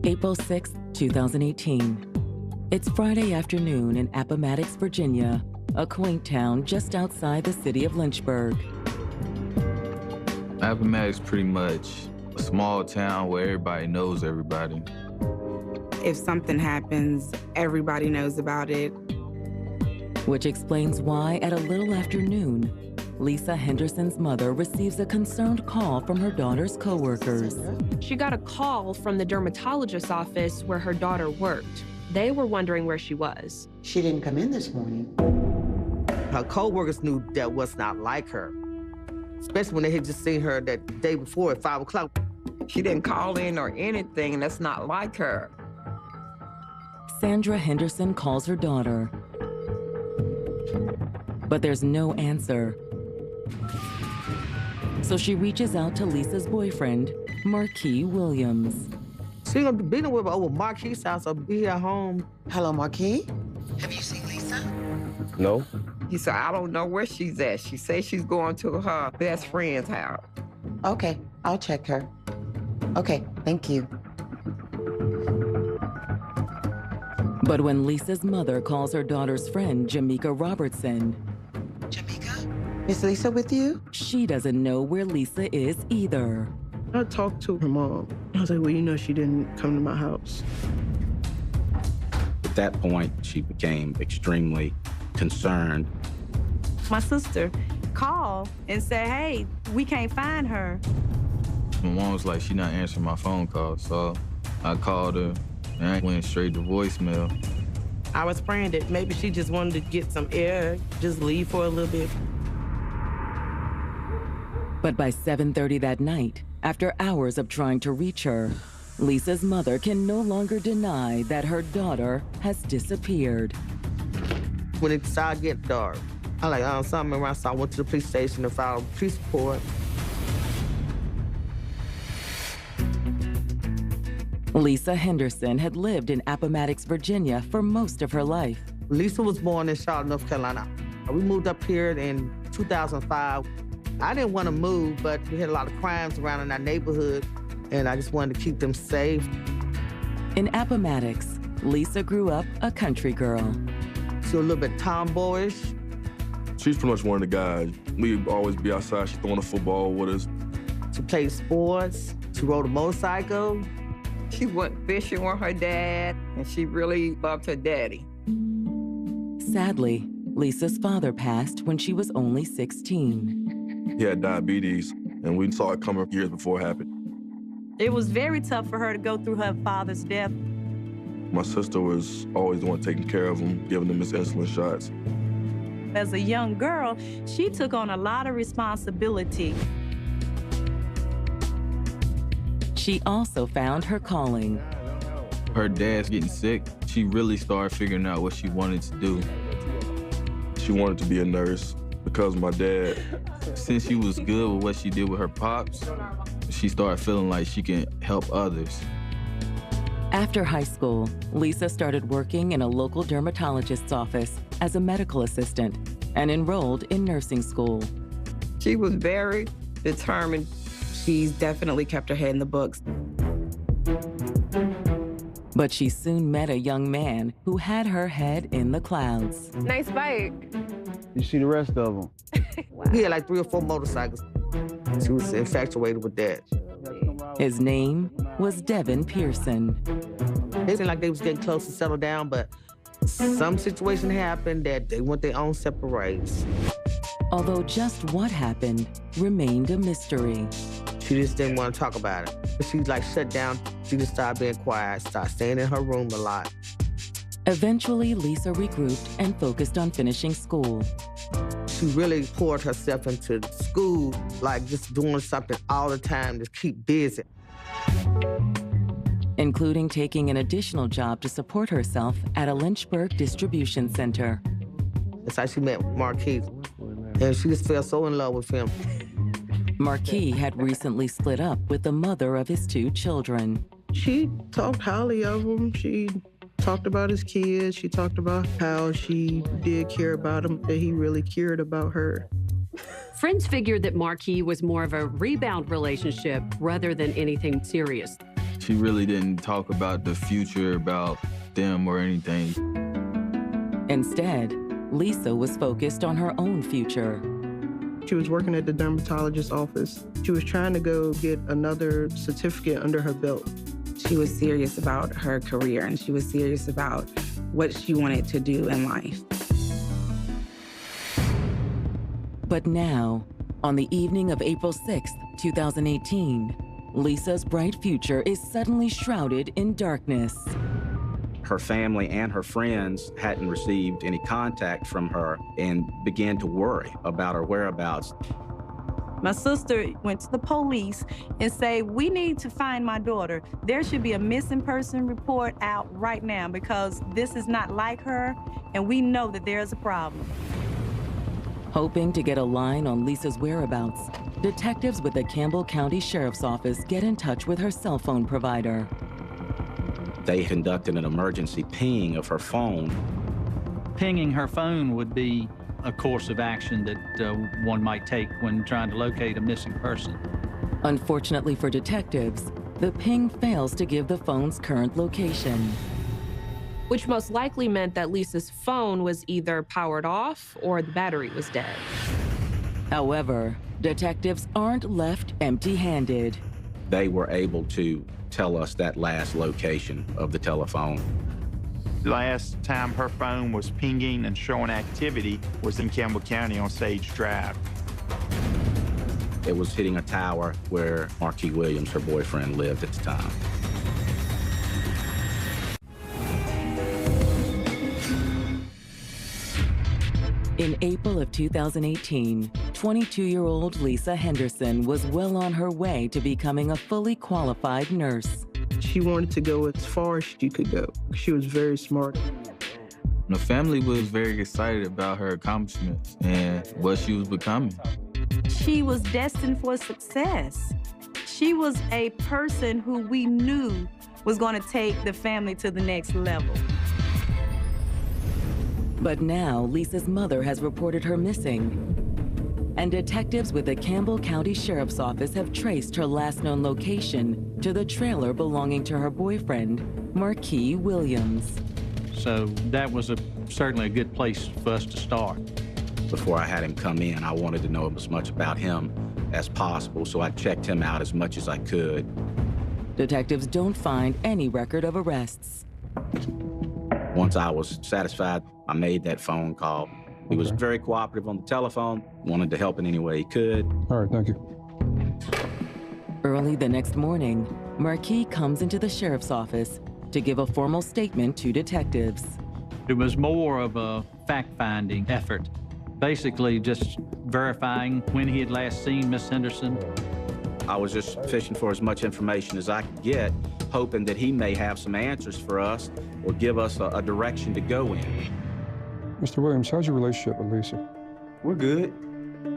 April 6, 2018. It's Friday afternoon in Appomattox, Virginia, a quaint town just outside the city of Lynchburg. Appomattox pretty much a small town where everybody knows everybody. If something happens, everybody knows about it. Which explains why at a little after noon, Lisa Henderson's mother receives a concerned call from her daughter's coworkers. She got a call from the dermatologist's office where her daughter worked. They were wondering where she was. She didn't come in this morning. Her coworkers knew that was not like her, especially when they had just seen her that day before at 5 o'clock. She didn't call in or anything, and that's not like her. Sandra Henderson calls her daughter, but there's no answer. So she reaches out to Lisa's boyfriend, Marquis Williams. She gonna be with her over Marquis' house or be at home. Hello, Marquis? Have you seen Lisa? No. He said, I don't know where she's at. She says she's going to her best friend's house. Okay, I'll check her. Okay, thank you. But when Lisa's mother calls her daughter's friend, Jamaica Robertson, Jamaica? Is Lisa with you? she doesn't know where Lisa is either. I talked to her mom. I was like, well, you know, she didn't come to my house. At that point, she became extremely concerned. My sister called and said, hey, we can't find her. My mom was like, she not answering my phone call, so I called her and I went straight to voicemail. I was praying that maybe she just wanted to get some air, just leave for a little bit. But by 7:30 that night, after hours of trying to reach her, Lisa's mother can no longer deny that her daughter has disappeared. When it started getting dark, I like, something around, so I went to the police station and filed a police report. Lisa Henderson had lived in Appomattox, Virginia for most of her life. Lisa was born in Charlotte, North Carolina. We moved up here in 2005. I didn't want to move, but we had a lot of crimes around in our neighborhood, and I just wanted to keep them safe. In Appomattox, Lisa grew up a country girl. She was a little bit tomboyish. She's pretty much one of the guys. We'd always be outside. She's throwing a football with us. She played sports. She rode a motorcycle. She went fishing with her dad, and she really loved her daddy. Sadly, Lisa's father passed when she was only 16. He had diabetes, and we saw it coming years before it happened. It was very tough for her to go through her father's death. My sister was always the one taking care of him, giving him his insulin shots. As a young girl, she took on a lot of responsibility. She also found her calling. Her dad's getting sick. She really started figuring out what she wanted to do. She wanted to be a nurse because of my dad. Since she was good with what she did with her pops, she started feeling like she can help others. After high school, Lisa started working in a local dermatologist's office as a medical assistant and enrolled in nursing school. She was very determined. She's definitely kept her head in the books. But she soon met a young man who had her head in the clouds. Nice bike. You see the rest of them? Wow. He had like 3 or 4 motorcycles. She was infatuated with that. His name was Devin Pearson. They seemed like they was getting close to settle down, but some situation happened that they went their own separate ways. Although just what happened remained a mystery. She just didn't want to talk about it. She like shut down. She just started being quiet, started staying in her room a lot. Eventually, Lisa regrouped and focused on finishing school. She really poured herself into school, like just doing something all the time to keep busy. Including taking an additional job to support herself at a Lynchburg distribution center. That's how she met Marquis, and she just fell so in love with him. Marquis had recently split up with the mother of his 2 children. She talked highly of him. She talked about his kids. She talked about how she did care about him, that he really cared about her. Friends figured that Marquis was more of a rebound relationship rather than anything serious. She really didn't talk about the future, about them or anything. Instead, Lisa was focused on her own future. She was working at the dermatologist's office. She was trying to go get another certificate under her belt. She was serious about her career, and she was serious about what she wanted to do in life. But now, on the evening of April 6th, 2018, Lisa's bright future is suddenly shrouded in darkness. Her family and her friends hadn't received any contact from her and began to worry about her whereabouts. My sister went to the police and said, we need to find my daughter. There should be a missing person report out right now because this is not like her, and we know that there's a problem. Hoping to get a line on Lisa's whereabouts, detectives with the Campbell County Sheriff's Office get in touch with her cell phone provider. They conducted an emergency ping of her phone. Pinging her phone would be a course of action that one might take when trying to locate a missing person. Unfortunately for detectives, the ping fails to give the phone's current location. Which most likely meant that Lisa's phone was either powered off or the battery was dead. However, detectives aren't left empty-handed. They were able to tell us that last location of the telephone. Last time her phone was pinging and showing activity was in Campbell County on Sage Drive. It was hitting a tower where Marquis Williams, her boyfriend, lived at the time. In April of 2018, 22-year-old Lisa Henderson was well on her way to becoming a fully qualified nurse. She wanted to go as far as she could go. She was very smart. The family was very excited about her accomplishments and what she was becoming. She was destined for success. She was a person who we knew was going to take the family to the next level. But now, Lisa's mother has reported her missing. And detectives with the Campbell County Sheriff's Office have traced her last known location to the trailer belonging to her boyfriend, Marquis Williams. So that was certainly a good place for us to start. Before I had him come in, I wanted to know as much about him as possible, so I checked him out as much as I could. Detectives don't find any record of arrests. Once I was satisfied, I made that phone call. He was very cooperative on the telephone, wanted to help in any way he could. All right, thank you. Early the next morning, Marquis comes into the sheriff's office to give a formal statement to detectives. It was more of a fact-finding effort, basically just verifying when he had last seen Miss Henderson. I was just fishing for as much information as I could get, hoping that he may have some answers for us or give us a direction to go in. Mr. Williams, how's your relationship with Lisa? We're good.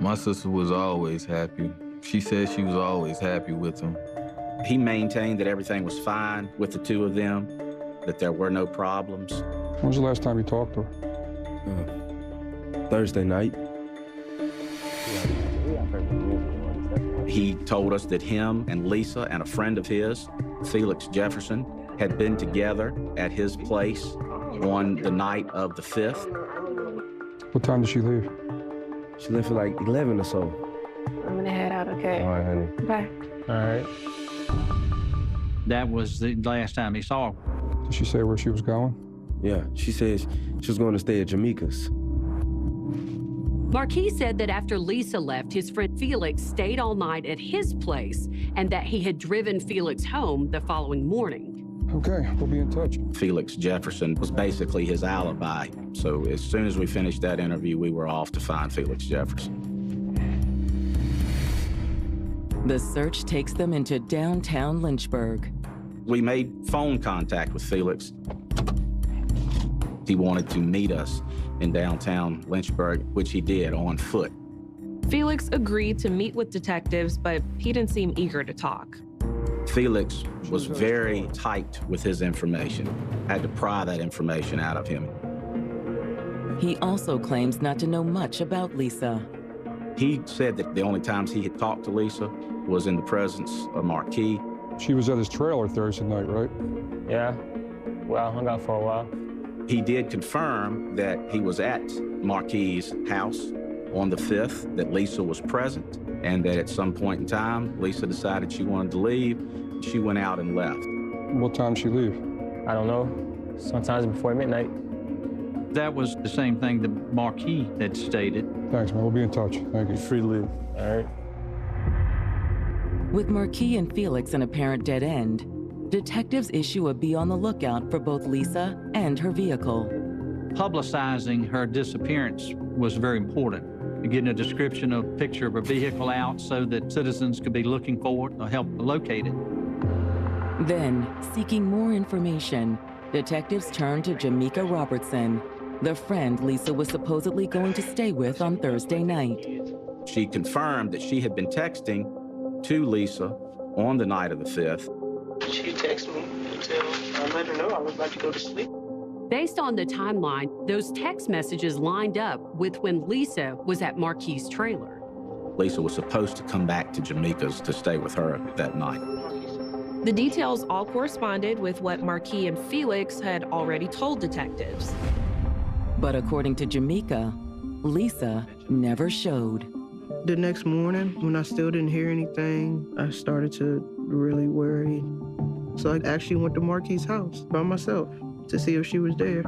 My sister was always happy. She said she was always happy with him. He maintained that everything was fine with the two of them, that there were no problems. When was the last time you talked to her? Thursday night. He told us that him and Lisa and a friend of his, Felix Jefferson, had been together at his place on the night of the 5th. What time did she leave? She left at like 11 or so. I'm gonna head out, okay? All right, honey. Bye. All right. That was the last time he saw her. Did she say where she was going? Yeah, she said she was going to stay at Jamaica's. Marquis said that after Lisa left, his friend Felix stayed all night at his place and that he had driven Felix home the following morning. Okay, we'll be in touch. Felix Jefferson was basically his alibi. So as soon as we finished that interview, we were off to find Felix Jefferson. The search takes them into downtown Lynchburg. We made phone contact with Felix. He wanted to meet us in downtown Lynchburg, which he did on foot. Felix agreed to meet with detectives, but he didn't seem eager to talk. Felix was very tight with his information. Had to pry that information out of him. He also claims not to know much about Lisa. He said that the only times he had talked to Lisa was in the presence of Marquis She was at his trailer Thursday night, right? Yeah. Well, I hung out for a while. He did confirm that he was at Marquis' house on the 5th, that Lisa was present, and that at some point in time, Lisa decided she wanted to leave. She went out and left. What time did she leave? I don't know. Sometimes before midnight. That was the same thing that Marquis had stated. Thanks, man. We'll be in touch. Thank you. Free to leave. All right. With Marquis and Felix an apparent dead end, detectives issue a be on the lookout for both Lisa and her vehicle. Publicizing her disappearance was very important. Getting a description of picture of her vehicle out so that citizens could be looking for it or help locate it. Then, seeking more information, detectives turned to Jamaica Robertson, the friend Lisa was supposedly going to stay with on Thursday night. She confirmed that she had been texting to Lisa on the night of the 5th. She texted me until I let her know I was about to go to sleep. Based on the timeline, those text messages lined up with when Lisa was at Marquis' trailer. Lisa was supposed to come back to Jamaica's to stay with her that night. The details all corresponded with what Marquis and Felix had already told detectives. But according to Jamaica, Lisa never showed. The next morning, when I still didn't hear anything, I started to really worry. So I actually went to Marquis' house by myself to see if she was there.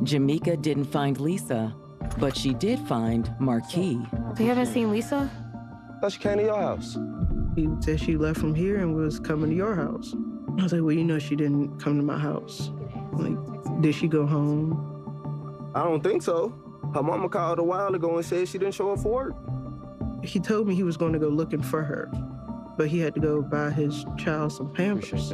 Jamaica didn't find Lisa, but she did find Marquis. So you haven't seen Lisa? I thought she came to your house. He said she left from here and was coming to your house. I was like, well, you know she didn't come to my house. Like, did she go home? I don't think so. Her mama called a while ago and said she didn't show up for work. He told me he was going to go looking for her, but he had to go buy his child some Pampers.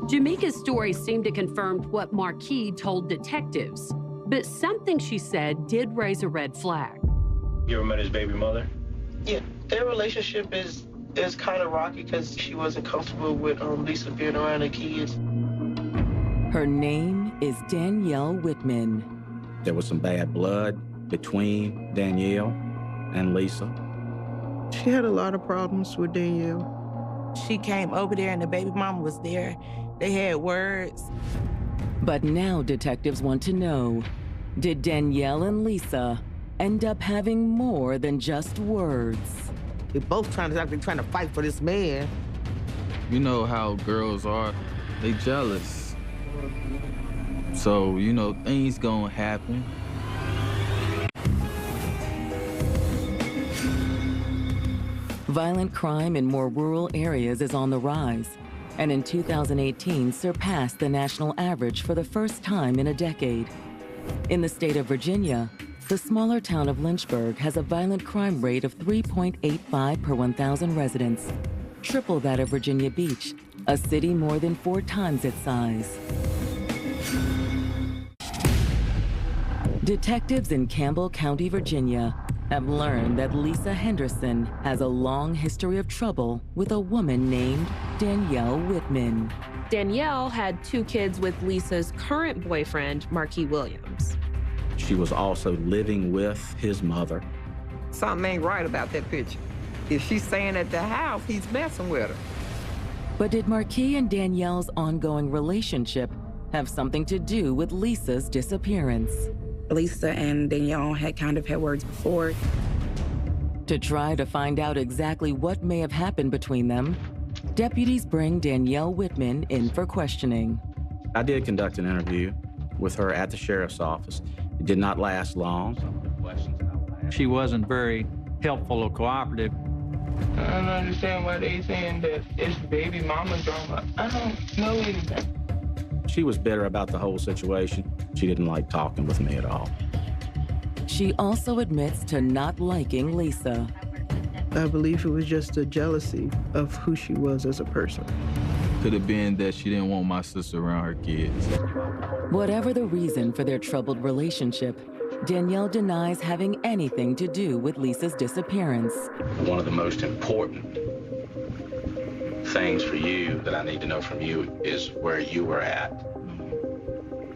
Jamaica's story seemed to confirm what Marquis told detectives, but something she said did raise a red flag. You ever met his baby mother? Yeah, their relationship is kind of rocky because she wasn't comfortable with Lisa being around the kids. Her name is Danielle Whitman. There was some bad blood between Danielle and Lisa. She had a lot of problems with Danielle. She came over there and the baby mama was there. They had words. But now detectives want to know, did Danielle and Lisa end up having more than just words? They're both trying to fight for this man. You know how girls are, they jealous. So, you know, things gonna happen. Violent crime in more rural areas is on the rise, and in 2018 surpassed the national average for the first time in a decade. In the state of Virginia, the smaller town of Lynchburg has a violent crime rate of 3.85 per 1,000 residents, triple that of Virginia Beach, a city more than 4 times its size. Detectives in Campbell County, Virginia, have learned that Lisa Henderson has a long history of trouble with a woman named Danielle Whitman. Danielle had 2 kids with Lisa's current boyfriend, Marquis Williams. She was also living with his mother. Something ain't right about that picture. If she's staying at the house, he's messing with her. But did Marquis and Danielle's ongoing relationship have something to do with Lisa's disappearance? Lisa and Danielle had kind of had words before. To try to find out exactly what may have happened between them, deputies bring Danielle Whitman in for questioning. I did conduct an interview with her at the sheriff's office. It did not last long. She wasn't very helpful or cooperative. I don't understand why they saying that it's baby mama drama. I don't know anything. She was bitter about the whole situation. She didn't like talking with me at all. She also admits to not liking Lisa. I believe it was just a jealousy of who she was as a person. Could have been that she didn't want my sister around her kids. Whatever the reason for their troubled relationship, Danielle denies having anything to do with Lisa's disappearance. One of the most important things for you that I need to know from you is where you were at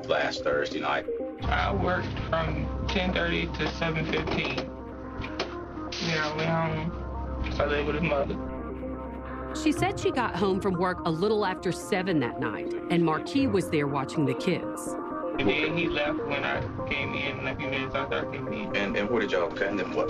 last Thursday night. I worked from 10:30 to 7:15. Yeah, I went home. I lived with his mother. She said she got home from work a little after 7 that night, and Marquis was there watching the kids. And then he left when I came in, and a few minutes after I came in. And where did y'all go? And then what?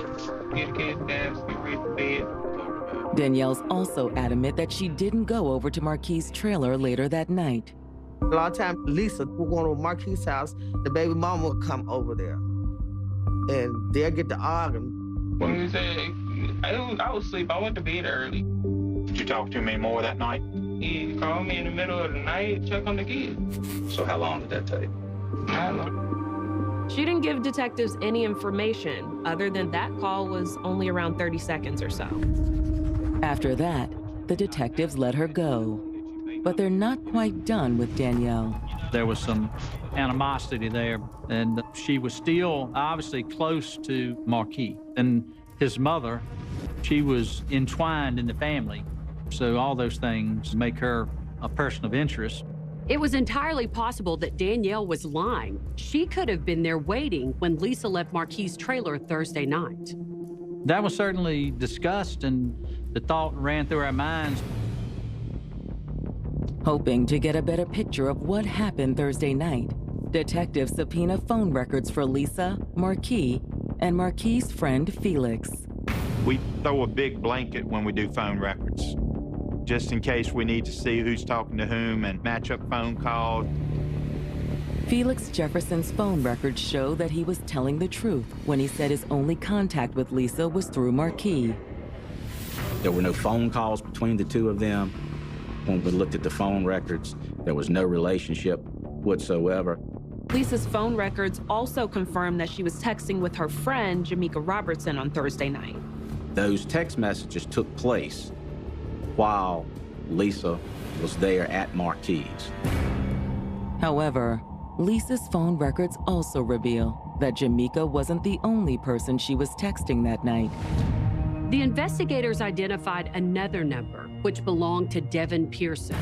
Get the kids down, get ready for bed. Danielle's also adamant that she didn't go over to Marquis' trailer later that night. A lot of times, Lisa would go to Marquis' house, the baby mama would come over there. And they'll get to arguing. When he said, I was asleep, I went to bed early. Did you talk to me more that night? He called me in the middle of the night, check on the kids. So how long did that take? I don't know. She didn't give detectives any information other than that call was only around 30 seconds or so. After that, the detectives let her go. But they're not quite done with Danielle. There was some animosity there, and she was still obviously close to Marquis. And his mother, she was entwined in the family. So all those things make her a person of interest. It was entirely possible that Danielle was lying. She could have been there waiting when Lisa left Marquis' trailer Thursday night. That was certainly discussed, and the thought ran through our minds. Hoping to get a better picture of what happened Thursday night, detectives subpoena phone records for Lisa, Marquis, and Marquis' friend Felix. We throw a big blanket when we do phone records, just in case we need to see who's talking to whom and match up phone calls. Felix Jefferson's phone records show that he was telling the truth when he said his only contact with Lisa was through Marquis. There were no phone calls between the two of them. When we looked at the phone records, there was no relationship whatsoever. Lisa's phone records also confirmed that she was texting with her friend, Jamaica Robertson, on Thursday night. Those text messages took place while Lisa was there at Marquis. However, Lisa's phone records also reveal that Jamaica wasn't the only person she was texting that night. The investigators identified another number, which belonged to Devin Pearson.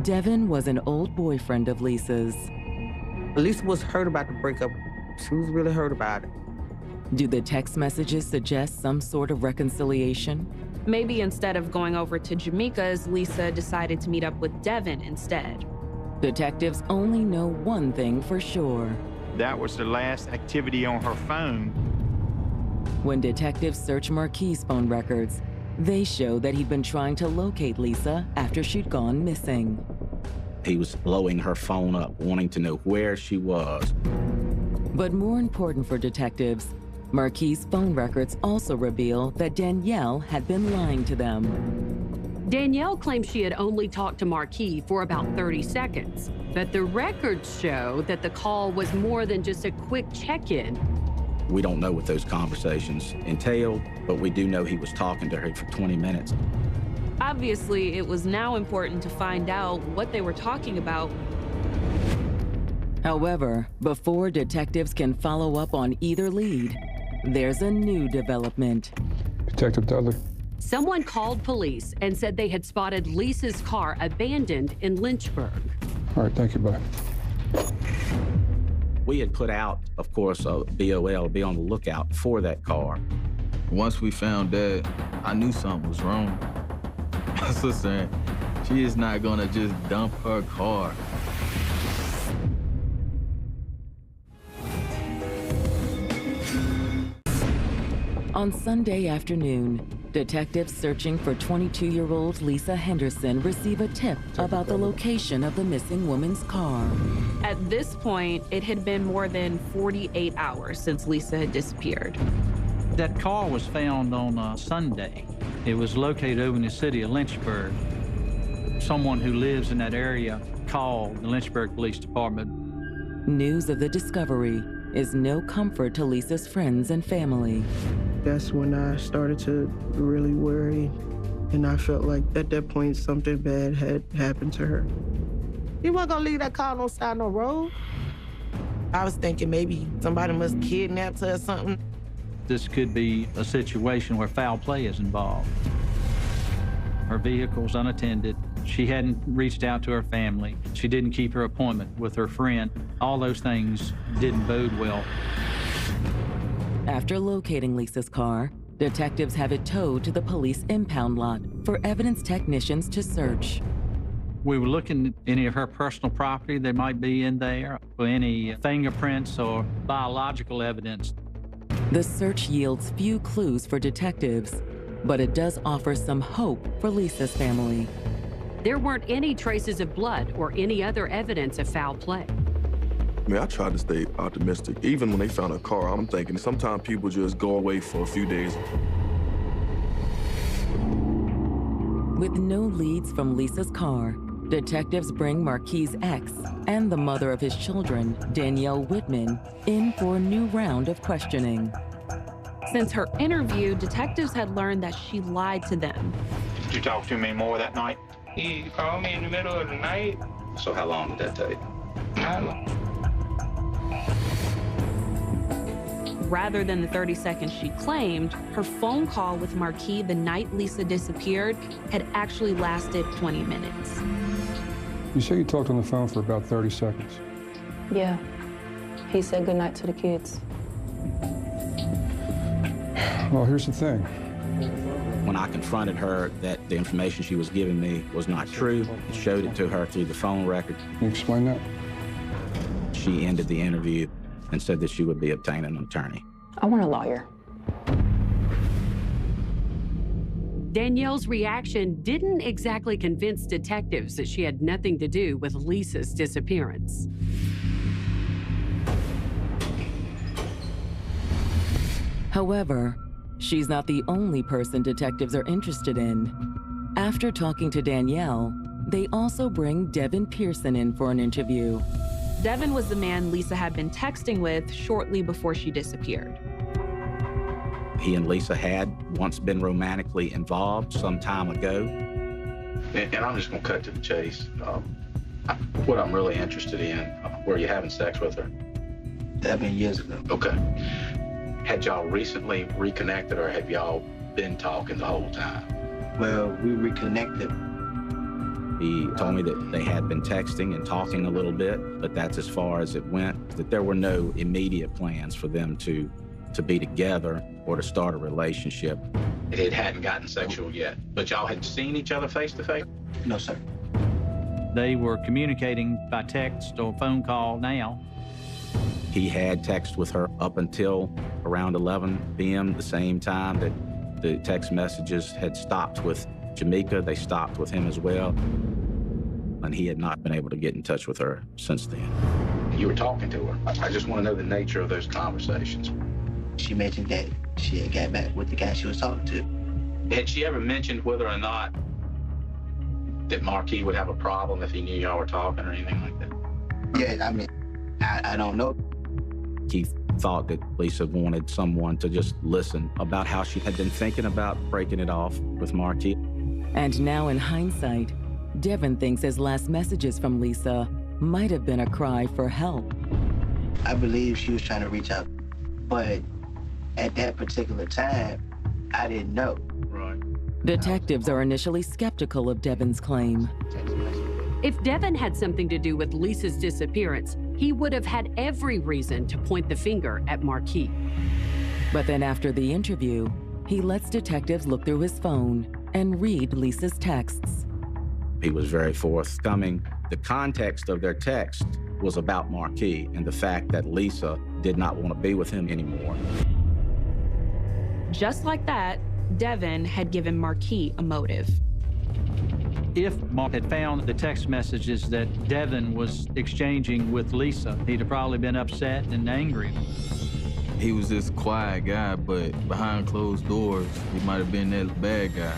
Devin was an old boyfriend of Lisa's. Lisa was hurt about the breakup. She was really hurt about it. Do the text messages suggest some sort of reconciliation? Maybe instead of going over to Jamaica's, Lisa decided to meet up with Devin instead. Detectives only know one thing for sure. That was the last activity on her phone. When detectives search Marquis' phone records, they show that he'd been trying to locate Lisa after she'd gone missing. He was blowing her phone up, wanting to know where she was. But more important for detectives, Marquis' phone records also reveal that Danielle had been lying to them. Danielle claimed she had only talked to Marquis for about 30 seconds, but the records show that the call was more than just a quick check-in. We don't know what those conversations entailed, but we do know he was talking to her for 20 minutes. Obviously, it was now important to find out what they were talking about. However, before detectives can follow up on either lead, there's a new development. Detective Dudley. Someone called police and said they had spotted Lisa's car abandoned in Lynchburg. All right, thank you, bye. We had put out, of course, a BOL, be on the lookout for that car. Once we found that, I knew something was wrong. My sister, she is not gonna just dump her car. On Sunday afternoon, detectives searching for 22-year-old Lisa Henderson receive a tip about the location of the missing woman's car. At this point, it had been more than 48 hours since Lisa had disappeared. That car was found on a Sunday. It was located over in the city of Lynchburg. Someone who lives in that area called the Lynchburg Police Department. News of the discovery is no comfort to Lisa's friends and family. That's when I started to really worry, and I felt like at that point something bad had happened to her. You weren't gonna leave that car on side no road? I was thinking maybe somebody must kidnap her or something. This could be a situation where foul play is involved. Her vehicle's unattended. She hadn't reached out to her family. She didn't keep her appointment with her friend. All those things didn't bode well. After locating Lisa's car, Detectives have it towed to the police impound lot for evidence technicians to search. We were looking at any of her personal property that might be in there, or any fingerprints or biological evidence. The search yields few clues for detectives, but it does offer some hope for Lisa's family. There weren't any traces of blood or any other evidence of foul play. I mean, I tried to stay optimistic. Even when they found a car, I'm thinking sometimes people just go away for a few days. With no leads from Lisa's car, detectives bring Marquis' ex and the mother of his children, Danielle Whitman, in for a new round of questioning. Since her interview, detectives had learned that she lied to them. Did you talk to me more that night? He called me in the middle of the night. So how long did that take? Not long. Rather than the 30 seconds she claimed, her phone call with Marquis the night Lisa disappeared had actually lasted 20 minutes. You say you talked on the phone for about 30 seconds. Yeah. He said goodnight to the kids. Well, here's the thing. When I confronted her that the information she was giving me was not true, showed it to her through the phone record. Can you explain that? She ended the interview and said that she would be obtaining an attorney. I want a lawyer. Danielle's reaction didn't exactly convince detectives that she had nothing to do with Lisa's disappearance. However, she's not the only person detectives are interested in. After talking to Danielle, they also bring Devin Pearson in for an interview. Devin was the man Lisa had been texting with shortly before she disappeared. He and Lisa had once been romantically involved some time ago. And I'm just gonna cut to the chase. What I'm really interested in, were you having sex with her? 7 years ago. Okay. Had y'all recently reconnected, or have y'all been talking the whole time? Well, we reconnected. He told me that they had been texting and talking a little bit, but that's as far as it went, that there were no immediate plans for them to be together or to start a relationship. It hadn't gotten sexual yet, but y'all had seen each other face to face? No, sir. They were communicating by text or phone call now. He had text with her up until around 11 p.m., the same time that the text messages had stopped with Jamaica. They stopped with him as well. And he had not been able to get in touch with her since then. You were talking to her. I just want to know the nature of those conversations. She mentioned that she had got back with the guy she was talking to. Had she ever mentioned whether or not that Marquis would have a problem if he knew y'all were talking or anything like that? Yeah, I mean, I don't know. He thought that Lisa wanted someone to just listen about how she had been thinking about breaking it off with Marquis. And now in hindsight, Devin thinks his last messages from Lisa might have been a cry for help. I believe she was trying to reach out, but at that particular time, I didn't know. Right. Detectives are initially skeptical of Devin's claim. If Devin had something to do with Lisa's disappearance, he would have had every reason to point the finger at Marquis. But then after the interview, he lets detectives look through his phone and read Lisa's texts. He was very forthcoming. The context of their text was about Marquis and the fact that Lisa did not want to be with him anymore. Just like that, Devin had given Marquis a motive. If Mark had found the text messages that Devin was exchanging with Lisa, he'd have probably been upset and angry. He was this quiet guy, but behind closed doors, he might have been that bad guy.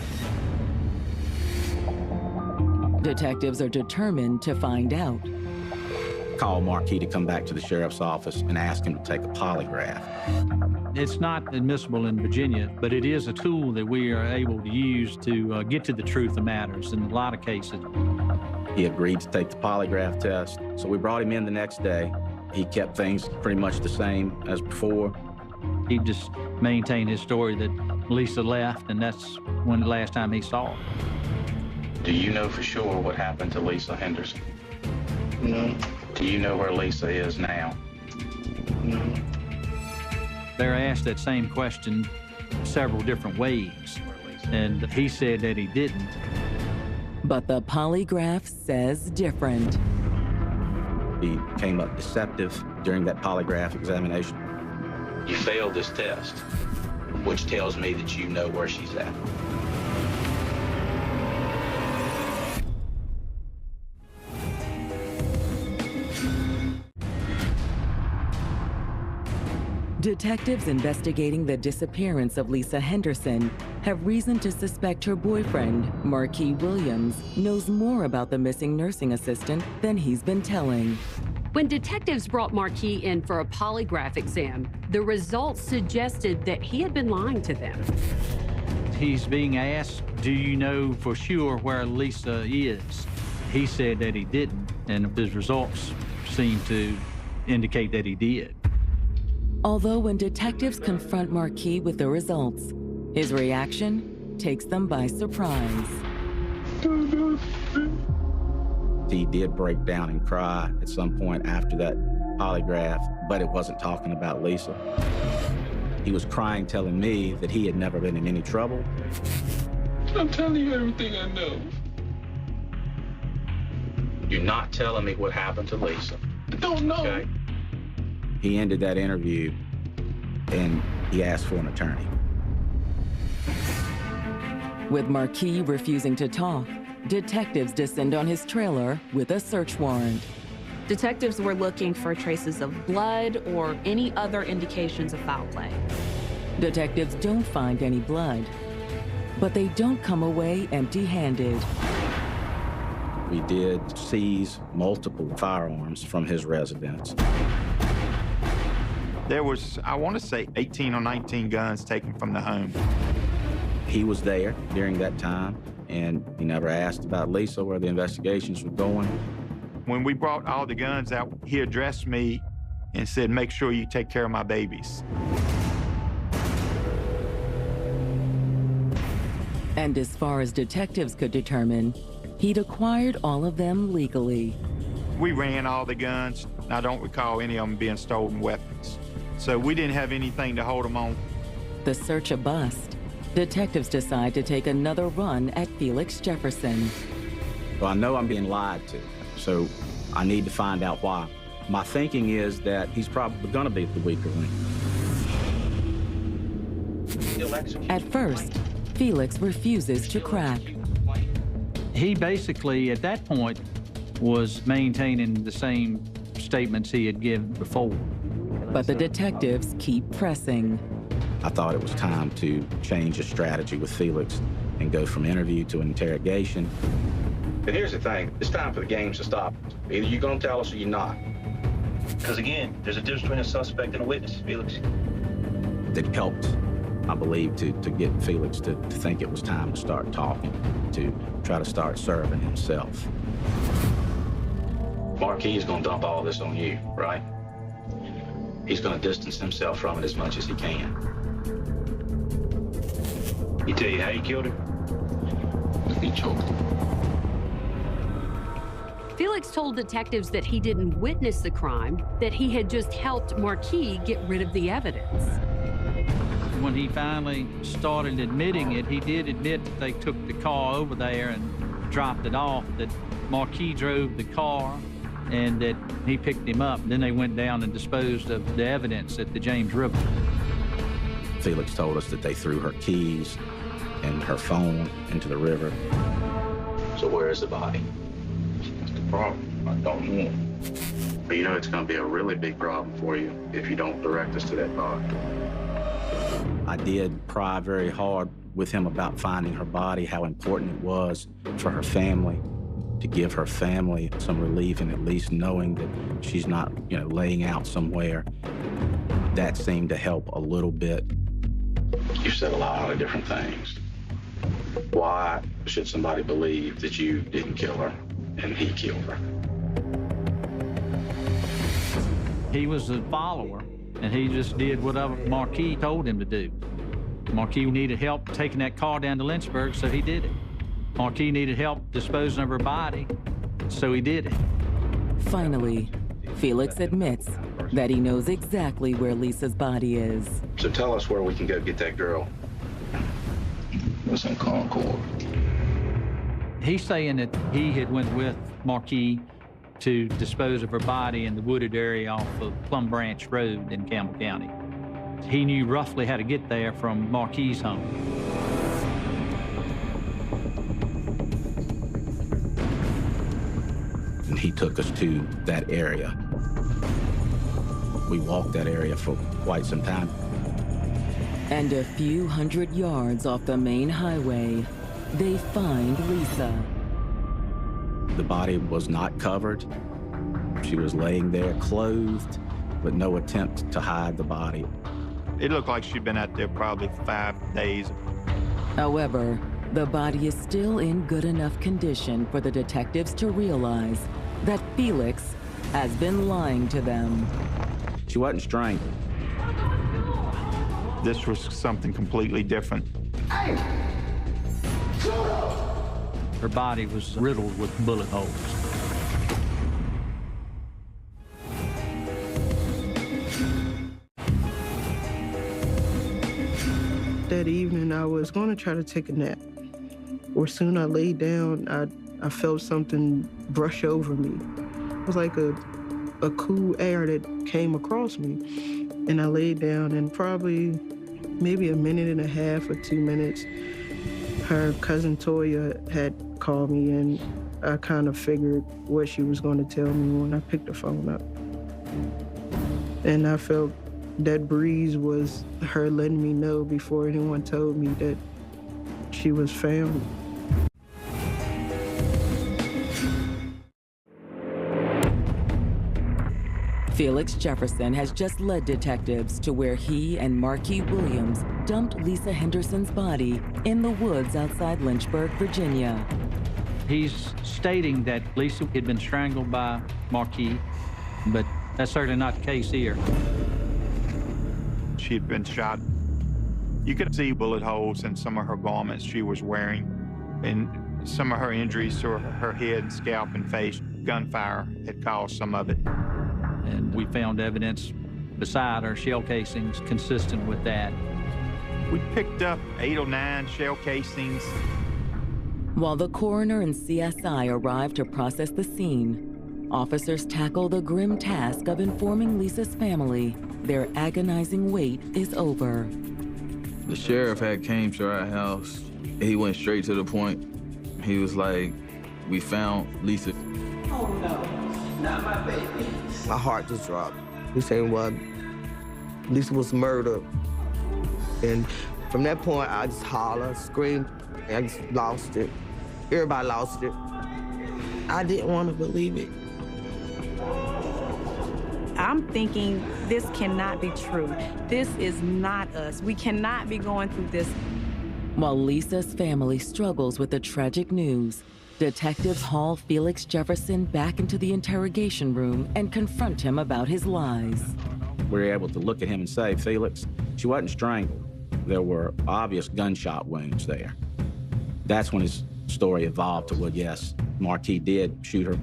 Detectives are determined to find out. Called Marquis to come back to the sheriff's office and ask him to take a polygraph. It's not admissible in Virginia, but it is a tool that we are able to use to get to the truth of matters in a lot of cases. He agreed to take the polygraph test, so we brought him in the next day. He kept things pretty much the same as before. He just maintained his story that Lisa left, and that's when the last time he saw her. Do you know for sure what happened to Lisa Henderson? No. Do you know where Lisa is now? No. They're asked that same question several different ways, and he said that he didn't. But the polygraph says different. He came up deceptive during that polygraph examination. You failed this test, which tells me that you know where she's at. Detectives investigating the disappearance of Lisa Henderson have reason to suspect her boyfriend, Marquis Williams, knows more about the missing nursing assistant than he's been telling. When detectives brought Marquis in for a polygraph exam, the results suggested that he had been lying to them. He's being asked, do you know for sure where Lisa is? He said that he didn't, and his results seem to indicate that he did. Although when detectives confront Marquis with the results, his reaction takes them by surprise. He did break down and cry at some point after that polygraph, but it wasn't talking about Lisa. He was crying, telling me that he had never been in any trouble. I'm telling you everything I know. You're not telling me what happened to Lisa. I don't know. Okay? He ended that interview and he asked for an attorney. With Marquis refusing to talk, detectives descend on his trailer with a search warrant. Detectives were looking for traces of blood or any other indications of foul play. Detectives don't find any blood, but they don't come away empty-handed. We did seize multiple firearms from his residence. There was, I want to say, 18 or 19 guns taken from the home. He was there during that time, and he never asked about Lisa, where the investigations were going. When we brought all the guns out, he addressed me and said, make sure you take care of my babies. And as far as detectives could determine, he'd acquired all of them legally. We ran all the guns. I don't recall any of them being stolen weapons. So we didn't have anything to hold them on. The search a bust, detectives decide to take another run at Felix Jefferson. Well, I know I'm being lied to, so I need to find out why. My thinking is that he's probably gonna be the weaker link. At first, Felix refuses to crack. He basically, at that point, was maintaining the same statements he had given before. But the detectives keep pressing. I thought it was time to change the strategy with Felix and go from interview to interrogation. But here's the thing, it's time for the games to stop. Either you're gonna tell us or you're not. Because again, there's a difference between a suspect and a witness, Felix. That helped, I believe, to get Felix to think it was time to start talking, to try to start serving himself. Marquis is gonna dump all this on you, right? He's gonna distance himself from it as much as he can. He tell you how he killed her? He choked her. Felix told detectives that he didn't witness the crime, that he had just helped Marquis get rid of the evidence. When he finally started admitting it, he did admit that they took the car over there and dropped it off, that Marquis drove the car and that he picked him up. Then they went down and disposed of the evidence at the James River. Felix told us that they threw her keys and her phone into the river. So where is the body? That's the problem. I don't know. But you know it's gonna be a really big problem for you if you don't direct us to that body. I did pry very hard with him about finding her body, how important it was for her family, to give her family some relief and at least knowing that she's not, laying out somewhere. That seemed to help a little bit. You said a lot of different things. Why should somebody believe that you didn't kill her and he killed her? He was a follower, and he just did whatever Marquis told him to do. Marquis needed help taking that car down to Lynchburg, so he did it. Marquis needed help disposing of her body, so he did it. Finally, Felix admits that he knows exactly where Lisa's body is. So tell us where we can go get that girl. It was in Concord. He's saying that he had went with Marquis to dispose of her body in the wooded area off of Plum Branch Road in Campbell County. He knew roughly how to get there from Marquis' home. And he took us to that area. We walked that area for quite some time. And a few hundred yards off the main highway, they find Lisa. The body was not covered. She was laying there clothed, but no attempt to hide the body. It looked like she'd been out there probably 5 days. However, the body is still in good enough condition for the detectives to realize that Felix has been lying to them. She wasn't strangled. This was something completely different. Her body was riddled with bullet holes. That evening, I was going to try to take a nap. Or soon I laid down, I felt something brush over me. It was like a cool air that came across me. And I laid down, and probably maybe a minute and a half or 2 minutes, her cousin Toya had called me, and I kind of figured what she was going to tell me when I picked the phone up. And I felt that breeze was her letting me know before anyone told me that she was found. Felix Jefferson has just led detectives to where he and Marquis Williams dumped Lisa Henderson's body in the woods outside Lynchburg, Virginia. He's stating that Lisa had been strangled by Marquis, but that's certainly not the case here. She had been shot. You could see bullet holes in some of her garments she was wearing, and some of her injuries to her head, scalp, and face. Gunfire had caused some of it. And we found evidence beside her shell casings consistent with that. We picked up 8 or 9 shell casings. While the coroner and CSI arrive to process the scene, officers tackle the grim task of informing Lisa's family their agonizing wait is over. The sheriff had came to our house. He went straight to the point. He was like, we found Lisa. Oh no, not my baby. My heart just dropped. He said, well, Lisa was murdered. And from that point, I just hollered, screamed, and I just lost it. Everybody lost it. I didn't want to believe it. I'm thinking this cannot be true. This is not us. We cannot be going through this. While Lisa's family struggles with the tragic news, detectives haul Felix Jefferson back into the interrogation room and confront him about his lies. We were able to look at him and say, Felix, she wasn't strangled. There were obvious gunshot wounds there. That's when his story evolved to, well, yes, Marquis did shoot her.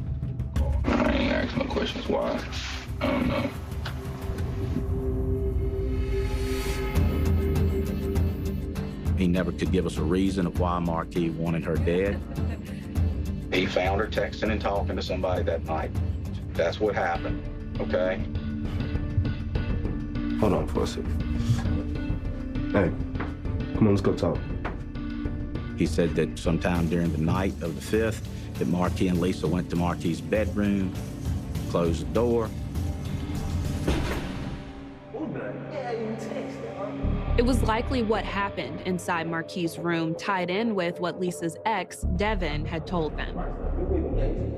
I ain't asking no questions why. I don't know. He never could give us a reason of why Marquis wanted her dead. He found her texting and talking to somebody that night. That's what happened, okay? Hold on for a second. Hey, come on, let's go talk. He said that sometime during the night of the 5th, that Marquis and Lisa went to Marquis' bedroom, closed the door. It was likely what happened inside Marquis' room tied in with what Lisa's ex, Devin, had told them.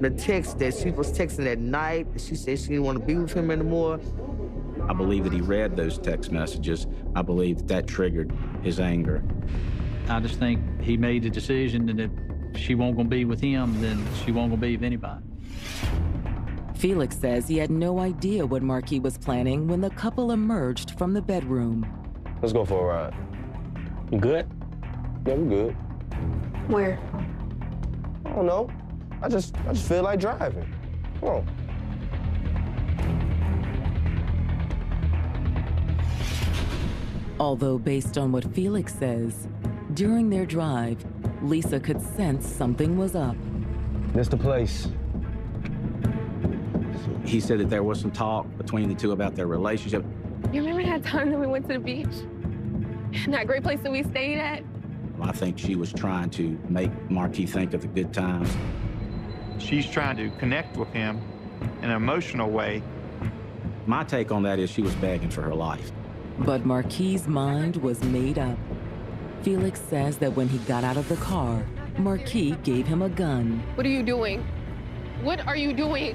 The text that she was texting that night, she said she didn't want to be with him anymore. I believe that he read those text messages. I believe that that triggered his anger. I just think he made the decision that if she won't gonna be with him, then she won't gonna be with anybody. Felix says he had no idea what Marquis was planning when the couple emerged from the bedroom. Let's go for a ride. You good? Yeah, we good. Where? I don't know. I just feel like driving. Come on. Although based on what Felix says, during their drive, Lisa could sense something was up. This the place. He said that there was some talk between the two about their relationship. You remember that time that we went to the beach? And that great place that we stayed at? I think she was trying to make Marquis think of the good times. She's trying to connect with him in an emotional way. My take on that is she was begging for her life. But Marquis' mind was made up. Felix says that when he got out of the car, Marquis gave him a gun. What are you doing? What are you doing?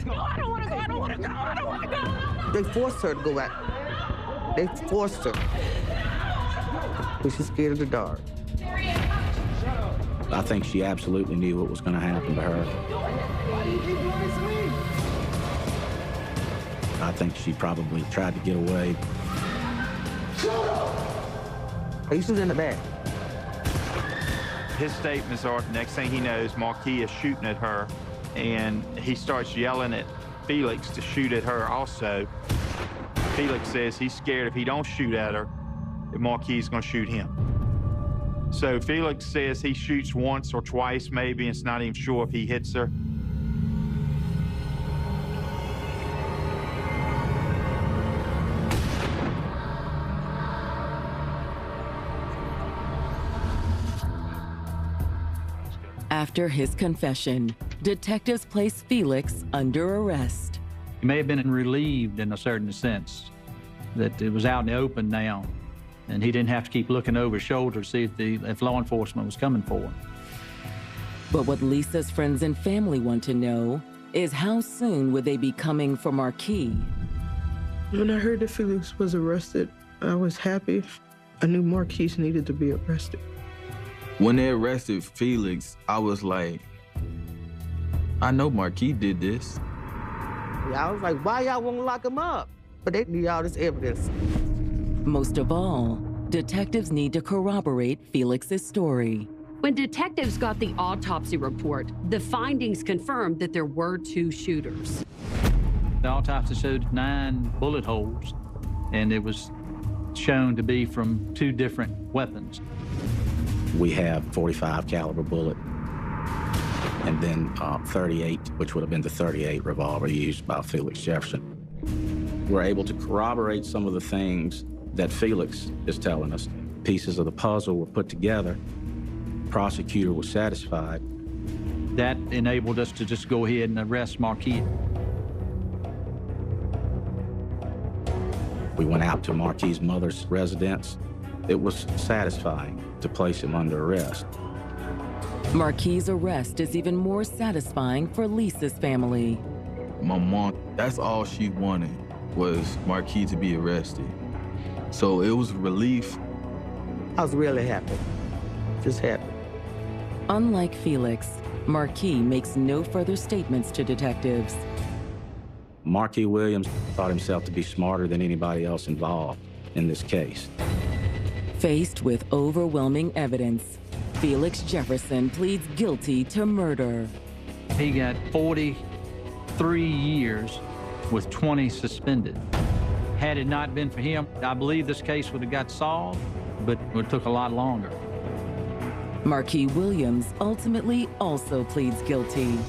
No, I don't want to go. I don't want to go. I don't want to go. They forced her to go out. They forced her. But she's scared of the dark. I think she absolutely knew what was going to happen to her. I think she probably tried to get away. He's in the back. His statements are, the next thing he knows, Marquis is shooting at her, and he starts yelling at Felix to shoot at her also. Felix says he's scared if he don't shoot at her, that Marquis is going to shoot him. So Felix says he shoots once or twice maybe, and it's not even sure if he hits her. After his confession, detectives place Felix under arrest. He may have been relieved in a certain sense that it was out in the open now, and he didn't have to keep looking over his shoulder to see if law enforcement was coming for him. But what Lisa's friends and family want to know is how soon would they be coming for Marquis? When I heard that Felix was arrested, I was happy. I knew Marquis needed to be arrested. When they arrested Felix, I was like, I know Marquis did this. Yeah, I was like, why y'all won't lock him up? But they need all this evidence. Most of all, detectives need to corroborate Felix's story. When detectives got the autopsy report, the findings confirmed that there were 2 shooters. The autopsy showed 9 bullet holes, and it was shown to be from 2 different weapons. We have 45 caliber bullet, and then 38, which would have been the 38 revolver used by Felix Jefferson. We're able to corroborate some of the things that Felix is telling us. Pieces of the puzzle were put together. The prosecutor was satisfied. That enabled us to just go ahead and arrest Marquis. We went out to Marquis' mother's residence. It was satisfying to place him under arrest. Marquis' arrest is even more satisfying for Lisa's family. My mom, that's all she wanted, was Marquis to be arrested. So it was a relief. I was really happy, just happy. Unlike Felix, Marquis makes no further statements to detectives. Marquis Williams thought himself to be smarter than anybody else involved in this case. Faced with overwhelming evidence, Felix Jefferson pleads guilty to murder. He got 43 years with 20 suspended. Had it not been for him, I believe this case would have got solved, but it took a lot longer. Marquis Williams ultimately also pleads guilty.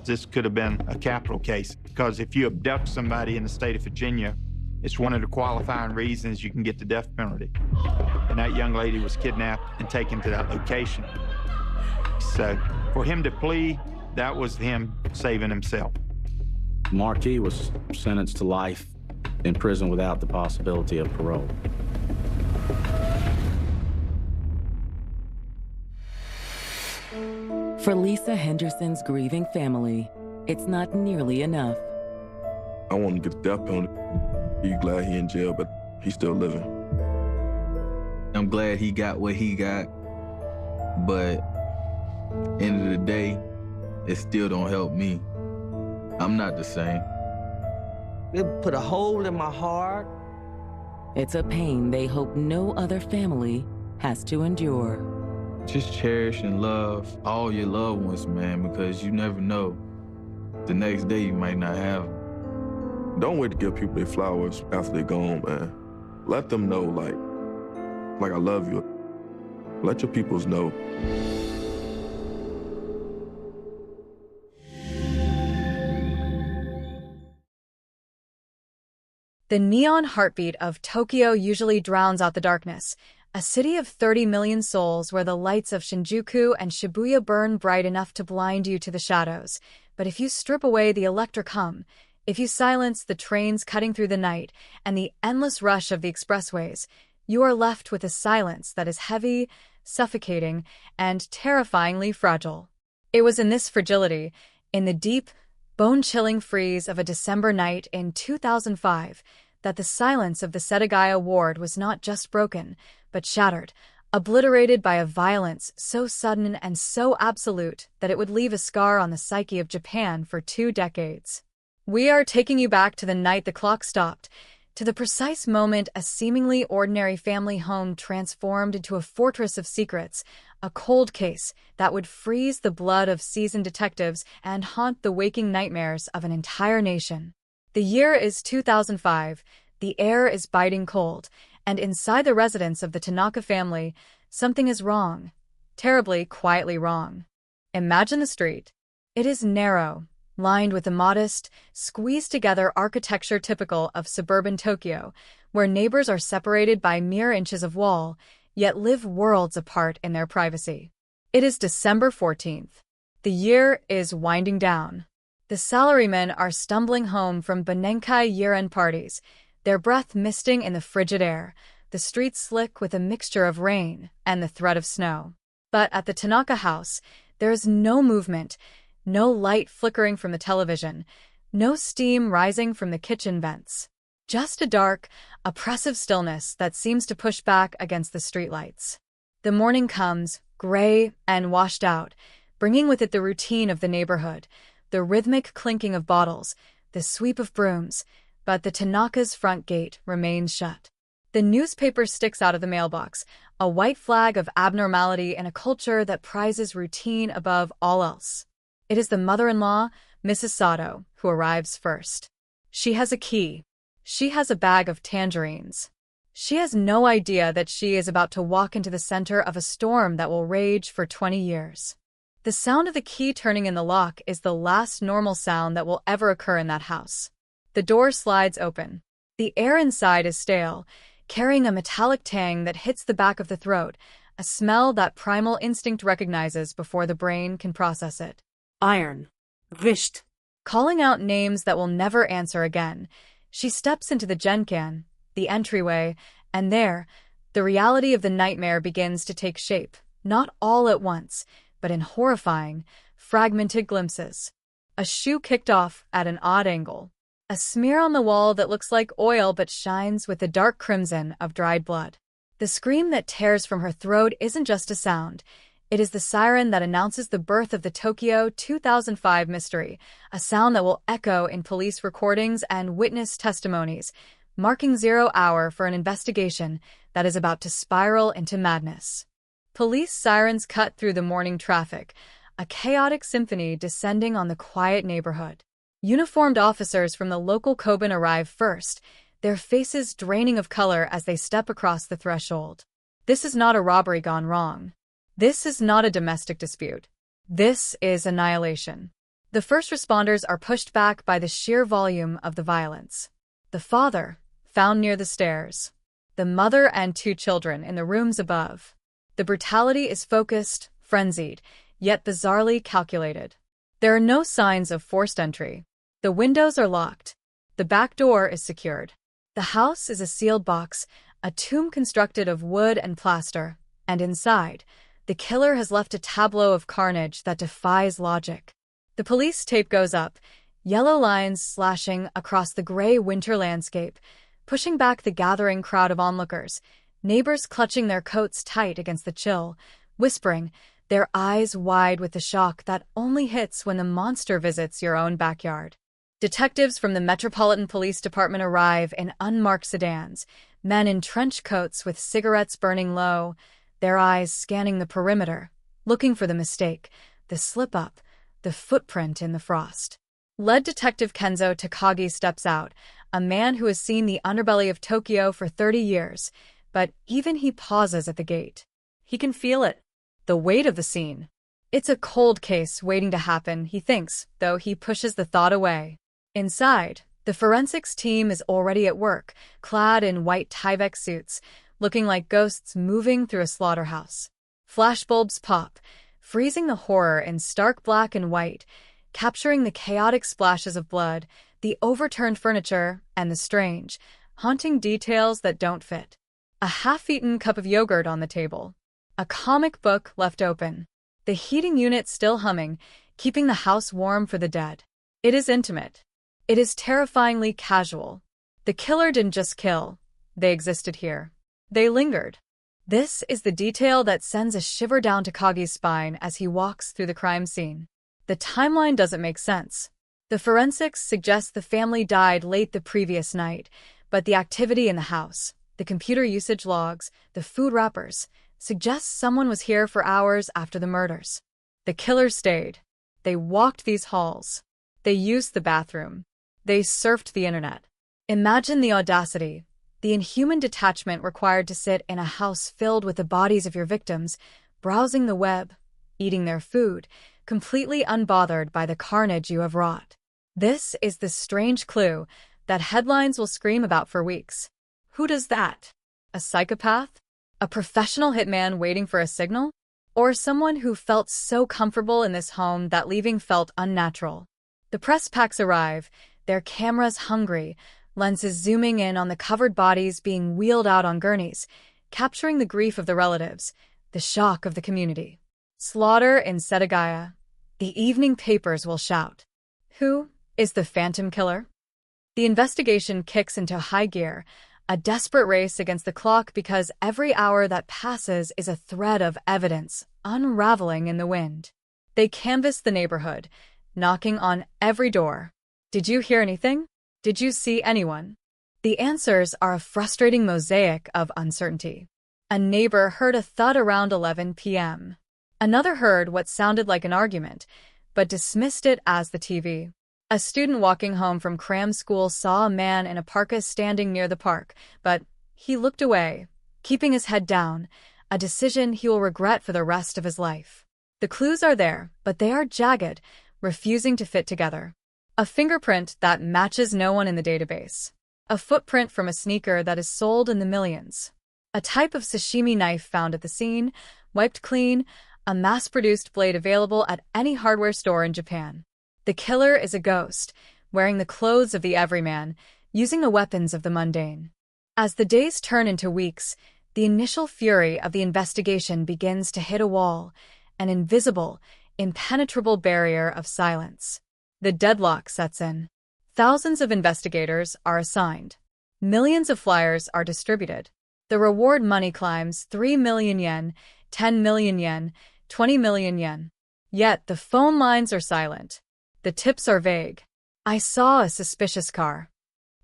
This could have been a capital case, because if you abduct somebody in the state of Virginia, it's one of the qualifying reasons you can get the death penalty. And that young lady was kidnapped and taken to that location. So for him to plea, that was him saving himself. Marquis was sentenced to life in prison without the possibility of parole. For Lisa Henderson's grieving family, it's not nearly enough. I want to get the death penalty. He's glad he in jail, but he's still living. I'm glad he got what he got, but end of the day, it still don't help me. I'm not the same. It put a hole in my heart. It's a pain they hope no other family has to endure. Just cherish and love all your loved ones, man, because you never know. The next day you might not have them. Don't wait to give people their flowers after they're gone, man. Let them know, like I love you. Let your peoples know. The neon heartbeat of Tokyo usually drowns out the darkness, a city of 30 million souls where the lights of Shinjuku and Shibuya burn bright enough to blind you to the shadows. But if you strip away the electric hum, if you silence the trains cutting through the night and the endless rush of the expressways, you are left with a silence that is heavy, suffocating, and terrifyingly fragile. It was in this fragility, in the deep, bone-chilling freeze of a December night in 2005, that the silence of the Setagaya ward was not just broken, but shattered, obliterated by a violence so sudden and so absolute that it would leave a scar on the psyche of Japan for 2 decades. We are taking you back to the night the clock stopped, to the precise moment a seemingly ordinary family home transformed into a fortress of secrets, a cold case that would freeze the blood of seasoned detectives and haunt the waking nightmares of an entire nation. The year is 2005, the air is biting cold, and inside the residence of the Tanaka family, something is wrong, terribly, quietly wrong. Imagine the street. It is narrow, lined with a modest, squeezed-together architecture typical of suburban Tokyo, where neighbors are separated by mere inches of wall, yet live worlds apart in their privacy. It is December 14th. The year is winding down. The salarymen are stumbling home from Banenkai year-end parties, their breath misting in the frigid air, the streets slick with a mixture of rain and the threat of snow. But at the Tanaka house, there is no movement, no light flickering from the television, no steam rising from the kitchen vents. Just a dark, oppressive stillness that seems to push back against the streetlights. The morning comes, gray and washed out, bringing with it the routine of the neighborhood, the rhythmic clinking of bottles, the sweep of brooms, but the Tanaka's front gate remains shut. The newspaper sticks out of the mailbox, a white flag of abnormality in a culture that prizes routine above all else. It is the mother-in-law, Mrs. Sato, who arrives first. She has a key. She has a bag of tangerines. She has no idea that she is about to walk into the center of a storm that will rage for 20 years. The sound of the key turning in the lock is the last normal sound that will ever occur in that house. The door slides open. The air inside is stale, carrying a metallic tang that hits the back of the throat, a smell that primal instinct recognizes before the brain can process it. Iron. Visht. Calling out names that will never answer again, she steps into the genkan, the entryway, and there, the reality of the nightmare begins to take shape, not all at once, but in horrifying, fragmented glimpses. A shoe kicked off at an odd angle. A smear on the wall that looks like oil but shines with the dark crimson of dried blood. The scream that tears from her throat isn't just a sound. It is the siren that announces the birth of the Tokyo 2005 mystery, a sound that will echo in police recordings and witness testimonies, marking 0 hour for an investigation that is about to spiral into madness. Police sirens cut through the morning traffic, a chaotic symphony descending on the quiet neighborhood. Uniformed officers from the local Koban arrive first, their faces draining of color as they step across the threshold. This is not a robbery gone wrong. This is not a domestic dispute. This is annihilation. The first responders are pushed back by the sheer volume of the violence. The father, found near the stairs. The mother and 2 children in the rooms above. The brutality is focused, frenzied, yet bizarrely calculated. There are no signs of forced entry. The windows are locked. The back door is secured. The house is a sealed box, a tomb constructed of wood and plaster, and inside, the killer has left a tableau of carnage that defies logic. The police tape goes up, yellow lines slashing across the gray winter landscape, pushing back the gathering crowd of onlookers, neighbors clutching their coats tight against the chill, whispering, their eyes wide with the shock that only hits when the monster visits your own backyard. Detectives from the Metropolitan Police Department arrive in unmarked sedans, men in trench coats with cigarettes burning low, their eyes scanning the perimeter, looking for the mistake, the slip-up, the footprint in the frost. Lead Detective Kenzo Takagi steps out, a man who has seen the underbelly of Tokyo for 30 years, but even he pauses at the gate. He can feel it, the weight of the scene. It's a cold case waiting to happen, he thinks, though he pushes the thought away. Inside, the forensics team is already at work, clad in white Tyvek suits, looking like ghosts moving through a slaughterhouse. Flashbulbs pop, freezing the horror in stark black and white, capturing the chaotic splashes of blood, the overturned furniture, and the strange, haunting details that don't fit. A half-eaten cup of yogurt on the table. A comic book left open. The heating unit still humming, keeping the house warm for the dead. It is intimate. It is terrifyingly casual. The killer didn't just kill. They existed here. They lingered. This is the detail that sends a shiver down Takagi's spine as he walks through the crime scene. The timeline doesn't make sense. The forensics suggests the family died late the previous night, but the activity in the house, the computer usage logs, the food wrappers, suggests someone was here for hours after the murders. The killers stayed. They walked these halls. They used the bathroom. They surfed the internet. Imagine the audacity, the inhuman detachment required to sit in a house filled with the bodies of your victims, browsing the web, eating their food, completely unbothered by the carnage you have wrought. This is the strange clue that headlines will scream about for weeks. Who does that? A psychopath? A professional hitman waiting for a signal? Or someone who felt so comfortable in this home that leaving felt unnatural? The press packs arrive, their cameras hungry, lenses zooming in on the covered bodies being wheeled out on gurneys, capturing the grief of the relatives, the shock of the community. Slaughter in Setagaya. The evening papers will shout. Who is the phantom killer? The investigation kicks into high gear, a desperate race against the clock because every hour that passes is a thread of evidence unraveling in the wind. They canvass the neighborhood, knocking on every door. Did you hear anything? Did you see anyone? The answers are a frustrating mosaic of uncertainty. A neighbor heard a thud around 11 p.m. Another heard what sounded like an argument, but dismissed it as the TV. A student walking home from cram school saw a man in a parka standing near the park, but he looked away, keeping his head down, a decision he will regret for the rest of his life. The clues are there, but they are jagged, refusing to fit together. A fingerprint that matches no one in the database. A footprint from a sneaker that is sold in the millions. A type of sashimi knife found at the scene, wiped clean, a mass-produced blade available at any hardware store in Japan. The killer is a ghost, wearing the clothes of the everyman, using the weapons of the mundane. As the days turn into weeks, the initial fury of the investigation begins to hit a wall, an invisible, impenetrable barrier of silence. The deadlock sets in. Thousands of investigators are assigned. Millions of flyers are distributed. The reward money climbs 3 million yen, 10 million yen, 20 million yen. Yet the phone lines are silent. The tips are vague. I saw a suspicious car.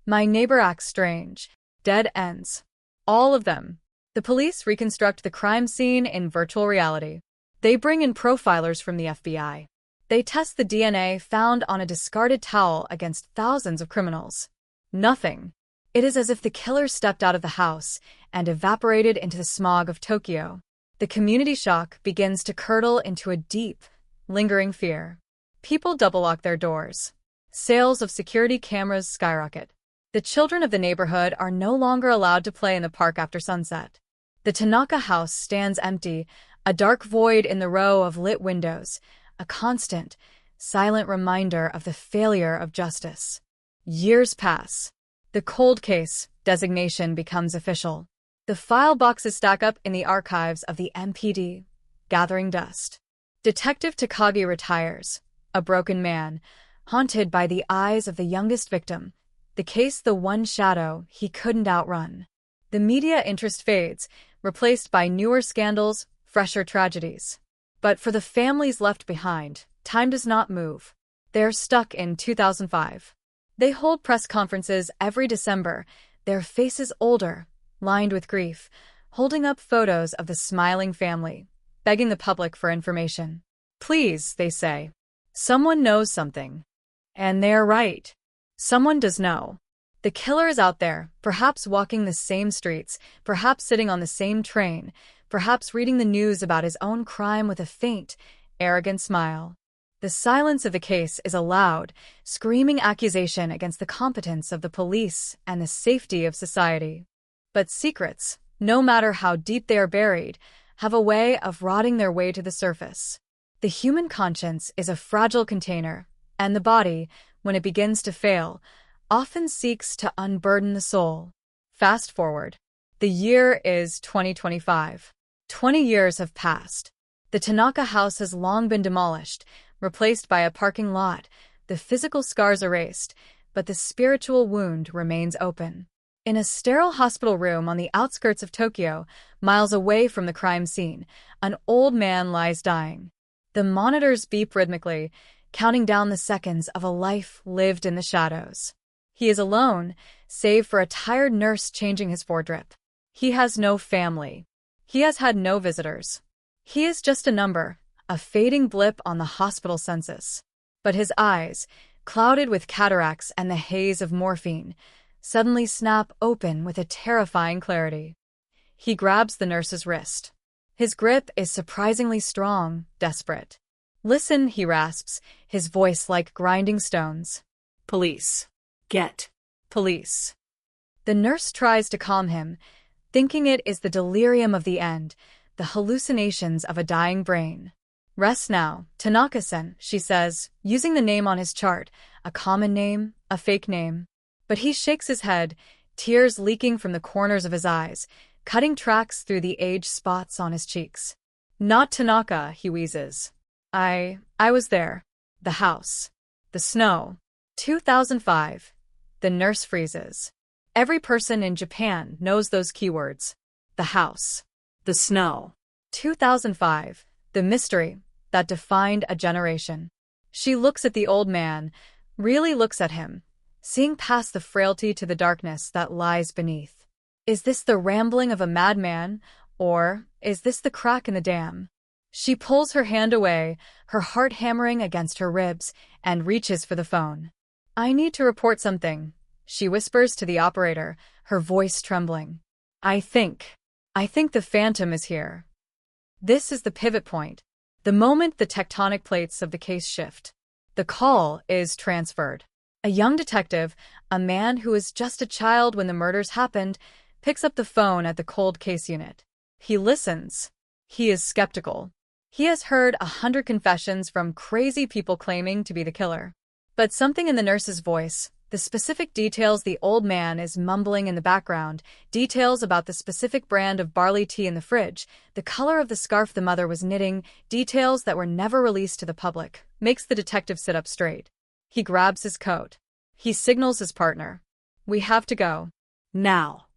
My neighbor acts strange. Dead ends. All of them. The police reconstruct the crime scene in virtual reality. They bring in profilers from the FBI. They test the DNA found on a discarded towel against thousands of criminals. Nothing. It is as if the killer stepped out of the house and evaporated into the smog of Tokyo. The community shock begins to curdle into a deep, lingering fear. People double-lock their doors. Sales of security cameras skyrocket. The children of the neighborhood are no longer allowed to play in the park after sunset. The Tanaka house stands empty, a dark void in the row of lit windows, a constant, silent reminder of the failure of justice. Years pass. The cold case designation becomes official. The file boxes stack up in the archives of the MPD, gathering dust. Detective Takagi retires, a broken man, haunted by the eyes of the youngest victim, the case the one shadow he couldn't outrun. The media interest fades, replaced by newer scandals, fresher tragedies. But for the families left behind, time does not move. They're stuck in 2005. They hold press conferences every December, their faces older, lined with grief, holding up photos of the smiling family, begging the public for information. Please, they say. Someone knows something. And they're right. Someone does know. The killer is out there, perhaps walking the same streets, perhaps sitting on the same train, perhaps reading the news about his own crime with a faint, arrogant smile. The silence of the case is a loud, screaming accusation against the competence of the police and the safety of society. But secrets, no matter how deep they are buried, have a way of rotting their way to the surface. The human conscience is a fragile container, and the body, when it begins to fail, often seeks to unburden the soul. Fast forward. The year is 2025. 20 years have passed. The Tanaka house has long been demolished, replaced by a parking lot, the physical scars erased, but the spiritual wound remains open. In a sterile hospital room on the outskirts of Tokyo, miles away from the crime scene, an old man lies dying. The monitors beep rhythmically, counting down the seconds of a life lived in the shadows. He is alone, save for a tired nurse changing his foredrip. He has no family. He has had no visitors. He is just a number, a fading blip on the hospital census. But his eyes, clouded with cataracts and the haze of morphine, suddenly snap open with a terrifying clarity. He grabs the nurse's wrist. His grip is surprisingly strong, desperate. "Listen," he rasps, his voice like grinding stones. "Police. Get. Police." The nurse tries to calm him, thinking it is the delirium of the end, the hallucinations of a dying brain. "Rest now, Tanaka-sen," she says, using the name on his chart, a common name, a fake name. But he shakes his head, tears leaking from the corners of his eyes, cutting tracks through the age spots on his cheeks. "Not Tanaka," he wheezes. I was there. The house. The snow. 2005. The nurse freezes. Every person in Japan knows those keywords. The house. The snow. 2005. The mystery that defined a generation. She looks at the old man, really looks at him, seeing past the frailty to the darkness that lies beneath. Is this the rambling of a madman, or is this the crack in the dam? She pulls her hand away, her heart hammering against her ribs, and reaches for the phone. "I need to report something," she whispers to the operator, her voice trembling. I think the phantom is here." This is the pivot point, the moment the tectonic plates of the case shift. The call is transferred. A young detective, a man who was just a child when the murders happened, picks up the phone at the cold case unit. He listens. He is skeptical. He has heard 100 confessions from crazy people claiming to be the killer. But something in the nurse's voice, the specific details the old man is mumbling in the background, details about the specific brand of barley tea in the fridge, the color of the scarf the mother was knitting, details that were never released to the public, makes the detective sit up straight. He grabs his coat. He signals his partner. "We have to go. Now."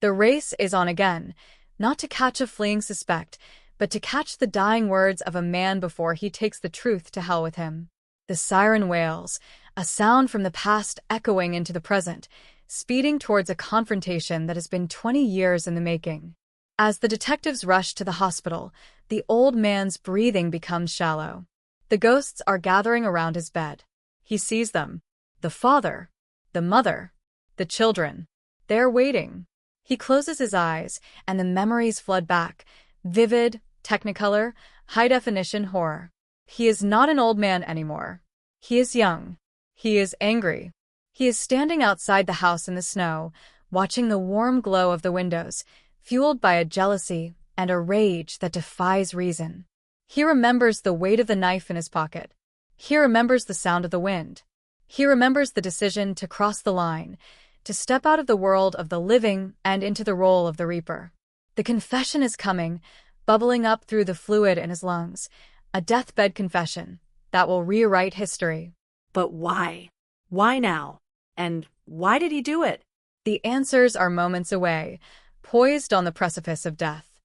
The race is on again, not to catch a fleeing suspect, but to catch the dying words of a man before he takes the truth to hell with him. The siren wails, a sound from the past echoing into the present, speeding towards a confrontation that has been 20 years in the making. As the detectives rush to the hospital, the old man's breathing becomes shallow. The ghosts are gathering around his bed. He sees them. The father, the mother, the children. They're waiting. He closes his eyes, and the memories flood back, vivid, technicolor, high-definition horror. He is not an old man anymore. He is young. He is angry. He is standing outside the house in the snow, watching the warm glow of the windows, fueled by a jealousy and a rage that defies reason. He remembers the weight of the knife in his pocket. He remembers the sound of the wind. He remembers the decision to cross the line, to step out of the world of the living and into the role of the reaper. The confession is coming, bubbling up through the fluid in his lungs, a deathbed confession that will rewrite history. But why? Why now? And why did he do it? The answers are moments away, poised on the precipice of death.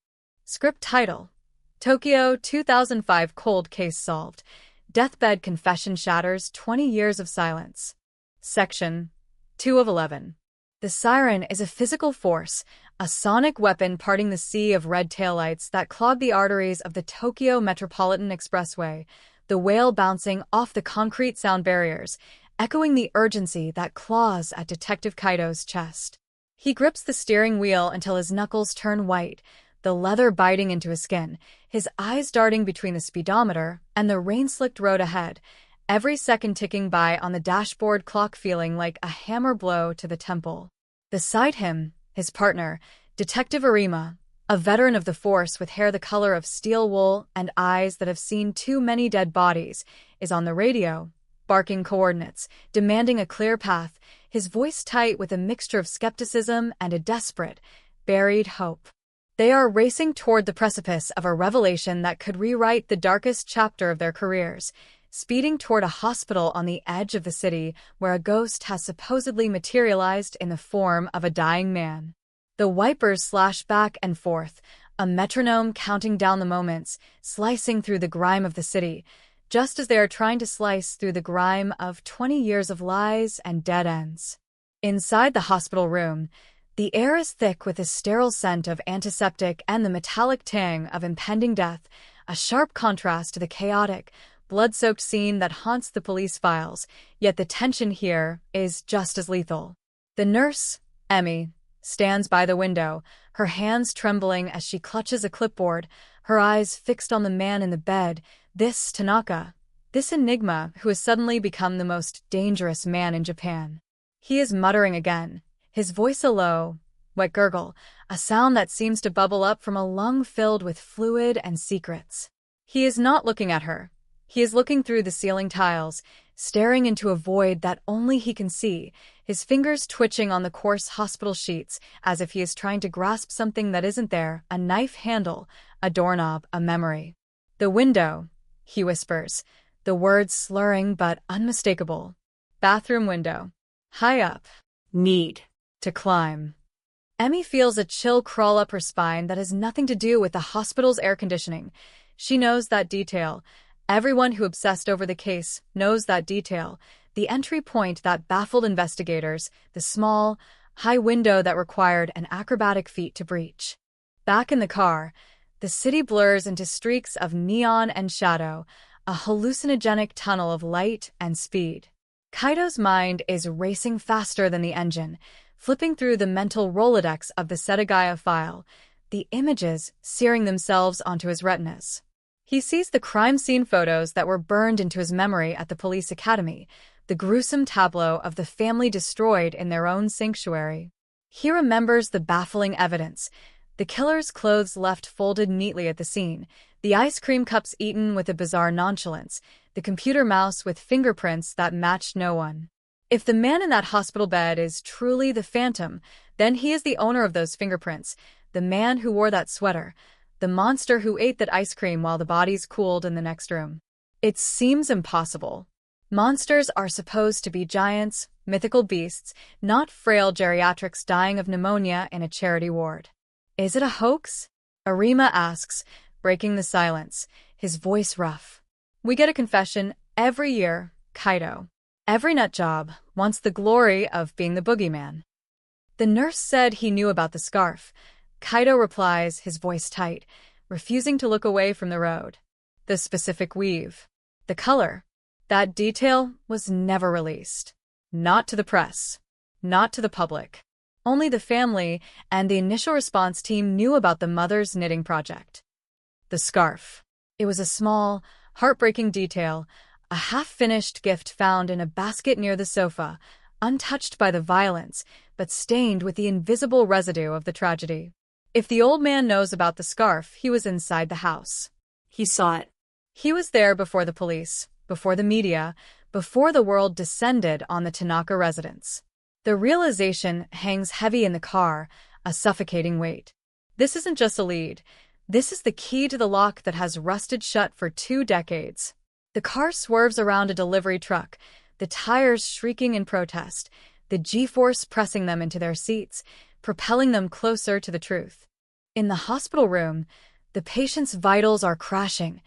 Script title: Tokyo 2005 Cold Case Solved. Deathbed Confession Shatters 20 Years of Silence. Section 2 of 11. The siren is a physical force, a sonic weapon parting the sea of red taillights that clog the arteries of the Tokyo Metropolitan Expressway, the wail bouncing off the concrete sound barriers, echoing the urgency that claws at Detective Kaito's chest. He grips the steering wheel until his knuckles turn white, the leather biting into his skin, his eyes darting between the speedometer and the rain-slicked road ahead, every second ticking by on the dashboard clock feeling like a hammer blow to the temple. Beside him, his partner, Detective Arima, a veteran of the force with hair the color of steel wool and eyes that have seen too many dead bodies, is on the radio, barking coordinates, demanding a clear path, his voice tight with a mixture of skepticism and a desperate, buried hope. They are racing toward the precipice of a revelation that could rewrite the darkest chapter of their careers, speeding toward a hospital on the edge of the city where a ghost has supposedly materialized in the form of a dying man. The wipers slash back and forth, a metronome counting down the moments, slicing through the grime of the city, just as they are trying to slice through the grime of 20 years of lies and dead ends. Inside the hospital room, the air is thick with the sterile scent of antiseptic and the metallic tang of impending death, a sharp contrast to the chaotic, blood-soaked scene that haunts the police files, yet the tension here is just as lethal. The nurse, Emmy, stands by the window, her hands trembling as she clutches a clipboard, her eyes fixed on the man in the bed, this Tanaka, this enigma who has suddenly become the most dangerous man in Japan. He is muttering again, his voice a low, wet gurgle, a sound that seems to bubble up from a lung filled with fluid and secrets. He is not looking at her. He is looking through the ceiling tiles, staring into a void that only he can see, his fingers twitching on the coarse hospital sheets as if he is trying to grasp something that isn't there, a knife handle, a doorknob, a memory. The window, he whispers, the words slurring but unmistakable. Bathroom window. High up. Need to climb. Emmy feels a chill crawl up her spine that has nothing to do with the hospital's air conditioning. She knows that detail. Everyone who obsessed over the case knows that detail. The entry point that baffled investigators, the small, high window that required an acrobatic feat to breach. Back in the car, the city blurs into streaks of neon and shadow, a hallucinogenic tunnel of light and speed. Kaito's mind is racing faster than the engine, flipping through the mental Rolodex of the Setagaya file, the images searing themselves onto his retinas. He sees the crime scene photos that were burned into his memory at the police academy, the gruesome tableau of the family destroyed in their own sanctuary. He remembers the baffling evidence, the killer's clothes left folded neatly at the scene, the ice cream cups eaten with a bizarre nonchalance, the computer mouse with fingerprints that matched no one. If the man in that hospital bed is truly the phantom, then he is the owner of those fingerprints, the man who wore that sweater, the monster who ate that ice cream while the bodies cooled in the next room. It seems impossible. Monsters are supposed to be giants, mythical beasts, not frail geriatrics dying of pneumonia in a charity ward. Is it a hoax? Arima asks, breaking the silence, his voice rough. We get a confession every year, Kaito. Every nut job wants the glory of being the boogeyman. The nurse said he knew about the scarf. Kaito replies, his voice tight, refusing to look away from the road. The specific weave. The color. That detail was never released. Not to the press. Not to the public. Only the family and the initial response team knew about the mother's knitting project. The scarf. It was a small, heartbreaking detail, a half-finished gift found in a basket near the sofa, untouched by the violence, but stained with the invisible residue of the tragedy. If the old man knows about the scarf, he was inside the house. He saw it. He was there before the police, before the media, before the world descended on the Tanaka residence. The realization hangs heavy in the car, a suffocating weight. This isn't just a lead. This is the key to the lock that has rusted shut for 2 decades. The car swerves around a delivery truck, the tires shrieking in protest, the G-force pressing them into their seats, propelling them closer to the truth. In the hospital room, the patient's vitals are crashing,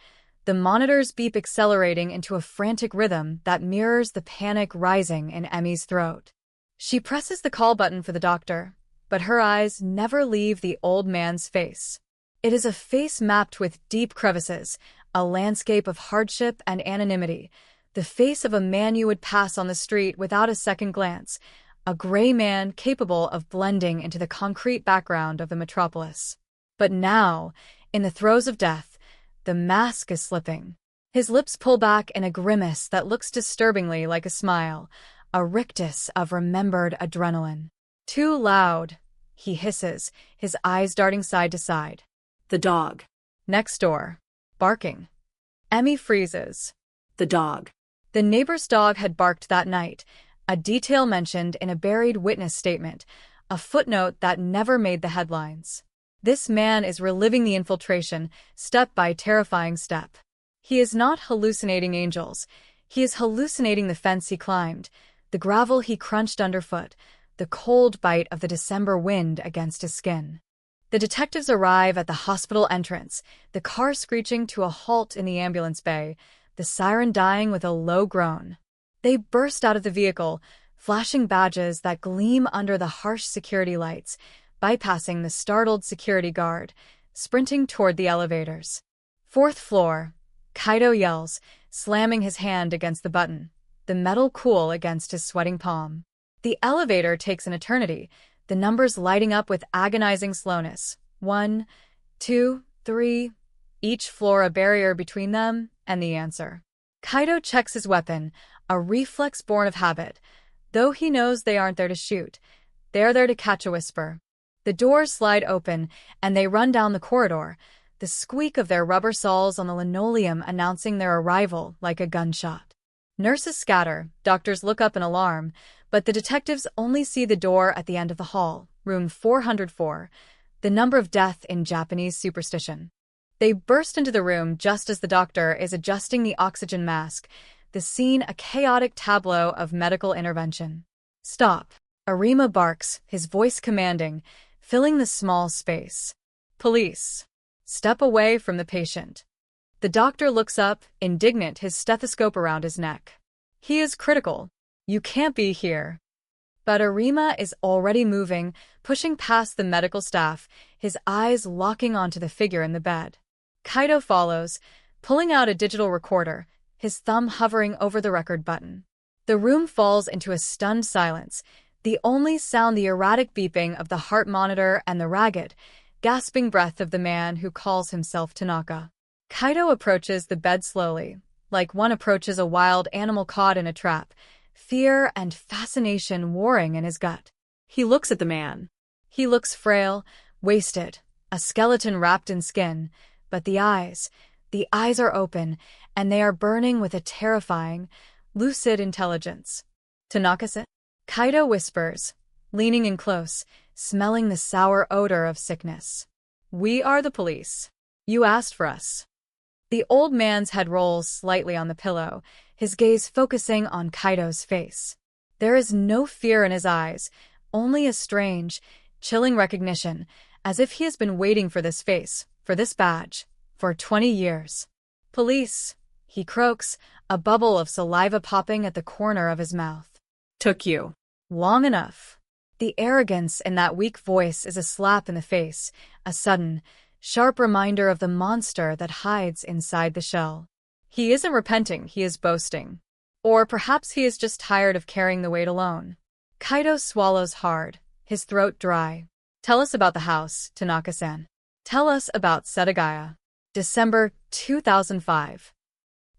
the monitors beep accelerating into a frantic rhythm that mirrors the panic rising in Emmy's throat. She presses the call button for the doctor, but her eyes never leave the old man's face. It is a face mapped with deep crevices, a landscape of hardship and anonymity, The face of a man you would pass on the street without a second glance, a gray man capable of blending into the concrete background of the metropolis. But now, in the throes of death, the mask is slipping. His lips pull back in a grimace that looks disturbingly like a smile, a rictus of remembered adrenaline. Too loud, he hisses, his eyes darting side to side. The dog. Next door. Barking. Emmy freezes. The dog. The neighbor's dog had barked that night, a detail mentioned in a buried witness statement, a footnote that never made the headlines. This man is reliving the infiltration, step by terrifying step. He is not hallucinating angels. He is hallucinating the fence he climbed, the gravel he crunched underfoot, the cold bite of the December wind against his skin. The detectives arrive at the hospital entrance, the car screeching to a halt in the ambulance bay, the siren dying with a low groan. They burst out of the vehicle, flashing badges that gleam under the harsh security lights, bypassing the startled security guard, sprinting toward the elevators. 4th floor, Kaido yells, slamming his hand against the button, the metal cool against his sweating palm. The elevator takes an eternity, the numbers lighting up with agonizing slowness. 1, 2, 3, each floor a barrier between them and the answer. Kaido checks his weapon, a reflex born of habit. Though he knows they aren't there to shoot, they're there to catch a whisper. The doors slide open, and they run down the corridor, the squeak of their rubber soles on the linoleum announcing their arrival like a gunshot. Nurses scatter, doctors look up in alarm, but the detectives only see the door at the end of the hall, room 404, the number of death in Japanese superstition. They burst into the room just as the doctor is adjusting the oxygen mask, the scene a chaotic tableau of medical intervention. Stop. Arima barks, his voice commanding, filling the small space. Police. Step away from the patient. The doctor looks up, indignant, his stethoscope around his neck. He is critical. You can't be here. But Arima is already moving, pushing past the medical staff, his eyes locking onto the figure in the bed. Kaido follows, pulling out a digital recorder, his thumb hovering over the record button. The room falls into a stunned silence, the only sound the erratic beeping of the heart monitor and the ragged, gasping breath of the man who calls himself Tanaka. Kaido approaches the bed slowly, like one approaches a wild animal caught in a trap, fear and fascination warring in his gut. He looks at the man. He looks frail, wasted, a skeleton wrapped in skin, but the eyes are open, and they are burning with a terrifying, lucid intelligence. Tanaka-san? Kaido whispers, leaning in close, smelling the sour odor of sickness. We are the police. You asked for us. The old man's head rolls slightly on the pillow, his gaze focusing on Kaido's face. There is no fear in his eyes, only a strange, chilling recognition, as if he has been waiting for this face, for this badge, for 20 years. Police, he croaks, a bubble of saliva popping at the corner of his mouth. Took you long enough. The arrogance in that weak voice is a slap in the face, a sudden, sharp reminder of the monster that hides inside the shell. He isn't repenting, he is boasting. Or perhaps he is just tired of carrying the weight alone. Kaido swallows hard, his throat dry. Tell us about the house, Tanaka-san. Tell us about Setagaya. December 2005.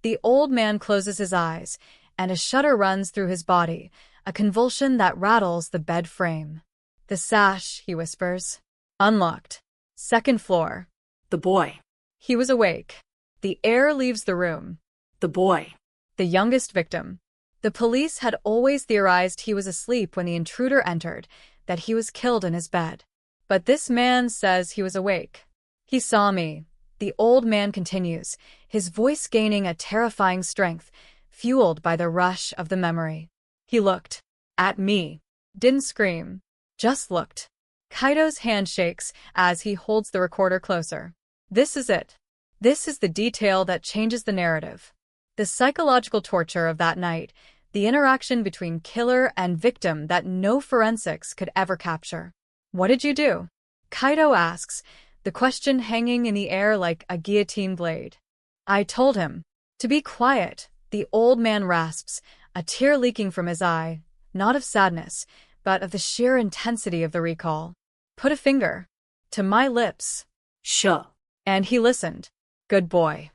The old man closes his eyes, and a shudder runs through his body, a convulsion that rattles the bed frame. The sash, he whispers. Unlocked. 2nd floor. The boy. He was awake. The air leaves the room. The boy. The youngest victim. The police had always theorized he was asleep when the intruder entered, that he was killed in his bed. But this man says he was awake. He saw me. The old man continues, his voice gaining a terrifying strength, fueled by the rush of the memory. He looked. At me. Didn't scream. Just looked. Kaido's hand shakes as he holds the recorder closer. This is it. This is the detail that changes the narrative. The psychological torture of that night, the interaction between killer and victim that no forensics could ever capture. What did you do? Kaido asks, the question hanging in the air like a guillotine blade. I told him to be quiet, The old man rasps, a tear leaking from his eye, not of sadness, but of the sheer intensity of the recall. Put a finger to my lips. Sure. And he listened. Good boy.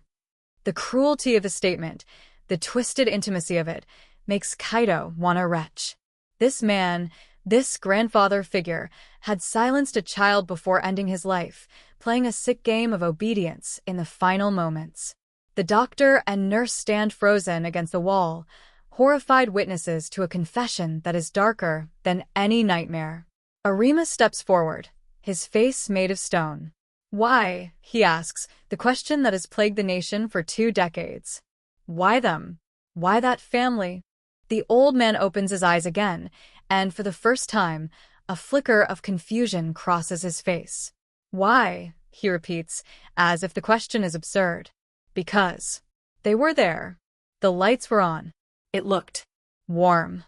The cruelty of the statement, the twisted intimacy of it, makes Kaido want to retch. This man, this grandfather figure, had silenced a child before ending his life, playing a sick game of obedience in the final moments. The doctor and nurse stand frozen against the wall, horrified witnesses to a confession that is darker than any nightmare. Arima steps forward, his face made of stone. Why, he asks, the question that has plagued the nation for 2 decades. Why them? Why that family? The old man opens his eyes again, and for the first time, a flicker of confusion crosses his face. Why? He repeats, as if the question is absurd. Because they were there. The lights were on. It looked warm.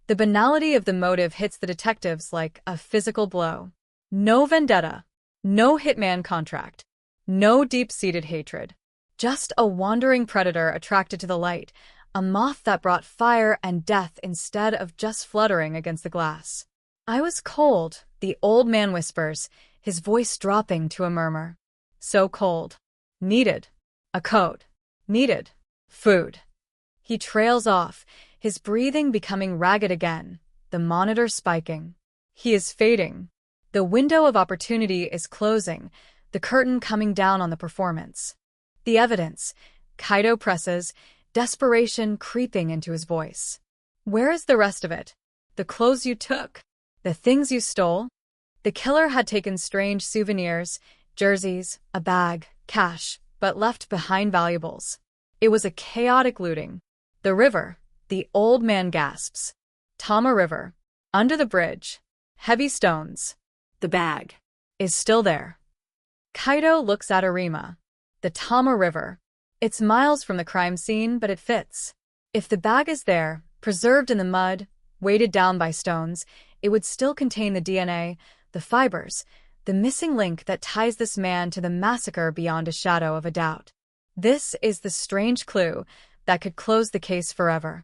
The banality of the motive hits the detectives like a physical blow. No vendetta. No hitman contract. No deep-seated hatred. Just a wandering predator attracted to the light, a moth that brought fire and death instead of just fluttering against the glass. I was cold, the old man whispers, his voice dropping to a murmur. So cold. Needed. A coat. Needed. Food. He trails off, his breathing becoming ragged again, the monitor spiking. He is fading. The window of opportunity is closing, the curtain coming down on the performance. The evidence, Kaido presses, desperation creeping into his voice. Where is the rest of it? The clothes you took? The things you stole? The killer had taken strange souvenirs, jerseys, a bag, cash, but left behind valuables. It was a chaotic looting. The river, the old man gasps. Tama River. Under the bridge. Heavy stones. The bag is still there. Kaido looks at Arima. The Tama River. It's miles from the crime scene, but it fits. If the bag is there, preserved in the mud, weighted down by stones, it would still contain the DNA, the fibers, the missing link that ties this man to the massacre beyond a shadow of a doubt. This is the strange clue that could close the case forever.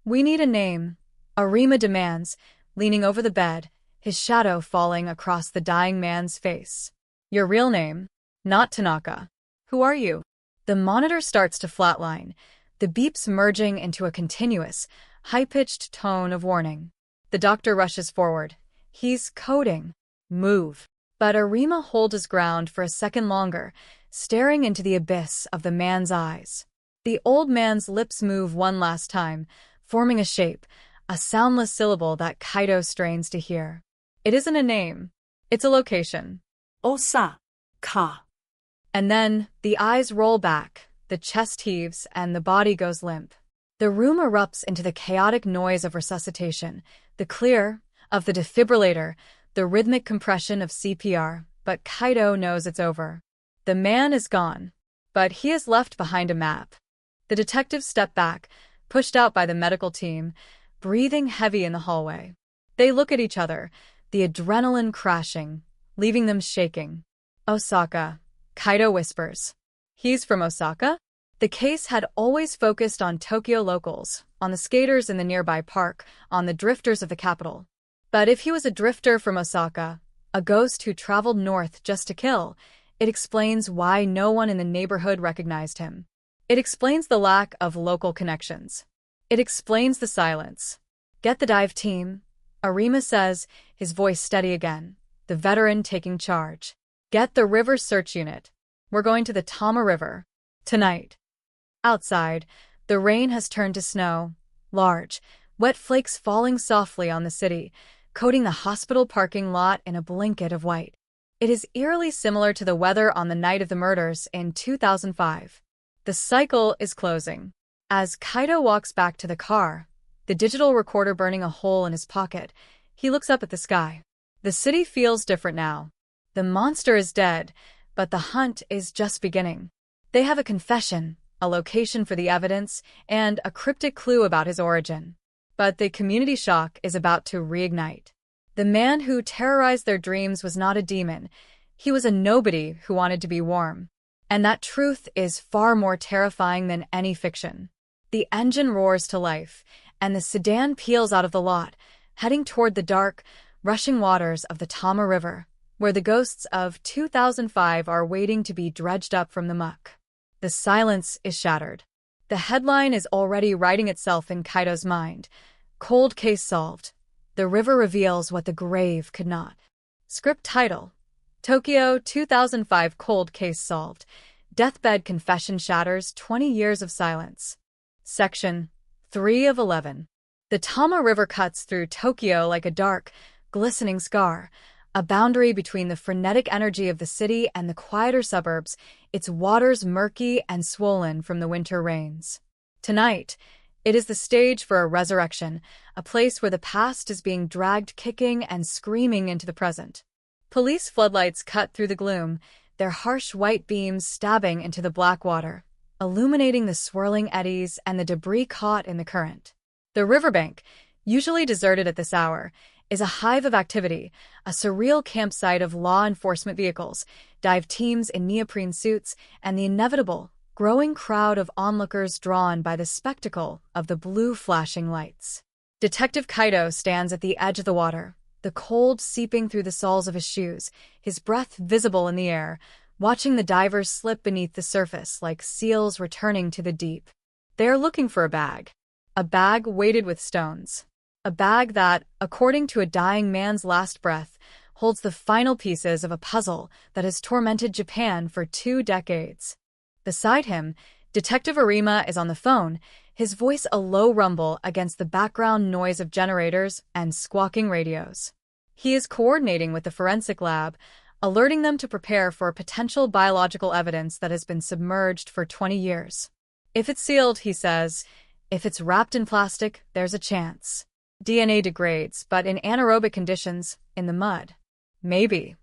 We need a name, Arima demands, leaning over the bed, his shadow falling across the dying man's face. Your real name? Not Tanaka. Who are you? The monitor starts to flatline, the beeps merging into a continuous, high-pitched tone of warning. The doctor rushes forward. He's coding. Move. But Arima holds his ground for a second longer, staring into the abyss of the man's eyes. The old man's lips move one last time, forming a shape, a soundless syllable that Kaido strains to hear. It isn't a name. It's a location. Osaka. And then, the eyes roll back, the chest heaves, and the body goes limp. The room erupts into the chaotic noise of resuscitation, the clear of the defibrillator, the rhythmic compression of CPR, but Kaido knows it's over. The man is gone, but he is left behind a map. The detectives step back, pushed out by the medical team, breathing heavy in the hallway. They look at each other, the adrenaline crashing, leaving them shaking. Osaka, Kaido whispers. He's from Osaka? The case had always focused on Tokyo locals, on the skaters in the nearby park, on the drifters of the capital. But if he was a drifter from Osaka, a ghost who traveled north just to kill, it explains why no one in the neighborhood recognized him. It explains the lack of local connections. It explains the silence. Get the dive team, Arima says, his voice steady again, the veteran taking charge. Get the river search unit. We're going to the Tama River. Tonight. Outside, the rain has turned to snow, large, wet flakes falling softly on the city, coating the hospital parking lot in a blanket of white. It is eerily similar to the weather on the night of the murders in 2005. The cycle is closing. As Kaido walks back to the car, the digital recorder burning a hole in his pocket, he looks up at the sky. The city feels different now. The monster is dead, but the hunt is just beginning. They have a confession, a location for the evidence, and a cryptic clue about his origin. But the community shock is about to reignite. The man who terrorized their dreams was not a demon. He was a nobody who wanted to be warm. And that truth is far more terrifying than any fiction. The engine roars to life, and the sedan peels out of the lot, heading toward the dark, rushing waters of the Tama River, where the ghosts of 2005 are waiting to be dredged up from the muck. The silence is shattered. The headline is already writing itself in Kaito's mind. Cold case solved. The river reveals what the grave could not. Script title: Tokyo 2005 Cold Case Solved. Deathbed Confession Shatters 20 Years of Silence. Section 3 of 11. The Tama River cuts through Tokyo like a dark, glistening scar, a boundary between the frenetic energy of the city and the quieter suburbs, its waters murky and swollen from the winter rains. Tonight, it is the stage for a resurrection, a place where the past is being dragged kicking and screaming into the present. Police floodlights cut through the gloom, their harsh white beams stabbing into the black water, illuminating the swirling eddies and the debris caught in the current. The riverbank, usually deserted at this hour, is a hive of activity, a surreal campsite of law enforcement vehicles, dive teams in neoprene suits, and the inevitable, growing crowd of onlookers drawn by the spectacle of the blue flashing lights. Detective Kaito stands at the edge of the water, the cold seeping through the soles of his shoes, his breath visible in the air, watching the divers slip beneath the surface like seals returning to the deep. They are looking for a bag weighted with stones. A bag that, according to a dying man's last breath, holds the final pieces of a puzzle that has tormented Japan for 2 decades. Beside him, Detective Arima is on the phone, his voice a low rumble against the background noise of generators and squawking radios. He is coordinating with the forensic lab, alerting them to prepare for potential biological evidence that has been submerged for 20 years. If it's sealed, he says, if it's wrapped in plastic, there's a chance. DNA degrades, but in anaerobic conditions, in the mud. Maybe.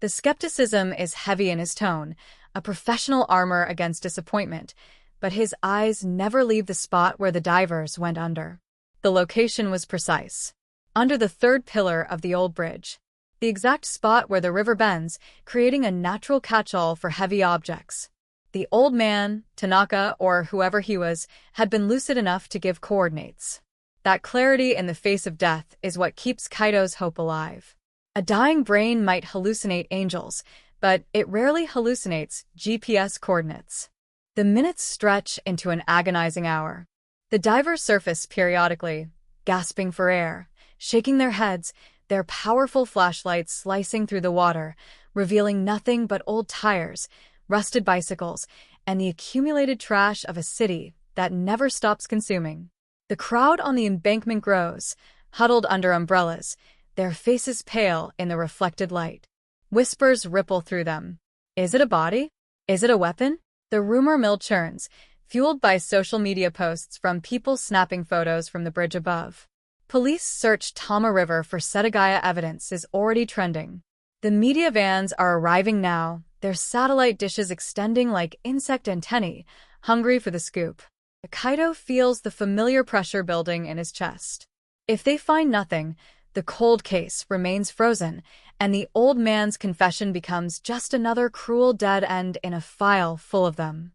The skepticism is heavy in his tone, a professional armor against disappointment, but his eyes never leave the spot where the divers went under. The location was precise. Under the 3rd pillar of the old bridge. The exact spot where the river bends, creating a natural catch-all for heavy objects. The old man, Tanaka, or whoever he was, had been lucid enough to give coordinates. That clarity in the face of death is what keeps Kaito's hope alive. A dying brain might hallucinate angels, but it rarely hallucinates GPS coordinates. The minutes stretch into an agonizing hour. The divers surface periodically, gasping for air, shaking their heads, their powerful flashlights slicing through the water, revealing nothing but old tires, rusted bicycles, and the accumulated trash of a city that never stops consuming. The crowd on the embankment grows, huddled under umbrellas, their faces pale in the reflected light. Whispers ripple through them. Is it a body? Is it a weapon? The rumor mill churns, fueled by social media posts from people snapping photos from the bridge above. Police search Tama River for Setagaya evidence is already trending. The media vans are arriving now, their satellite dishes extending like insect antennae, hungry for the scoop. Kaito feels the familiar pressure building in his chest. If they find nothing, the cold case remains frozen, and the old man's confession becomes just another cruel dead end in a file full of them.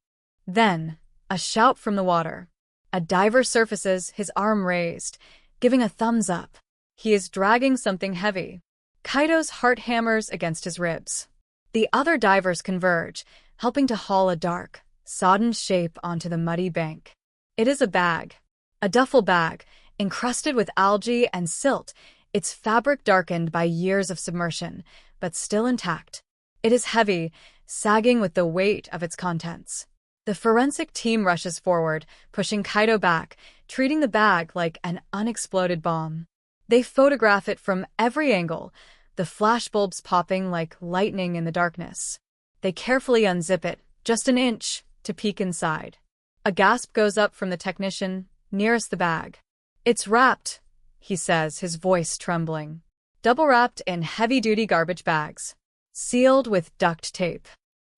Then, a shout from the water. A diver surfaces, his arm raised, giving a thumbs up. He is dragging something heavy. Kaito's heart hammers against his ribs. The other divers converge, helping to haul a dark, sodden shape onto the muddy bank. It is a bag. A duffel bag, encrusted with algae and silt, its fabric darkened by years of submersion, but still intact. It is heavy, sagging with the weight of its contents. The forensic team rushes forward, pushing Kaito back, treating the bag like an unexploded bomb. They photograph it from every angle, the flashbulbs popping like lightning in the darkness. They carefully unzip it, just an inch, to peek inside. A gasp goes up from the technician nearest the bag. It's wrapped, he says, his voice trembling. Double-wrapped in heavy-duty garbage bags. Sealed with duct tape.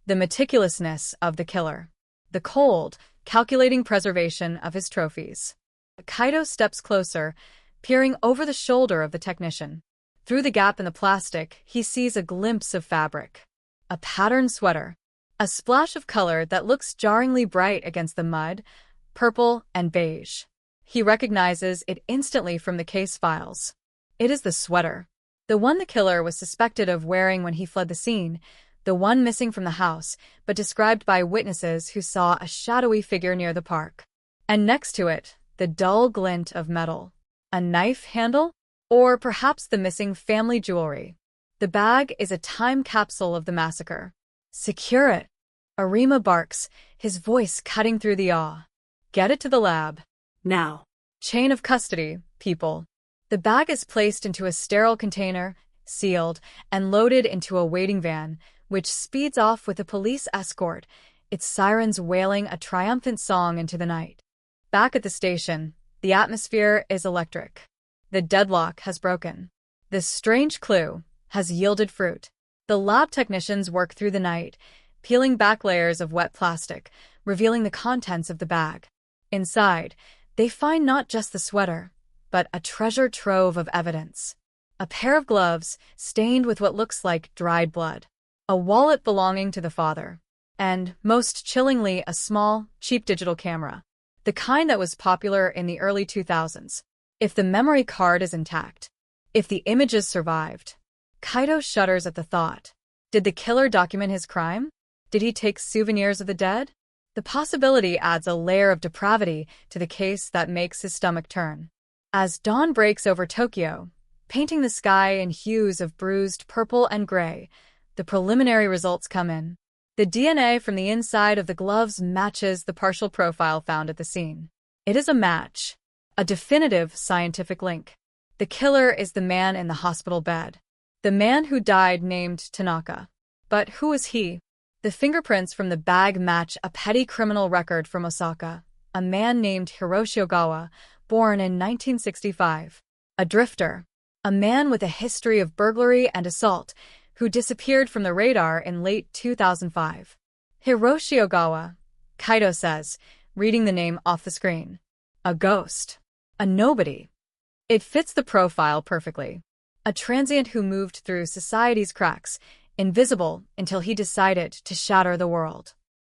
The meticulousness of the killer. The cold, calculating preservation of his trophies. Kaito steps closer, peering over the shoulder of the technician. Through the gap in the plastic, he sees a glimpse of fabric. A patterned sweater. A splash of color that looks jarringly bright against the mud. purple, and beige. He recognizes it instantly from the case files. It is the sweater. The one the killer was suspected of wearing when he fled the scene, the one missing from the house, but described by witnesses who saw a shadowy figure near the park. And next to it, the dull glint of metal. A knife handle? Or perhaps the missing family jewelry. The bag is a time capsule of the massacre. Secure it. Arima barks, his voice cutting through the awe. Get it to the lab. Now. Chain of custody, people. The bag is placed into a sterile container, sealed, and loaded into a waiting van, which speeds off with a police escort, its sirens wailing a triumphant song into the night. Back at the station, the atmosphere is electric. The deadlock has broken. This strange clue has yielded fruit. The lab technicians work through the night, peeling back layers of wet plastic, revealing the contents of the bag. Inside, they find not just the sweater, but a treasure trove of evidence. A pair of gloves stained with what looks like dried blood. A wallet belonging to the father. And, most chillingly, a small, cheap digital camera. The kind that was popular in the early 2000s. If the memory card is intact, if the images survived, Kaito shudders at the thought. Did the killer document his crime? Did he take souvenirs of the dead? The possibility adds a layer of depravity to the case that makes his stomach turn. As dawn breaks over Tokyo, painting the sky in hues of bruised purple and gray, the preliminary results come in. The DNA from the inside of the gloves matches the partial profile found at the scene. It is a match, a definitive scientific link. The killer is the man in the hospital bed. The man who died named Tanaka. But who is he? The fingerprints from the bag match a petty criminal record from Osaka, a man named Hiroshi Ogawa, born in 1965. A drifter, a man with a history of burglary and assault, who disappeared from the radar in late 2005. Hiroshi Ogawa, Kaito says, reading the name off the screen. A ghost. A nobody. It fits the profile perfectly. A transient who moved through society's cracks, invisible until he decided to shatter the world.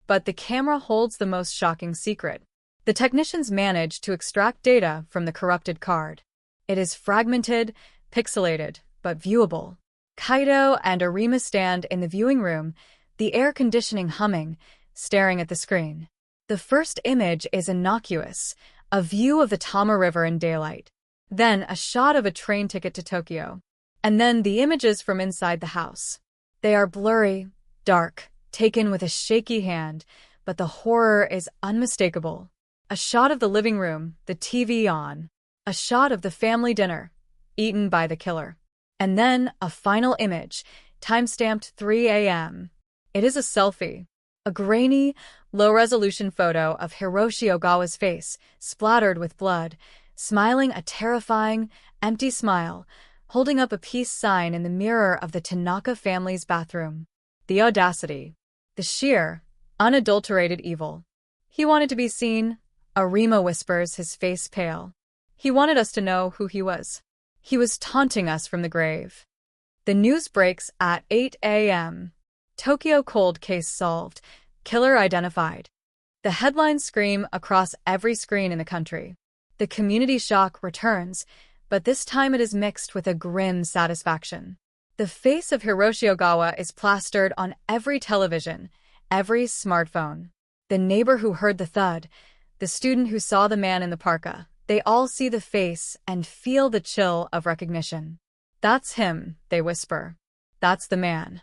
But the camera holds the most shocking secret. The technicians manage to extract data from the corrupted card. It is fragmented, pixelated, but viewable. Kaito and Arima stand in the viewing room, the air conditioning humming, staring at the screen. The first image is innocuous, a view of the Tama River in daylight. Then a shot of a train ticket to Tokyo. And then the images from inside the house. They are blurry, dark, taken with a shaky hand, but the horror is unmistakable. A shot of the living room, the TV on. A shot of the family dinner, eaten by the killer. And then a final image, timestamped 3 a.m. It is a selfie. A grainy, low-resolution photo of Hiroshi Ogawa's face, splattered with blood, smiling a terrifying, empty smile, holding up a peace sign in the mirror of the Tanaka family's bathroom. The audacity. The sheer, unadulterated evil. He wanted to be seen, Arima whispers, his face pale. He wanted us to know who he was. He was taunting us from the grave. The news breaks at 8 a.m. Tokyo cold case solved. Killer identified. The headlines scream across every screen in the country. The community shock returns, but this time it is mixed with a grim satisfaction. The face of Hiroshi Ogawa is plastered on every television, every smartphone. The neighbor who heard the thud, the student who saw the man in the parka, they all see the face and feel the chill of recognition. That's him, they whisper. That's the man.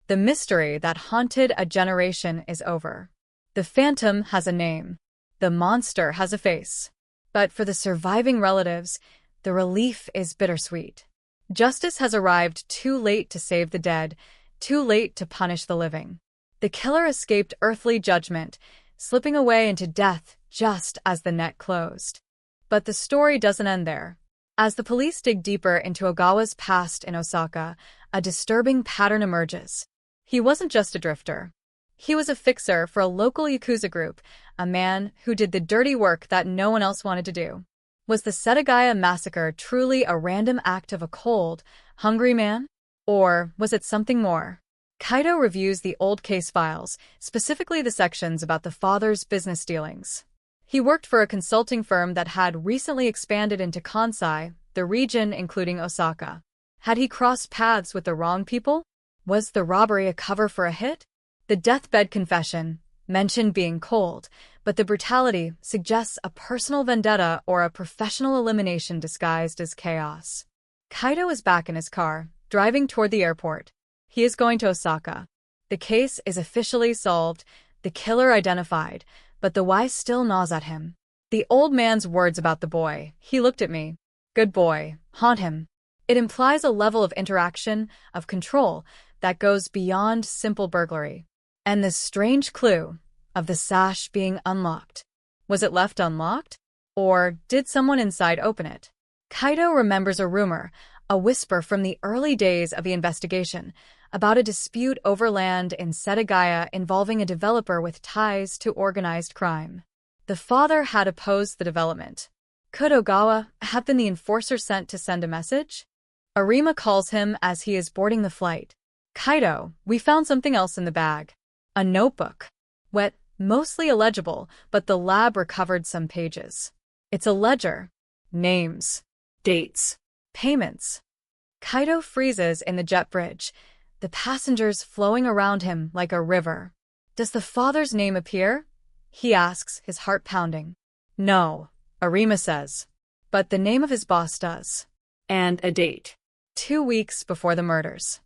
The mystery that haunted a generation is over. The phantom has a name. The monster has a face. But for the surviving relatives, the relief is bittersweet. Justice has arrived too late to save the dead, too late to punish the living. The killer escaped earthly judgment, slipping away into death just as the net closed. But the story doesn't end there. As the police dig deeper into Ogawa's past in Osaka, a disturbing pattern emerges. He wasn't just a drifter. He was a fixer for a local Yakuza group, a man who did the dirty work that no one else wanted to do. Was the Setagaya massacre truly a random act of a cold, hungry man? Or was it something more? Kaito reviews the old case files, specifically the sections about the father's business dealings. He worked for a consulting firm that had recently expanded into Kansai, the region including Osaka. Had he crossed paths with the wrong people? Was the robbery a cover for a hit? The deathbed confession mentioned being cold, but the brutality suggests a personal vendetta or a professional elimination disguised as chaos. Kaito is back in his car, driving toward the airport. He is going to Osaka. The case is officially solved, the killer identified, but the why still gnaws at him. The old man's words about the boy, he looked at me. Good boy, haunt him. It implies a level of interaction, of control, that goes beyond simple burglary. And this strange clue of the sash being unlocked. Was it left unlocked? Or did someone inside open it? Kaito remembers a rumor, a whisper from the early days of the investigation, about a dispute over land in Setagaya involving a developer with ties to organized crime. The father had opposed the development. Could Ogawa have been the enforcer sent to send a message? Arima calls him as he is boarding the flight. Kaito, we found something else in the bag. A notebook. Wet, mostly illegible, but the lab recovered some pages. It's a ledger. Names. Dates. Payments. Kaito freezes in the jet bridge, the passengers flowing around him like a river. Does the father's name appear? He asks, his heart pounding. No, Arima says. But the name of his boss does. And a date. 2 weeks before the murders.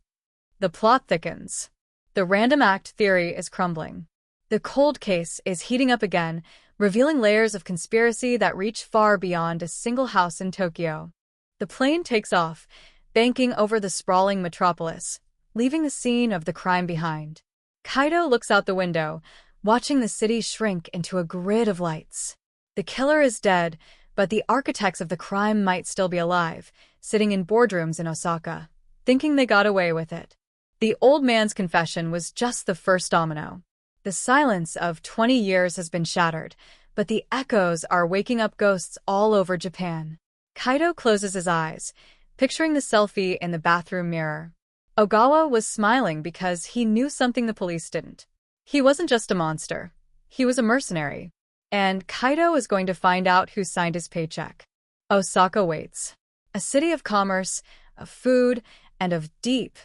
The plot thickens. The random act theory is crumbling. The cold case is heating up again, revealing layers of conspiracy that reach far beyond a single house in Tokyo. The plane takes off, banking over the sprawling metropolis, leaving the scene of the crime behind. Kaito looks out the window, watching the city shrink into a grid of lights. The killer is dead, but the architects of the crime might still be alive, sitting in boardrooms in Osaka, thinking they got away with it. The old man's confession was just the first domino. The silence of 20 years has been shattered, but the echoes are waking up ghosts all over Japan. Kaito closes his eyes, picturing the selfie in the bathroom mirror. Ogawa was smiling because he knew something the police didn't. He wasn't just a monster. He was a mercenary. And Kaito is going to find out who signed his paycheck. Osaka waits. A city of commerce, of food, and of deep,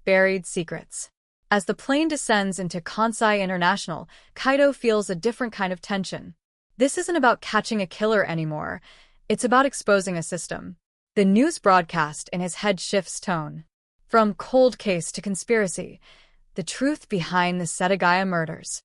buried secrets. As the plane descends into Kansai International, Kaito feels a different kind of tension. This isn't about catching a killer anymore. It's about exposing a system. The news broadcast in his head shifts tone. From cold case to conspiracy, the truth behind the Setagaya murders.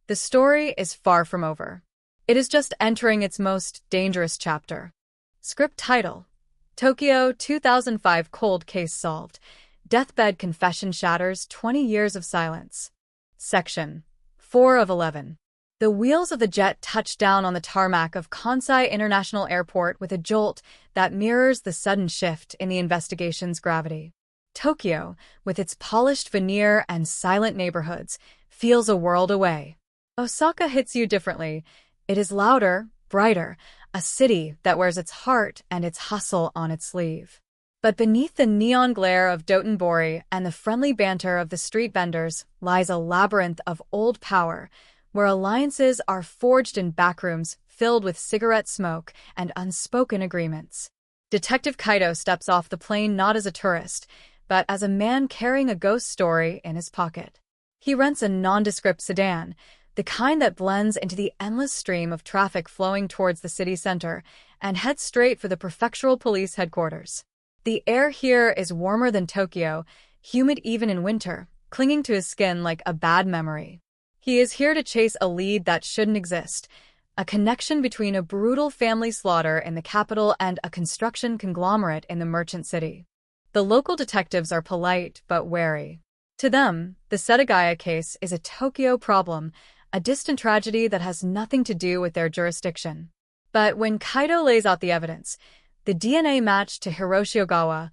The story is far from over. It is just entering its most dangerous chapter. Script title: Tokyo 2005 Cold Case Solved. Deathbed Confession Shatters 20 Years of Silence. Section 4 of 11. The wheels of the jet touch down on the tarmac of Kansai International Airport with a jolt that mirrors the sudden shift in the investigation's gravity. Tokyo, with its polished veneer and silent neighborhoods, feels a world away. Osaka hits you differently. It is louder, brighter, a city that wears its heart and its hustle on its sleeve. But beneath the neon glare of Dotonbori and the friendly banter of the street vendors lies a labyrinth of old power, where alliances are forged in backrooms filled with cigarette smoke and unspoken agreements. Detective Kaito steps off the plane not as a tourist, but as a man carrying a ghost story in his pocket. He rents a nondescript sedan, the kind that blends into the endless stream of traffic flowing towards the city center, and heads straight for the prefectural police headquarters. The air here is warmer than Tokyo, humid even in winter, clinging to his skin like a bad memory. He is here to chase a lead that shouldn't exist, a connection between a brutal family slaughter in the capital and a construction conglomerate in the merchant city. The local detectives are polite but wary. To them, the Setagaya case is a Tokyo problem, a distant tragedy that has nothing to do with their jurisdiction. But when Kaito lays out the evidence, the DNA match to Hiroshi Ogawa,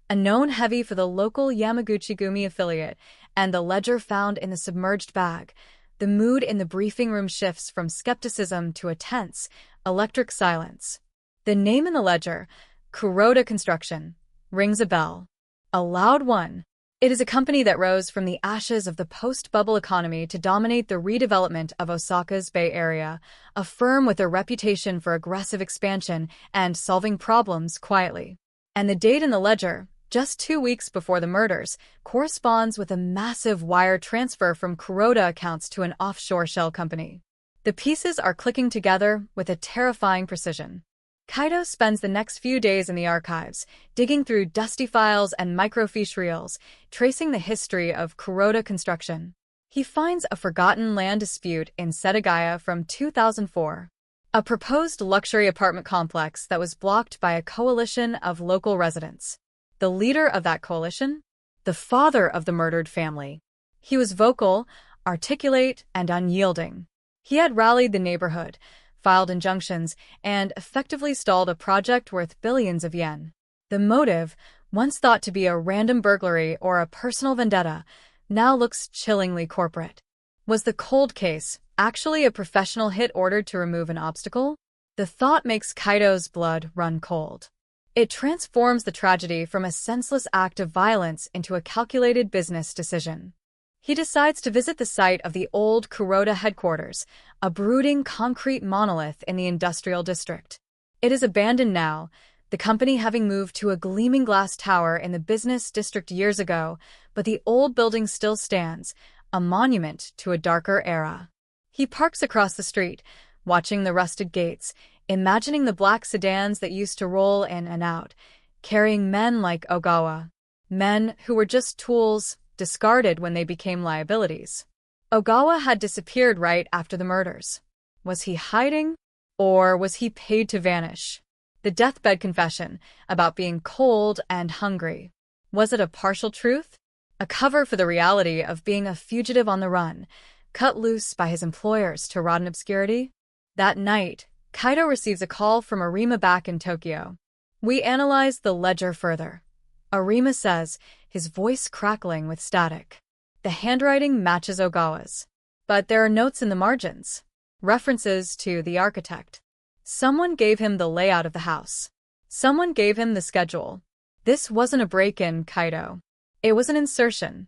a known heavy for the local Yamaguchi-gumi affiliate, and the ledger found in the submerged bag, the mood in the briefing room shifts from skepticism to a tense, electric silence. The name in the ledger, Kuroda Construction, rings a bell. A loud one, It is a company that rose from the ashes of the post-bubble economy to dominate the redevelopment of Osaka's Bay Area, a firm with a reputation for aggressive expansion and solving problems quietly. And the date in the ledger, just 2 weeks before the murders, corresponds with a massive wire transfer from Kuroda accounts to an offshore shell company. The pieces are clicking together with a terrifying precision. Kaito spends the next few days in the archives, digging through dusty files and microfiche reels, tracing the history of Kuroda construction. He finds a forgotten land dispute in Setagaya from 2004, a proposed luxury apartment complex that was blocked by a coalition of local residents. The leader of that coalition? The father of the murdered family. He was vocal, articulate, and unyielding. He had rallied the neighborhood, filed injunctions, and effectively stalled a project worth billions of yen. The motive, once thought to be a random burglary or a personal vendetta, now looks chillingly corporate. Was the cold case actually a professional hit ordered to remove an obstacle? The thought makes Kaito's blood run cold. It transforms the tragedy from a senseless act of violence into a calculated business decision. He decides to visit the site of the old Kuroda headquarters, a brooding concrete monolith in the industrial district. It is abandoned now, the company having moved to a gleaming glass tower in the business district years ago, but the old building still stands, a monument to a darker era. He parks across the street, watching the rusted gates, imagining the black sedans that used to roll in and out, carrying men like Ogawa, men who were just tools, discarded when they became liabilities. Ogawa had disappeared right after the murders. Was he hiding, or was he paid to vanish? The deathbed confession about being cold and hungry. Was it a partial truth? A cover for the reality of being a fugitive on the run, cut loose by his employers to rot in obscurity? That night, Kaito receives a call from Arima back in Tokyo. We analyze the ledger further. Arima says, his voice crackling with static. The handwriting matches Ogawa's. But there are notes in the margins. References to the architect. Someone gave him the layout of the house. Someone gave him the schedule. This wasn't a break-in, Kaito. It was an insertion.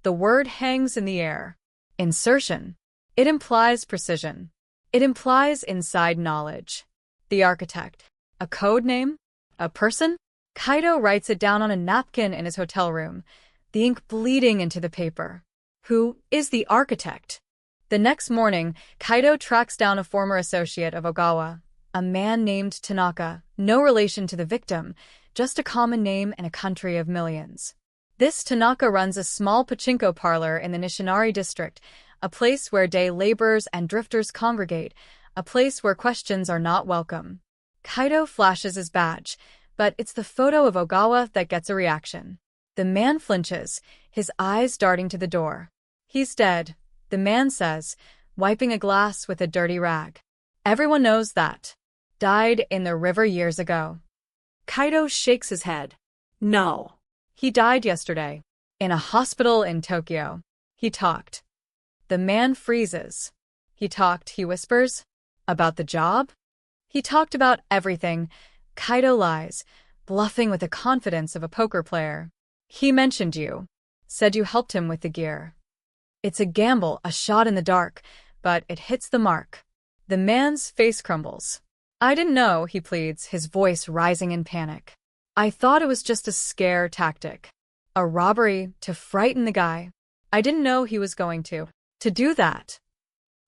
The word hangs in the air. Insertion. It implies precision. It implies inside knowledge. The architect. A code name? A person? Kaito writes it down on a napkin in his hotel room, the ink bleeding into the paper. Who is the architect? The next morning, Kaito tracks down a former associate of Ogawa, a man named Tanaka, no relation to the victim, just a common name in a country of millions. This Tanaka runs a small pachinko parlor in the Nishinari district, a place where day laborers and drifters congregate, a place where questions are not welcome. Kaito flashes his badge, but it's the photo of Ogawa that gets a reaction. The man flinches, his eyes darting to the door. He's dead, the man says, wiping a glass with a dirty rag. Everyone knows that. Died in the river years ago. Kaito shakes his head. No. He died yesterday. In a hospital in Tokyo. He talked. The man freezes. He talked, he whispers. About the job? He talked about everything. Kaito lies, bluffing with the confidence of a poker player. He mentioned you. Said you helped him with the gear. It's a gamble, a shot in the dark, but it hits the mark. The man's face crumbles. I didn't know, he pleads, his voice rising in panic. I thought it was just a scare tactic. A robbery to frighten the guy. I didn't know he was going to do that.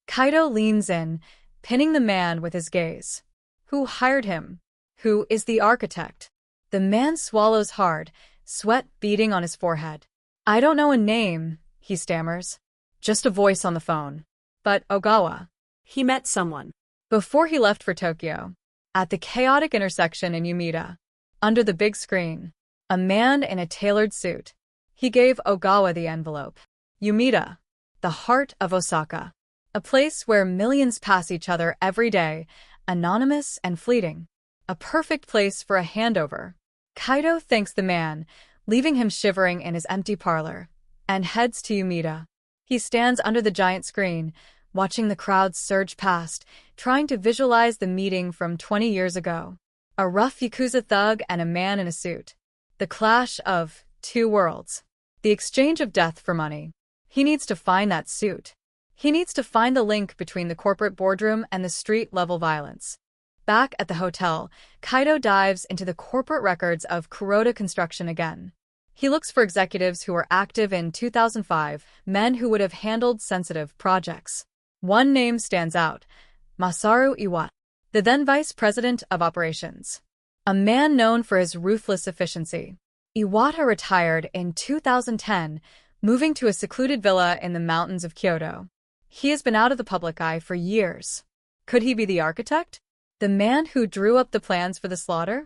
Kaito leans in, pinning the man with his gaze. Who hired him? Who is the architect? The man swallows hard, sweat beading on his forehead. I don't know a name, he stammers. Just a voice on the phone. But Ogawa. He met someone. Before he left for Tokyo. At the chaotic intersection in Umeda. Under the big screen. A man in a tailored suit. He gave Ogawa the envelope. Umeda. The heart of Osaka. A place where millions pass each other every day, anonymous and fleeting. A perfect place for a handover. Kaito thanks the man, leaving him shivering in his empty parlor, and heads to Umeda. He stands under the giant screen, watching the crowd surge past, trying to visualize the meeting from 20 years ago. A rough Yakuza thug and a man in a suit. The clash of two worlds. The exchange of death for money. He needs to find that suit. He needs to find the link between the corporate boardroom and the street-level violence. Back at the hotel, Kaito dives into the corporate records of Kuroda Construction again. He looks for executives who were active in 2005, men who would have handled sensitive projects. One name stands out: Masaru Iwata, the then vice president of operations. A man known for his ruthless efficiency. Iwata retired in 2010, moving to a secluded villa in the mountains of Kyoto. He has been out of the public eye for years. Could he be the architect? The man who drew up the plans for the slaughter?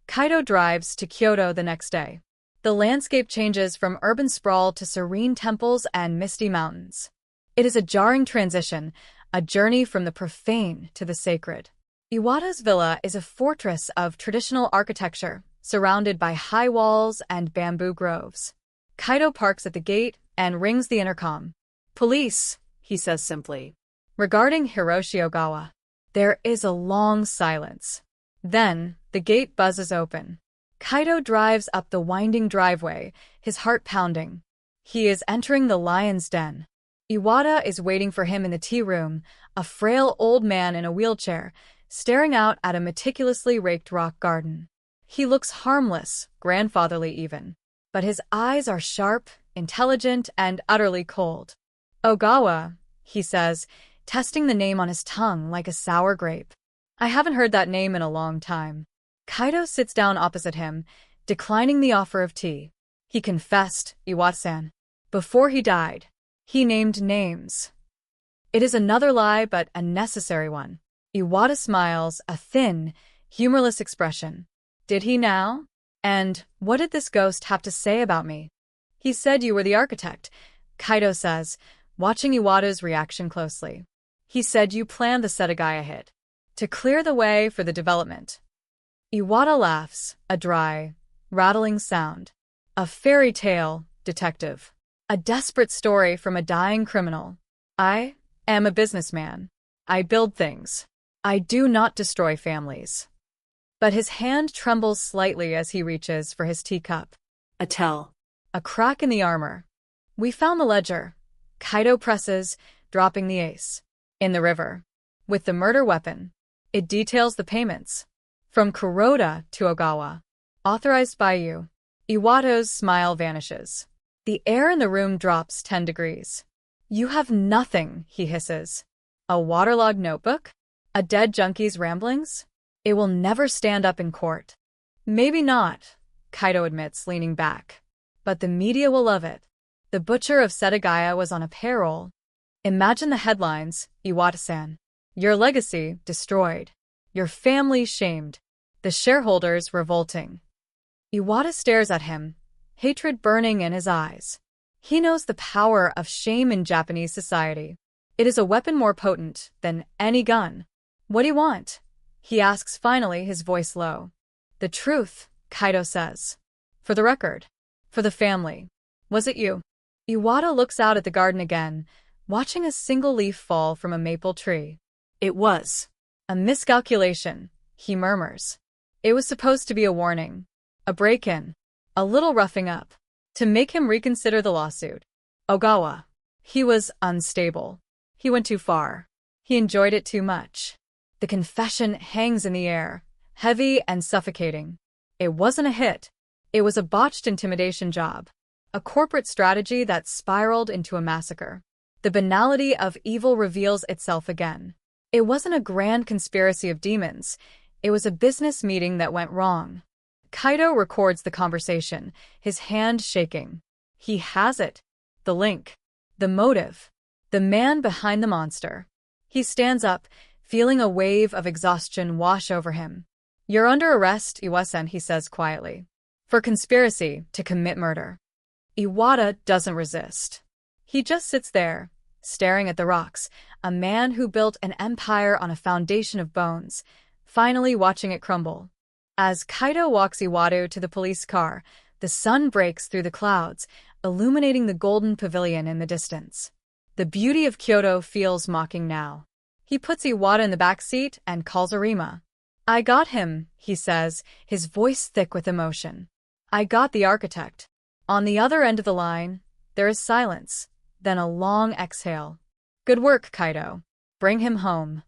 Kaito drives to Kyoto the next day. The landscape changes from urban sprawl to serene temples and misty mountains. It is a jarring transition, a journey from the profane to the sacred. Iwata's villa is a fortress of traditional architecture, surrounded by high walls and bamboo groves. Kaito parks at the gate and rings the intercom. "Police," he says simply. Regarding Hiroshi Ogawa, there is a long silence. Then, the gate buzzes open. Kaito drives up the winding driveway, his heart pounding. He is entering the lion's den. Iwata is waiting for him in the tea room, a frail old man in a wheelchair, staring out at a meticulously raked rock garden. He looks harmless, grandfatherly even, but his eyes are sharp, intelligent, and utterly cold. "Ogawa," he says, testing the name on his tongue like a sour grape. "I haven't heard that name in a long time." Kaito sits down opposite him, declining the offer of tea. He confessed, Iwata-san. Before he died, he named names. It is another lie, but a necessary one. Iwata smiles, a thin, humorless expression. "Did he now? And what did this ghost have to say about me?" "He said you were the architect," Kaito says, watching Iwata's reaction closely. "He said you planned the Setagaya hit to clear the way for the development." Iwata laughs, a dry, rattling sound. A fairy tale, detective. A desperate story from a dying criminal. "I am a businessman. I build things. I do not destroy families." But his hand trembles slightly as he reaches for his teacup. A tell. A crack in the armor. "We found the ledger." Kaito presses, dropping the ace. "In the river. With the murder weapon. It details the payments. From Kuroda to Ogawa. Authorized by you." Iwata's smile vanishes. The air in the room drops 10 degrees. "You have nothing," he hisses. "A waterlogged notebook? A dead junkie's ramblings? It will never stand up in court." "Maybe not," Kaito admits, leaning back. "But the media will love it. The butcher of Setagaya was on a payroll. Imagine the headlines, Iwata-san. Your legacy destroyed. Your family shamed. The shareholders revolting." Iwata stares at him, hatred burning in his eyes. He knows the power of shame in Japanese society. It is a weapon more potent than any gun. "What do you want?" he asks finally, his voice low. "The truth," Kaito says. "For the record. For the family. Was it you?" Iwata looks out at the garden again, watching a single leaf fall from a maple tree. "It was a miscalculation," he murmurs. "It was supposed to be a warning. A break-in. A little roughing up. To make him reconsider the lawsuit. Ogawa. He was unstable. He went too far. He enjoyed it too much." The confession hangs in the air, heavy and suffocating. It wasn't a hit. It was a botched intimidation job. A corporate strategy that spiraled into a massacre. The banality of evil reveals itself again. It wasn't a grand conspiracy of demons. It was a business meeting that went wrong. Kaito records the conversation, his hand shaking. He has it. The link. The motive. The man behind the monster. He stands up, feeling a wave of exhaustion wash over him. "You're under arrest, Iwata-san," he says quietly. "For conspiracy to commit murder." Iwata doesn't resist. He just sits there, staring at the rocks, a man who built an empire on a foundation of bones, finally watching it crumble. As Kaito walks Iwata to the police car, the sun breaks through the clouds, illuminating the golden pavilion in the distance. The beauty of Kyoto feels mocking now. He puts Iwata in the back seat and calls Arima. "I got him," he says, his voice thick with emotion. "I got the architect. On the other end of the line, there is silence, then a long exhale. Good work, Kaito. Bring him home.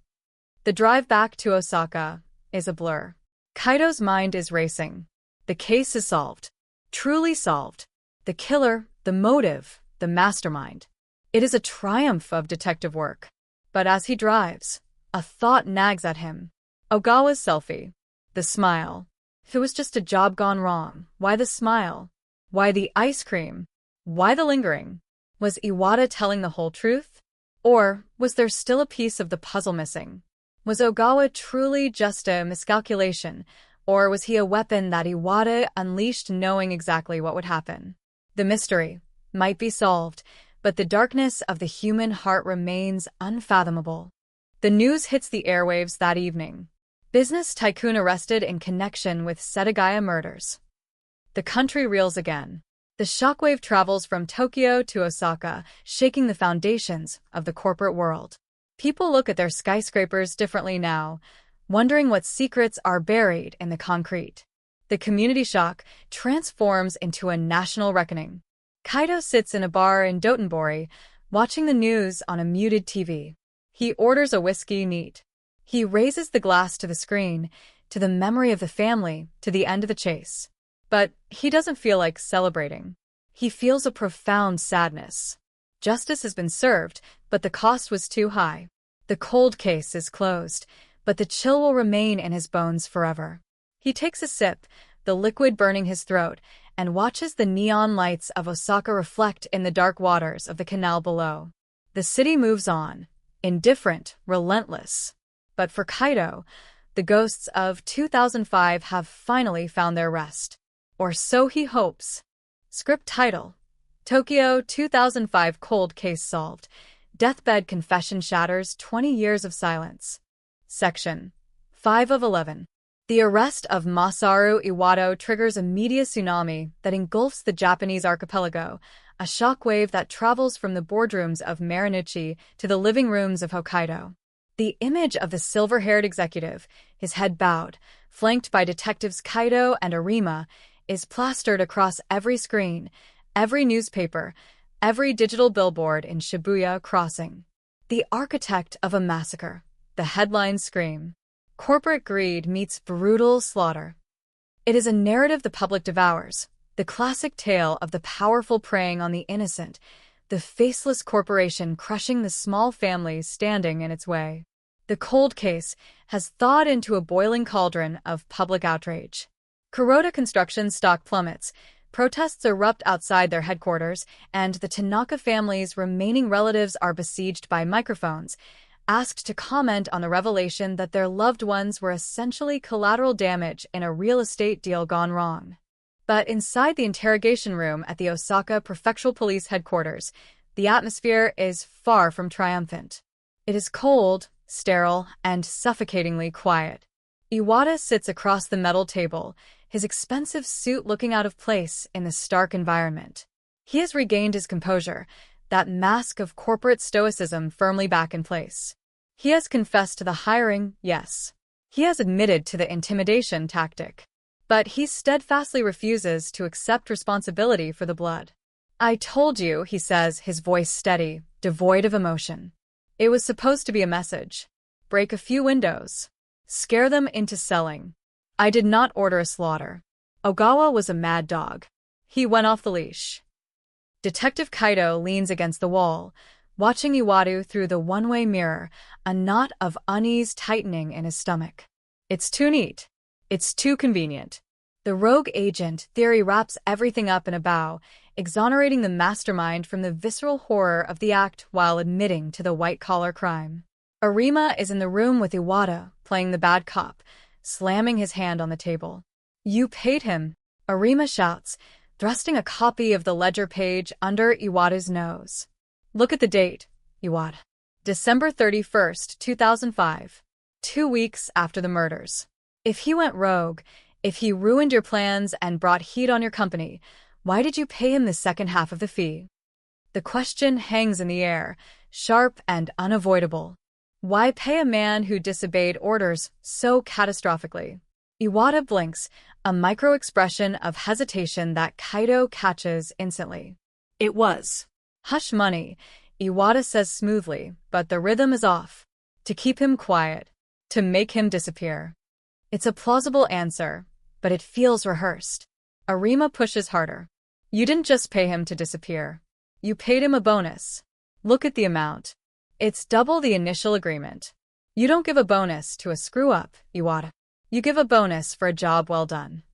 The drive back to Osaka is a blur. Kaito's mind is racing. The case is solved. Truly solved. The killer, the motive, the mastermind. It is a triumph of detective work. But as he drives, a thought nags at him. Ogawa's selfie. The smile. If it was just a job gone wrong, why the smile? Why the ice cream? Why the lingering? Was Iwata telling the whole truth? Or was there still a piece of the puzzle missing? Was Ogawa truly just a miscalculation, or was he a weapon that Iwata unleashed knowing exactly what would happen? The mystery might be solved, but the darkness of the human heart remains unfathomable. The news hits the airwaves that evening. Business tycoon arrested in connection with Setagaya murders. The country reels again. The shockwave travels from Tokyo to Osaka, shaking the foundations of the corporate world. People look at their skyscrapers differently now, wondering what secrets are buried in the concrete. The community shock transforms into a national reckoning. Kaito sits in a bar in Dotonbori, watching the news on a muted TV. He orders a whiskey neat. He raises the glass to the screen, to the memory of the family, to the end of the chase. But he doesn't feel like celebrating. He feels a profound sadness. Justice has been served, but the cost was too high. The cold case is closed, but the chill will remain in his bones forever. He takes a sip, the liquid burning his throat, and watches the neon lights of Osaka reflect in the dark waters of the canal below. The city moves on, indifferent, relentless. But for Kaito, the ghosts of 2005 have finally found their rest. Or so he hopes. Script title: Tokyo 2005 Cold Case Solved. Deathbed Confession Shatters 20 Years of Silence. Section 5 of 11. The arrest of Masaru Iwato triggers a media tsunami that engulfs the Japanese archipelago, a shockwave that travels from the boardrooms of Marunouchi to the living rooms of Hokkaido. The image of the silver-haired executive, his head bowed, flanked by detectives Kaito and Arima, is plastered across every screen, every newspaper, every digital billboard in Shibuya Crossing. The architect of a massacre. The headlines scream. Corporate greed meets brutal slaughter. It is a narrative the public devours, the classic tale of the powerful preying on the innocent, the faceless corporation crushing the small families standing in its way. The cold case has thawed into a boiling cauldron of public outrage. Kuroda Construction stock plummets, protests erupt outside their headquarters, and the Tanaka family's remaining relatives are besieged by microphones, asked to comment on the revelation that their loved ones were essentially collateral damage in a real estate deal gone wrong. But inside the interrogation room at the Osaka Prefectural Police Headquarters, the atmosphere is far from triumphant. It is cold, sterile, and suffocatingly quiet. Iwata sits across the metal table, his expensive suit looking out of place in the stark environment. He has regained his composure, that mask of corporate stoicism firmly back in place. He has confessed to the hiring, yes. He has admitted to the intimidation tactic. But he steadfastly refuses to accept responsibility for the blood. I told you, he says, his voice steady, devoid of emotion. It was supposed to be a message. Break a few windows. Scare them into selling. I did not order a slaughter. Ogawa was a mad dog. He went off the leash. Detective Kaito leans against the wall, watching Iwatu through the one-way mirror, a knot of unease tightening in his stomach. It's too neat. It's too convenient. The rogue agent theory wraps everything up in a bow, exonerating the mastermind from the visceral horror of the act while admitting to the white-collar crime. Arima is in the room with Iwata, playing the bad cop, slamming his hand on the table. You paid him, Arima shouts, thrusting a copy of the ledger page under Iwata's nose. Look at the date, Iwata. December 31st, 2005. 2 weeks after the murders. If he went rogue, if he ruined your plans and brought heat on your company, why did you pay him the second half of the fee? The question hangs in the air, sharp and unavoidable. Why pay a man who disobeyed orders so catastrophically? Iwata blinks, a micro-expression of hesitation that Kaito catches instantly. It was. Hush money, Iwata says smoothly, but the rhythm is off. To keep him quiet. To make him disappear. It's a plausible answer, but it feels rehearsed. Arima pushes harder. You didn't just pay him to disappear. You paid him a bonus. Look at the amount. It's double the initial agreement. You don't give a bonus to a screw-up, Iwata. You give a bonus for a job well done.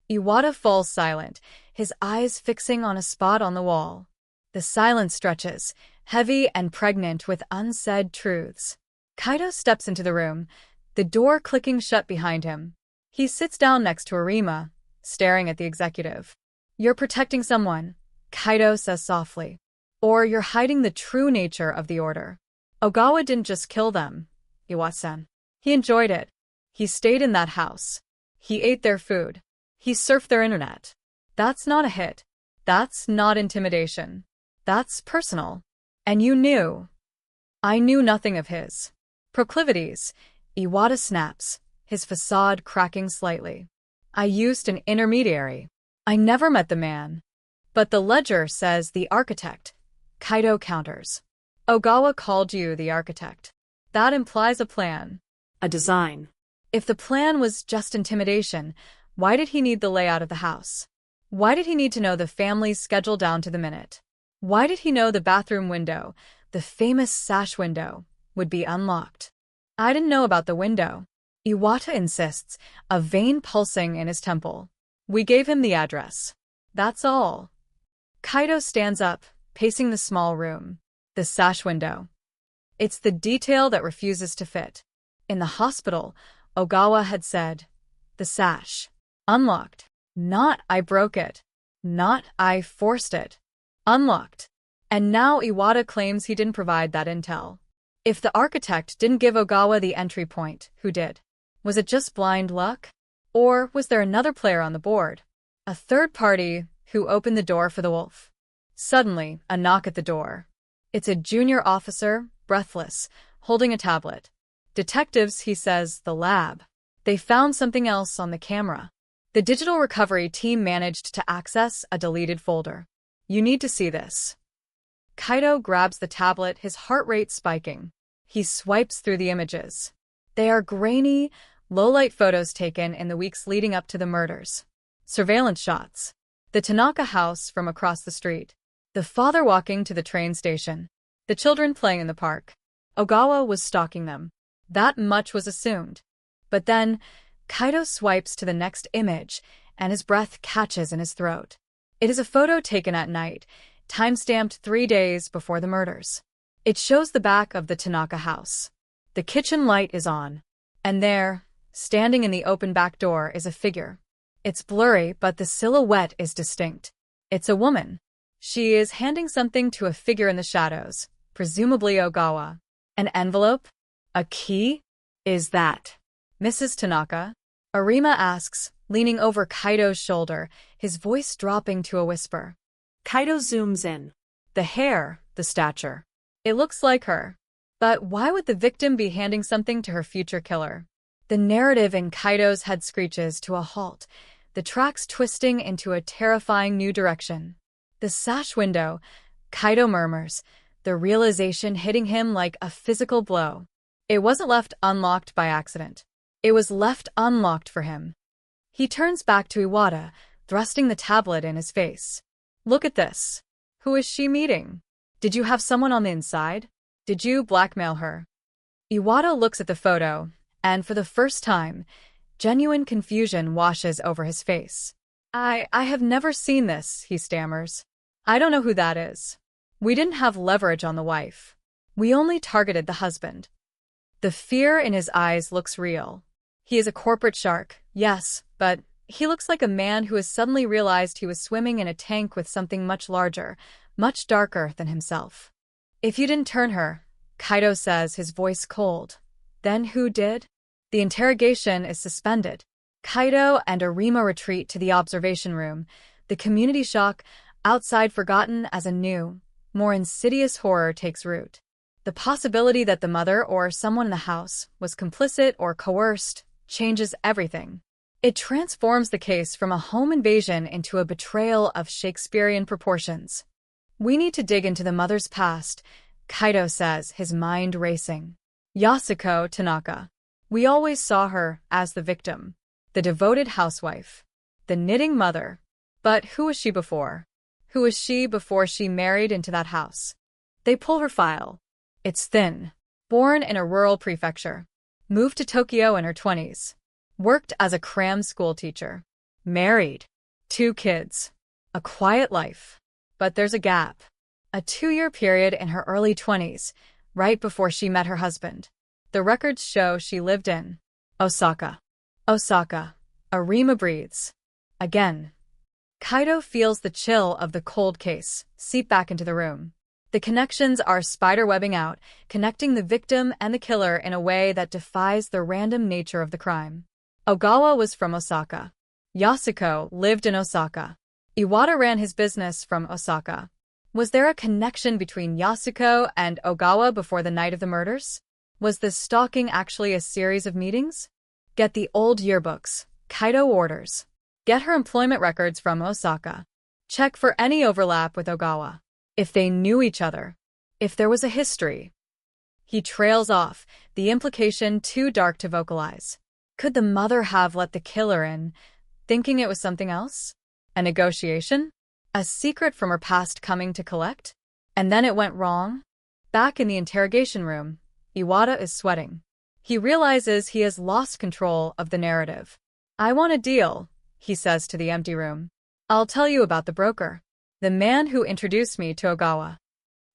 Iwata falls silent, his eyes fixing on a spot on the wall. The silence stretches, heavy and pregnant with unsaid truths. Kaito steps into the room, the door clicking shut behind him. He sits down next to Arima, staring at the executive. You're protecting someone, Kaito says softly. Or you're hiding the true nature of the order. Ogawa didn't just kill them, Iwata-san. He enjoyed it. He stayed in that house. He ate their food. He surfed their internet. That's not a hit. That's not intimidation. That's personal. And you knew. I knew nothing of his proclivities. Iwata snaps, his facade cracking slightly. I used an intermediary. I never met the man. But the ledger says the architect. Kaito counters. Ogawa called you the architect. That implies a plan. A design. If the plan was just intimidation, why did he need the layout of the house? Why did he need to know the family's schedule down to the minute? Why did he know the bathroom window, the famous sash window, would be unlocked? I didn't know about the window. Iwata insists, a vein pulsing in his temple. We gave him the address. That's all. Kaito stands up, pacing the small room. The sash window. It's the detail that refuses to fit. In the hospital, Ogawa had said, the sash. Unlocked. Not I broke it. Not I forced it. Unlocked. And now Iwata claims he didn't provide that intel. If the architect didn't give Ogawa the entry point, who did? Was it just blind luck? Or was there another player on the board? A third party who opened the door for the wolf? Suddenly, a knock at the door. It's a junior officer, breathless, holding a tablet. Detectives, he says, the lab. They found something else on the camera. The digital recovery team managed to access a deleted folder. You need to see this. Kaito grabs the tablet, his heart rate spiking. He swipes through the images. They are grainy, low-light photos taken in the weeks leading up to the murders. Surveillance shots. The Tanaka house from across the street. The father walking to the train station. The children playing in the park. Ogawa was stalking them. That much was assumed. But then, Kaito swipes to the next image, and his breath catches in his throat. It is a photo taken at night, time-stamped 3 days before the murders. It shows the back of the Tanaka house. The kitchen light is on. And there, standing in the open back door, is a figure. It's blurry, but the silhouette is distinct. It's a woman. She is handing something to a figure in the shadows, presumably Ogawa. An envelope? A key? Is that Mrs. Tanaka? Arima asks, leaning over Kaito's shoulder, his voice dropping to a whisper. Kaito zooms in. The hair, the stature. It looks like her. But why would the victim be handing something to her future killer? The narrative in Kaito's head screeches to a halt, the tracks twisting into a terrifying new direction. The sash window, Kaito murmurs, the realization hitting him like a physical blow. It wasn't left unlocked by accident. It was left unlocked for him. He turns back to Iwata, thrusting the tablet in his face. Look at this. Who is she meeting? Did you have someone on the inside? Did you blackmail her? Iwata looks at the photo, and for the first time, genuine confusion washes over his face. I have never seen this, he stammers. I don't know who that is. We didn't have leverage on the wife. We only targeted the husband. The fear in his eyes looks real. He is a corporate shark, yes, but he looks like a man who has suddenly realized he was swimming in a tank with something much larger, much darker than himself. If you didn't turn her, Kaito says, his voice cold. Then who did? The interrogation is suspended. Kaito and Arima retreat to the observation room, the community shock outside forgotten as a new, more insidious horror takes root. The possibility that the mother or someone in the house was complicit or coerced changes everything. It transforms the case from a home invasion into a betrayal of Shakespearean proportions. We need to dig into the mother's past, Kaito says, his mind racing. Yasuko Tanaka. We always saw her as the victim, the devoted housewife, the knitting mother. But who was she before? Who was she before she married into that house? They pull her file. It's thin. Born in a rural prefecture. Moved to Tokyo in her 20s. Worked as a cram school teacher. Married. 2 kids. A quiet life. But there's a gap. A 2-year period in her early 20s, right before she met her husband. The records show she lived in Osaka. Osaka. Arima breathes. Again. Kaito feels the chill of the cold case seep back into the room. The connections are spiderwebbing out, connecting the victim and the killer in a way that defies the random nature of the crime. Ogawa was from Osaka. Yasuko lived in Osaka. Iwata ran his business from Osaka. Was there a connection between Yasuko and Ogawa before the night of the murders? Was this stalking actually a series of meetings? Get the old yearbooks, Kaito orders. Get her employment records from Osaka. Check for any overlap with Ogawa. If they knew each other. If there was a history. He trails off, the implication too dark to vocalize. Could the mother have let the killer in, thinking it was something else? A negotiation? A secret from her past coming to collect? And then it went wrong? Back in the interrogation room, Iwata is sweating. He realizes he has lost control of the narrative. I want a deal, he says to the empty room. I'll tell you about the broker. The man who introduced me to Ogawa.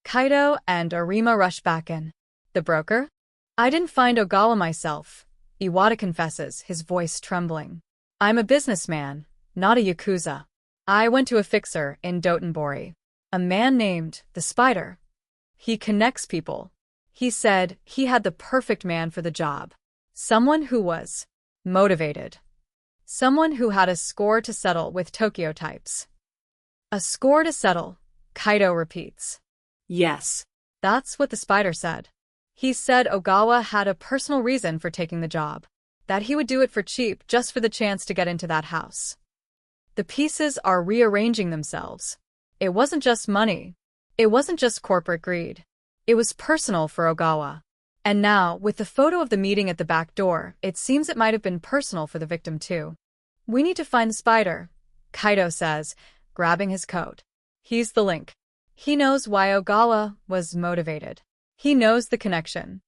Kaito and Arima rush back in. The broker? I didn't find Ogawa myself, Iwata confesses, his voice trembling. I'm a businessman, not a yakuza. I went to a fixer in Dotonbori. A man named the Spider. He connects people. He said he had the perfect man for the job. Someone who was motivated. Someone who had a score to settle with Tokyo types. A score to settle, Kaito repeats. Yes. That's what the Spider said. He said Ogawa had a personal reason for taking the job. That he would do it for cheap just for the chance to get into that house. The pieces are rearranging themselves. It wasn't just money. It wasn't just corporate greed. It was personal for Ogawa. And now, with the photo of the meeting at the back door, it seems it might have been personal for the victim too. We need to find the Spider, Kaito says, grabbing his coat. He's the link. He knows why Ogawa was motivated. He knows the connection.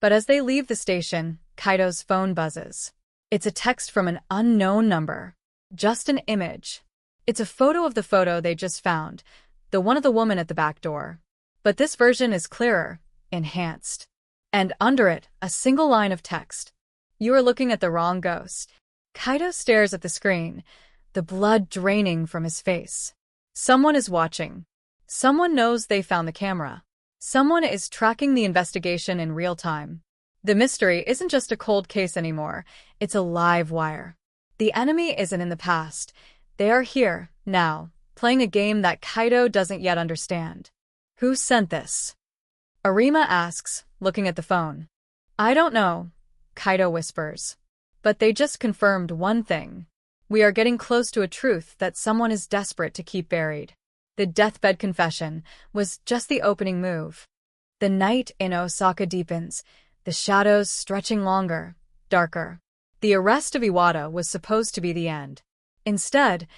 But as they leave the station, Kaito's phone buzzes. It's a text from an unknown number. Just an image. It's a photo of the photo they just found, the one of the woman at the back door. But this version is clearer, enhanced. And under it, a single line of text. You are looking at the wrong ghost. Kaito stares at the screen, the blood draining from his face. Someone is watching. Someone knows they found the camera. Someone is tracking the investigation in real time. The mystery isn't just a cold case anymore, it's a live wire. The enemy isn't in the past. They are here, now, playing a game that Kaito doesn't yet understand. Who sent this? Arima asks, looking at the phone. I don't know, Kaito whispers. But they just confirmed one thing. We are getting close to a truth that someone is desperate to keep buried. The deathbed confession was just the opening move. The night in Osaka deepens, the shadows stretching longer, darker. The arrest of Iwata was supposed to be the end. Instead,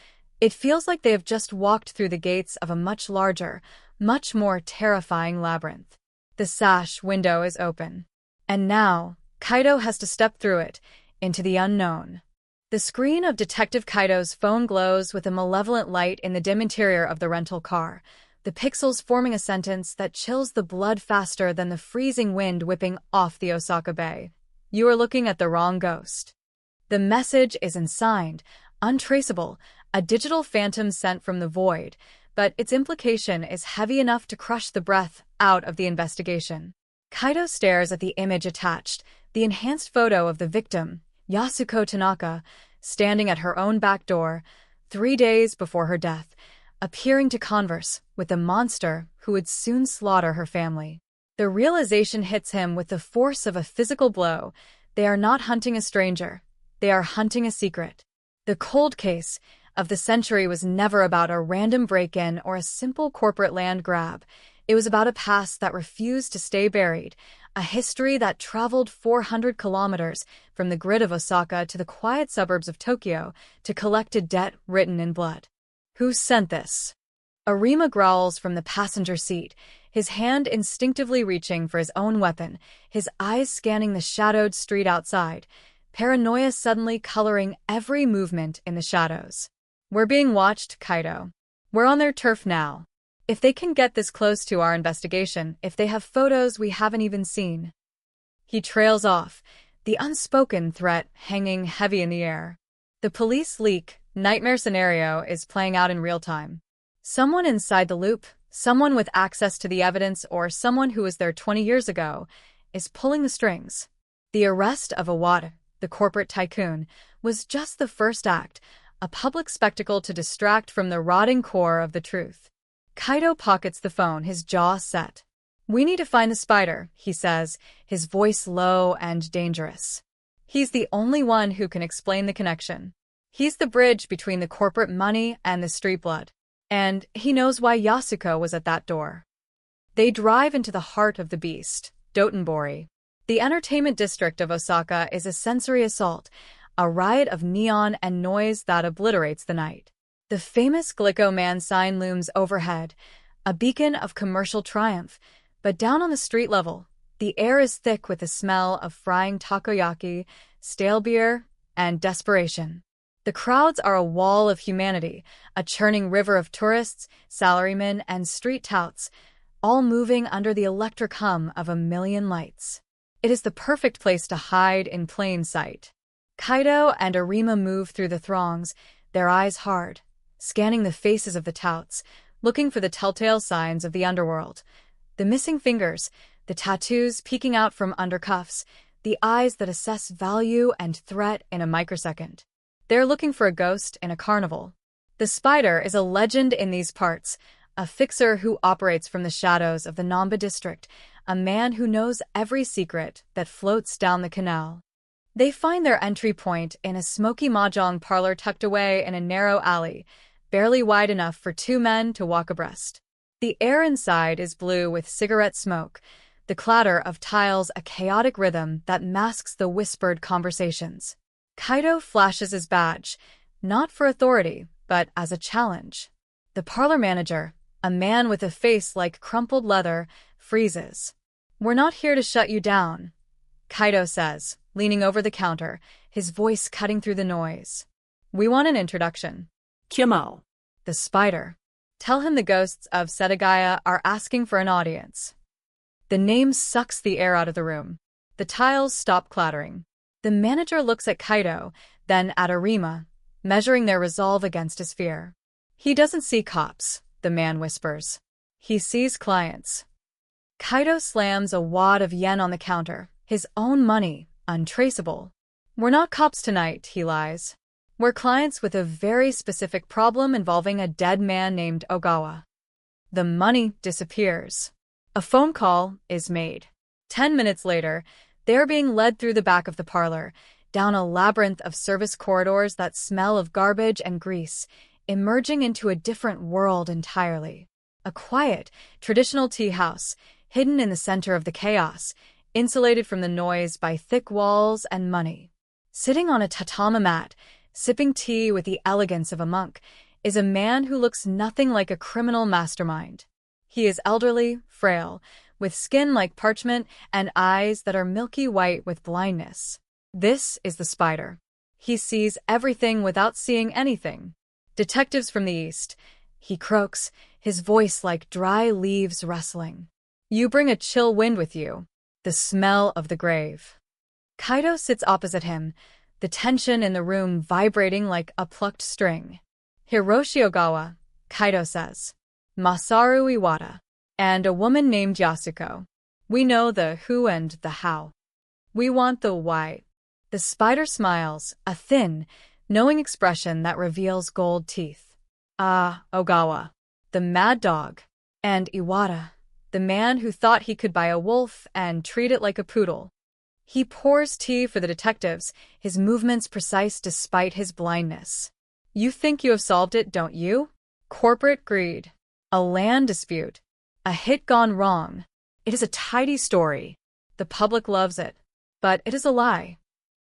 it feels like they have just walked through the gates of a much larger, much more terrifying labyrinth. The sash window is open. And now, Kaito has to step through it, into the unknown. The screen of Detective Kaito's phone glows with a malevolent light in the dim interior of the rental car, the pixels forming a sentence that chills the blood faster than the freezing wind whipping off the Osaka Bay. You are looking at the wrong ghost. The message is unsigned, untraceable, a digital phantom sent from the void, but its implication is heavy enough to crush the breath out of the investigation. Kaito stares at the image attached, the enhanced photo of the victim, Yasuko Tanaka, standing at her own back door, 3 days before her death, appearing to converse with the monster who would soon slaughter her family. The realization hits him with the force of a physical blow. They are not hunting a stranger. They are hunting a secret. The cold case of the century was never about a random break-in or a simple corporate land grab. It was about a past that refused to stay buried, a history that traveled 400 kilometers from the grid of Osaka to the quiet suburbs of Tokyo to collect a debt written in blood. Who sent this? Arima growls from the passenger seat, his hand instinctively reaching for his own weapon, his eyes scanning the shadowed street outside, paranoia suddenly coloring every movement in the shadows. We're being watched, Kaido. We're on their turf now. If they can get this close to our investigation, if they have photos we haven't even seen. He trails off, the unspoken threat hanging heavy in the air. The police leak nightmare scenario is playing out in real time. Someone inside the loop, someone with access to the evidence, or someone who was there 20 years ago, is pulling the strings. The arrest of Iwata, the corporate tycoon, was just the first act, a public spectacle to distract from the rotting core of the truth. Kaido pockets the phone, his jaw set. "We need to find the spider," he says, his voice low and dangerous. He's the only one who can explain the connection. He's the bridge between the corporate money and the street blood. And he knows why Yasuko was at that door. They drive into the heart of the beast, Dotonbori. The entertainment district of Osaka is a sensory assault, a riot of neon and noise that obliterates the night. The famous Glico Man sign looms overhead, a beacon of commercial triumph, but down on the street level, the air is thick with the smell of frying takoyaki, stale beer, and desperation. The crowds are a wall of humanity, a churning river of tourists, salarymen, and street touts, all moving under the electric hum of a million lights. It is the perfect place to hide in plain sight. Kaido and Arima move through the throngs, their eyes hard, scanning the faces of the touts, looking for the telltale signs of the underworld. The missing fingers, the tattoos peeking out from under cuffs, the eyes that assess value and threat in a microsecond. They're looking for a ghost in a carnival. The spider is a legend in these parts, a fixer who operates from the shadows of the Namba district, a man who knows every secret that floats down the canal. They find their entry point in a smoky mahjong parlor tucked away in a narrow alley, barely wide enough for two men to walk abreast. The air inside is blue with cigarette smoke, the clatter of tiles a chaotic rhythm that masks the whispered conversations. Kaido flashes his badge, not for authority, but as a challenge. The parlor manager, a man with a face like crumpled leather, freezes. "We're not here to shut you down," Kaido says, leaning over the counter, his voice cutting through the noise. "We want an introduction." Kimo. The spider. Tell him the ghosts of Setagaya are asking for an audience. The name sucks the air out of the room. The tiles stop clattering. The manager looks at Kaido, then at Arima, measuring their resolve against his fear. "He doesn't see cops," the man whispers. "He sees clients." Kaido slams a wad of yen on the counter, his own money, untraceable. "We're not cops tonight," he lies. "We're clients with a very specific problem involving a dead man named Ogawa." The money disappears. A phone call is made. 10 minutes later, they are being led through the back of the parlor, down a labyrinth of service corridors that smell of garbage and grease, emerging into a different world entirely. A quiet, traditional tea house, hidden in the center of the chaos, insulated from the noise by thick walls and money. Sitting on a tatami mat, sipping tea with the elegance of a monk, is a man who looks nothing like a criminal mastermind. He is elderly, frail, with skin like parchment and eyes that are milky white with blindness. This is the spider. He sees everything without seeing anything. "Detectives from the East," he croaks, his voice like dry leaves rustling. "You bring a chill wind with you, the smell of the grave." Kaido sits opposite him, the tension in the room vibrating like a plucked string. "Hiroshi Ogawa," Kaido says. "Masaru Iwata. And a woman named Yasuko. We know the who and the how. We want the why." The spider smiles, a thin, knowing expression that reveals gold teeth. "Ah, Ogawa, the mad dog. And Iwata, the man who thought he could buy a wolf and treat it like a poodle." He pours tea for the detectives, his movements precise despite his blindness. You think you have solved it, don't you? Corporate greed. A land dispute. A hit gone wrong. It is a tidy story. The public loves it. But it is a lie.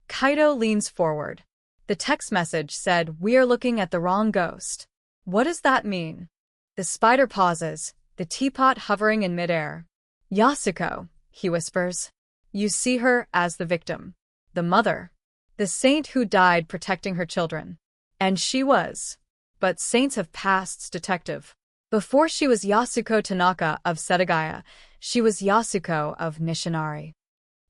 Kaito leans forward. The text message said, "We are looking at the wrong ghost." What does that mean? The spider pauses, the teapot hovering in midair. Yasuko, he whispers. You see her as the victim. The mother. The saint who died protecting her children. And she was. But saints have pasts, detective. Before she was Yasuko Tanaka of Setagaya, she was Yasuko of Nishinari.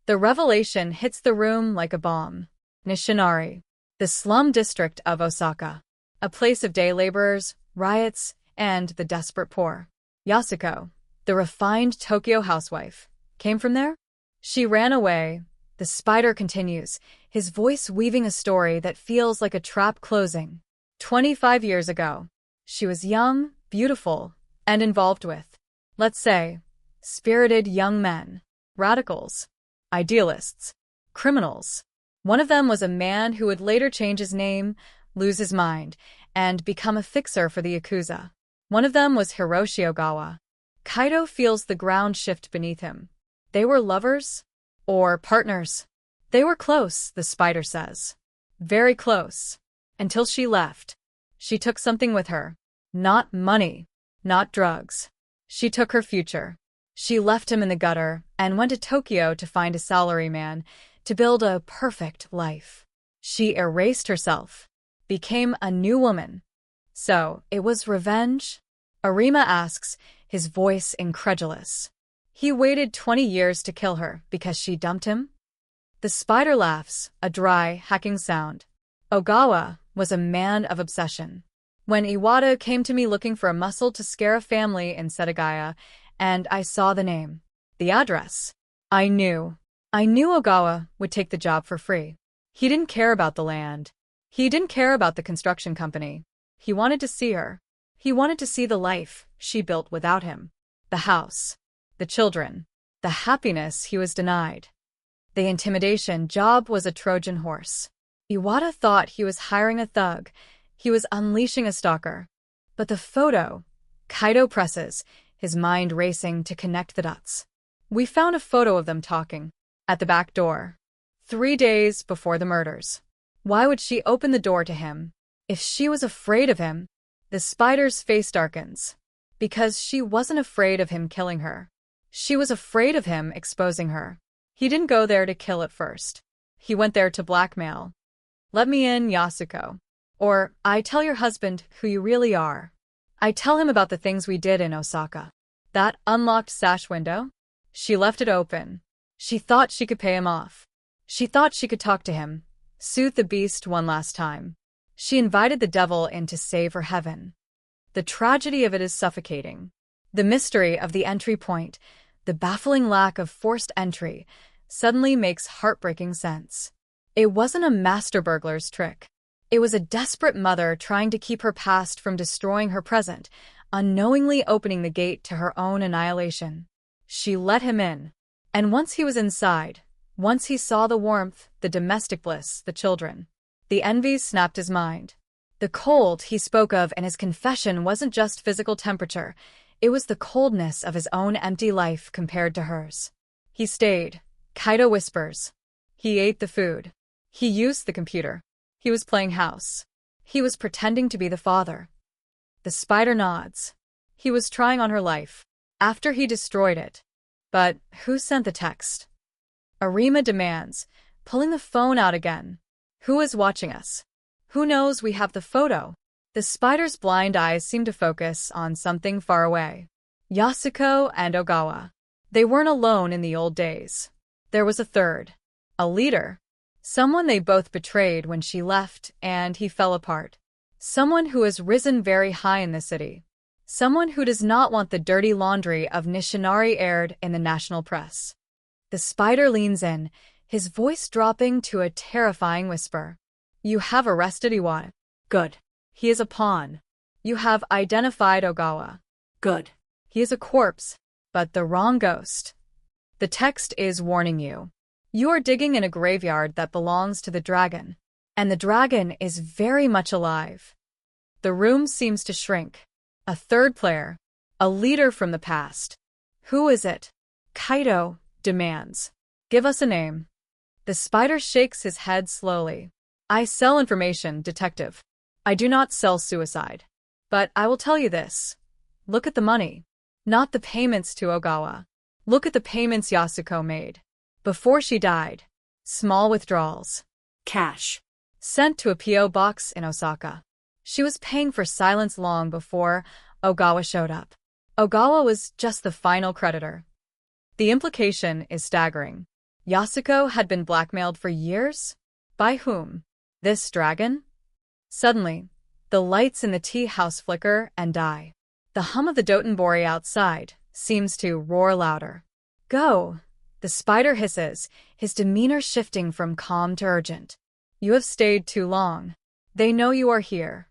The revelation hits the room like a bomb. Nishinari, the slum district of Osaka. A place of day laborers, riots, and the desperate poor. Yasuko, the refined Tokyo housewife, came from there? She ran away. The spider continues, his voice weaving a story that feels like a trap closing. 25 years ago, she was young, beautiful, and involved with, let's say, spirited young men, radicals, idealists, criminals. One of them was a man who would later change his name, lose his mind, and become a fixer for the Yakuza. One of them was Hiroshi Ogawa. Kaito feels the ground shift beneath him. They were lovers? Or partners? They were close, the spider says. Very close. Until she left. She took something with her. Not money. Not drugs. She took her future. She left him in the gutter and went to Tokyo to find a salaryman, to build a perfect life. She erased herself. Became a new woman. So, it was revenge? Arima asks, his voice incredulous. He waited 20 years to kill her because she dumped him? The spider laughs, a dry, hacking sound. Ogawa was a man of obsession. When Iwata came to me looking for a muscle to scare a family in Setagaya, and I saw the name, the address, I knew Ogawa would take the job for free. He didn't care about the land. He didn't care about the construction company. He wanted to see her. He wanted to see the life she built without him. The house. The children. The happiness he was denied. The intimidation job was a Trojan horse. Iwata thought he was hiring a thug. He was unleashing a stalker. But the photo. Kaito presses, his mind racing to connect the dots. We found a photo of them talking. At the back door. 3 days before the murders. Why would she open the door to him? If she was afraid of him, the spider's face darkens. Because she wasn't afraid of him killing her. She was afraid of him exposing her. He didn't go there to kill at first. He went there to blackmail. Let me in, Yasuko. Or, I tell your husband who you really are. I tell him about the things we did in Osaka. That unlocked sash window? She left it open. She thought she could pay him off. She thought she could talk to him, soothe the beast one last time. She invited the devil in to save her heaven. The tragedy of it is suffocating. The mystery of the entry point, the baffling lack of forced entry, suddenly makes heartbreaking sense. It wasn't a master burglar's trick. It was a desperate mother trying to keep her past from destroying her present, unknowingly opening the gate to her own annihilation. She let him in. And once he was inside, once he saw the warmth, the domestic bliss, the children, the envy snapped his mind. The cold he spoke of in his confession wasn't just physical temperature, it was the coldness of his own empty life compared to hers. He stayed. Kaito whispers. He ate the food. He used the computer. He was playing house. He was pretending to be the father. The spider nods. He was trying on her life. After he destroyed it. But who sent the text? Arima demands, pulling the phone out again. Who is watching us? Who knows we have the photo? The spider's blind eyes seem to focus on something far away. Yasuko and Ogawa. They weren't alone in the old days. There was a third. A leader. Someone they both betrayed when she left and he fell apart. Someone who has risen very high in the city. Someone who does not want the dirty laundry of Nishinari aired in the national press. The spider leans in, his voice dropping to a terrifying whisper. You have arrested Iwata. Good. He is a pawn. You have identified Ogawa. Good. He is a corpse, but the wrong ghost. The text is warning you. You are digging in a graveyard that belongs to the dragon, and the dragon is very much alive. The room seems to shrink. A third player, a leader from the past. Who is it? Kaito demands. Give us a name. The spider shakes his head slowly. I sell information, detective. I do not sell suicide. But I will tell you this. Look at the money. Not the payments to Ogawa. Look at the payments Yasuko made. Before she died. Small withdrawals. Cash. Sent to a P.O. box in Osaka. She was paying for silence long before Ogawa showed up. Ogawa was just the final creditor. The implication is staggering. Yasuko had been blackmailed for years? By whom? This dragon? Suddenly, the lights in the tea house flicker and die. The hum of the Dotonbori outside seems to roar louder. Go! The spider hisses, his demeanor shifting from calm to urgent. You have stayed too long. They know you are here.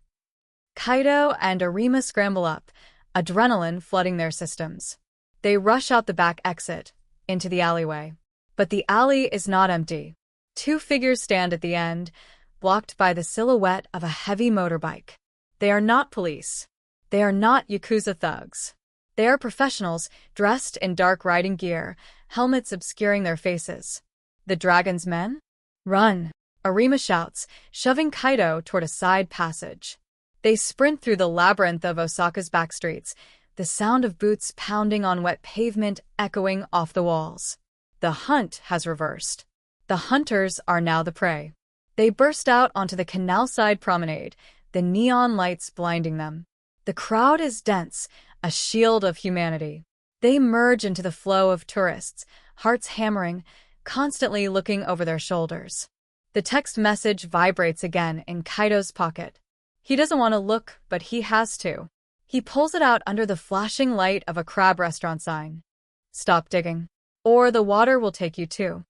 Kaito and Arima scramble up, adrenaline flooding their systems. They rush out the back exit, into the alleyway. But the alley is not empty. Two figures stand at the end, blocked by the silhouette of a heavy motorbike. They are not police. They are not Yakuza thugs. They are professionals dressed in dark riding gear, helmets obscuring their faces. The dragon's men? Run! Arima shouts, shoving Kaito toward a side passage. They sprint through the labyrinth of Osaka's backstreets, the sound of boots pounding on wet pavement echoing off the walls. The hunt has reversed. The hunters are now the prey. They burst out onto the canal-side promenade, the neon lights blinding them. The crowd is dense, a shield of humanity. They merge into the flow of tourists, hearts hammering, constantly looking over their shoulders. The text message vibrates again in Kaito's pocket. He doesn't want to look, but he has to. He pulls it out under the flashing light of a crab restaurant sign. Stop digging, or the water will take you too.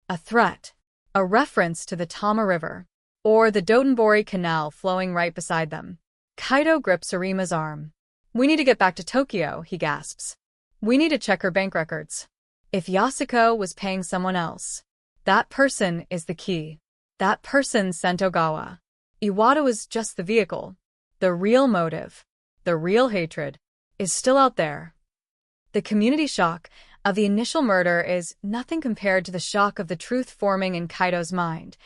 A threat. A reference to the Tama River, or the Dotonbori Canal flowing right beside them. Kaito grips Arima's arm. We need to get back to Tokyo, he gasps. We need to check her bank records. If Yasuko was paying someone else, that person is the key. That person sent Ogawa. Iwata was just the vehicle. The real motive, the real hatred, is still out there. The community shock of the initial murder is nothing compared to the shock of the truth forming in Kaito's mind.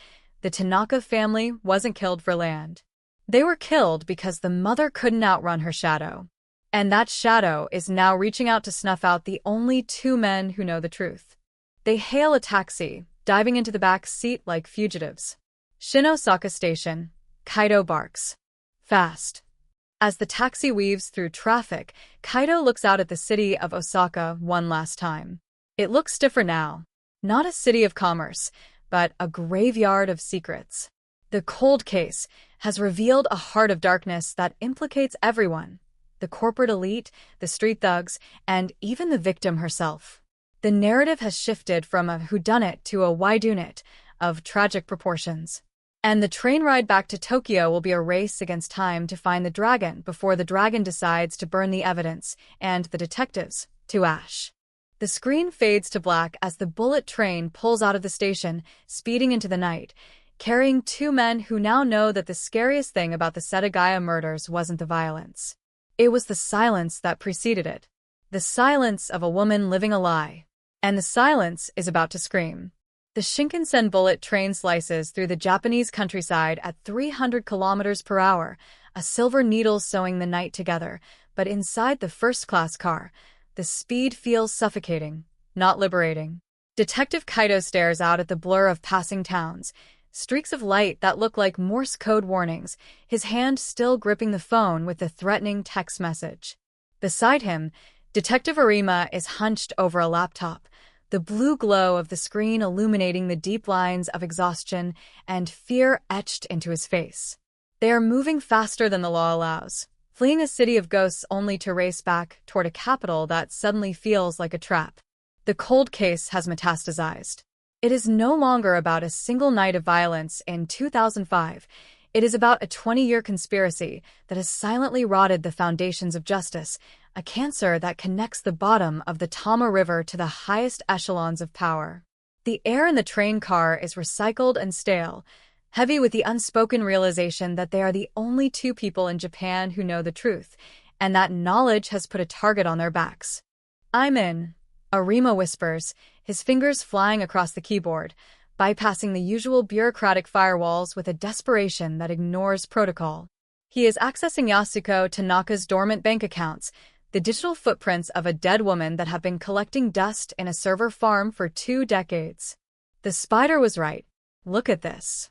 The Tanaka family wasn't killed for land. They were killed because the mother couldn't outrun her shadow. And that shadow is now reaching out to snuff out the only two men who know the truth. They hail a taxi, diving into the back seat like fugitives. Shinosaka Station. Kaito barks. Fast. As the taxi weaves through traffic, Kaito looks out at the city of Osaka one last time. It looks different now. Not a city of commerce, but a graveyard of secrets. The cold case has revealed a heart of darkness that implicates everyone. The corporate elite, the street thugs, and even the victim herself. The narrative has shifted from a whodunit to a whydunit of tragic proportions. And the train ride back to Tokyo will be a race against time to find the dragon before the dragon decides to burn the evidence and the detectives to ash. The screen fades to black as the bullet train pulls out of the station, speeding into the night, carrying two men who now know that the scariest thing about the Setagaya murders wasn't the violence. It was the silence that preceded it. The silence of a woman living a lie. And the silence is about to scream. The Shinkansen bullet train slices through the Japanese countryside at 300 kilometers per hour, a silver needle sewing the night together, but inside the first-class car, the speed feels suffocating, not liberating. Detective Kaito stares out at the blur of passing towns, streaks of light that look like Morse code warnings, his hand still gripping the phone with the threatening text message. Beside him, Detective Arima is hunched over a laptop, the blue glow of the screen illuminating the deep lines of exhaustion and fear etched into his face. They are moving faster than the law allows, fleeing a city of ghosts only to race back toward a capital that suddenly feels like a trap. The cold case has metastasized. It is no longer about a single night of violence in 2005. It is about a 20-year conspiracy that has silently rotted the foundations of justice, a cancer that connects the bottom of the Tama River to the highest echelons of power. The air in the train car is recycled and stale, heavy with the unspoken realization that they are the only two people in Japan who know the truth, and that knowledge has put a target on their backs. "I'm in," Arima whispers, his fingers flying across the keyboard, bypassing the usual bureaucratic firewalls with a desperation that ignores protocol. He is accessing Yasuko Tanaka's dormant bank accounts, the digital footprints of a dead woman that have been collecting dust in a server farm for 2 decades. The spider was right. Look at this.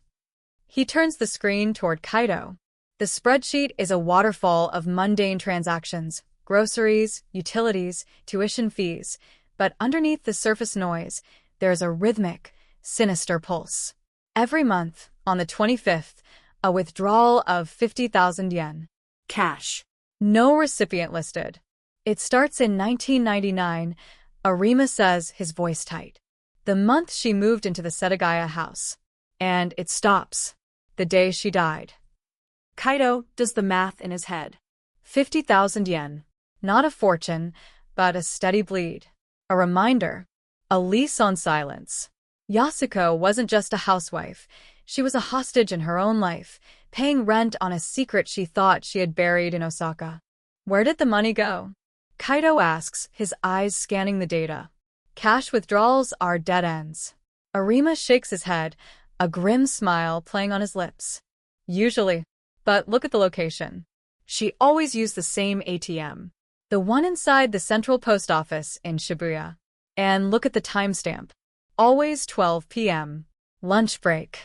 He turns the screen toward Kaito. The spreadsheet is a waterfall of mundane transactions, groceries, utilities, tuition fees, but underneath the surface noise, there's a rhythmic, sinister pulse. Every month, on the 25th, a withdrawal of 50,000 yen. Cash. No recipient listed. It starts in 1999, Arima says, his voice tight. The month she moved into the Setagaya house. And it stops. The day she died. Kaito does the math in his head. 50,000 yen. Not a fortune, but a steady bleed. A reminder. A lease on silence. Yasuko wasn't just a housewife. She was a hostage in her own life, paying rent on a secret she thought she had buried in Osaka. Where did the money go? Kaito asks, his eyes scanning the data. Cash withdrawals are dead ends. Arima shakes his head, a grim smile playing on his lips. Usually. But look at the location. She always used the same ATM. The one inside the central post office in Shibuya. And look at the timestamp. Always 12 p.m. Lunch break.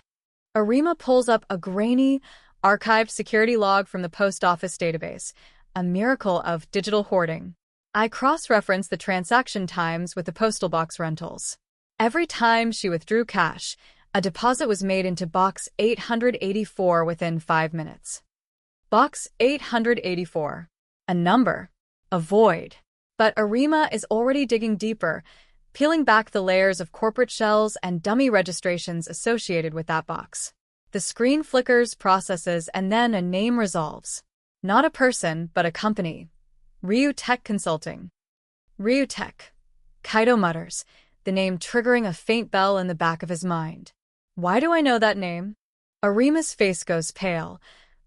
Arima pulls up a grainy, archived security log from the post office database, a miracle of digital hoarding. I cross-reference the transaction times with the postal box rentals. Every time she withdrew cash, a deposit was made into box 884 within 5 minutes. Box 884. A number. A void. But Arima is already digging deeper, peeling back the layers of corporate shells and dummy registrations associated with that box. The screen flickers, processes, and then a name resolves. Not a person, but a company. Ryu Tech Consulting. Ryu Tech. Kaito mutters, the name triggering a faint bell in the back of his mind. Why do I know that name? Arima's face goes pale,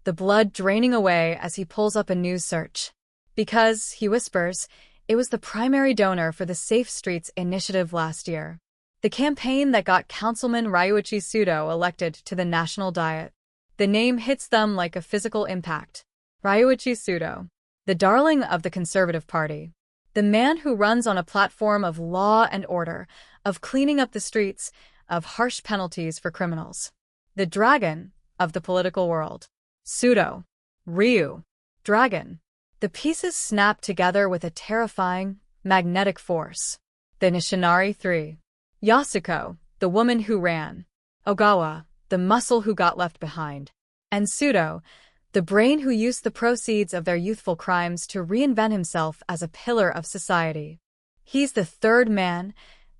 the blood draining away as he pulls up a news search. Because, he whispers, it was the primary donor for the Safe Streets initiative last year. The campaign that got Councilman Ryuichi Sudo elected to the National Diet. The name hits them like a physical impact. Ryuichi Sudo, the darling of the Conservative Party. The man who runs on a platform of law and order, of cleaning up the streets, of harsh penalties for criminals. The dragon of the political world. Sudo. Ryu. Dragon. The pieces snap together with a terrifying, magnetic force. The Nishinari 3. Yasuko, the woman who ran. Ogawa, the muscle who got left behind. And Sudo, the brain who used the proceeds of their youthful crimes to reinvent himself as a pillar of society. He's the third man.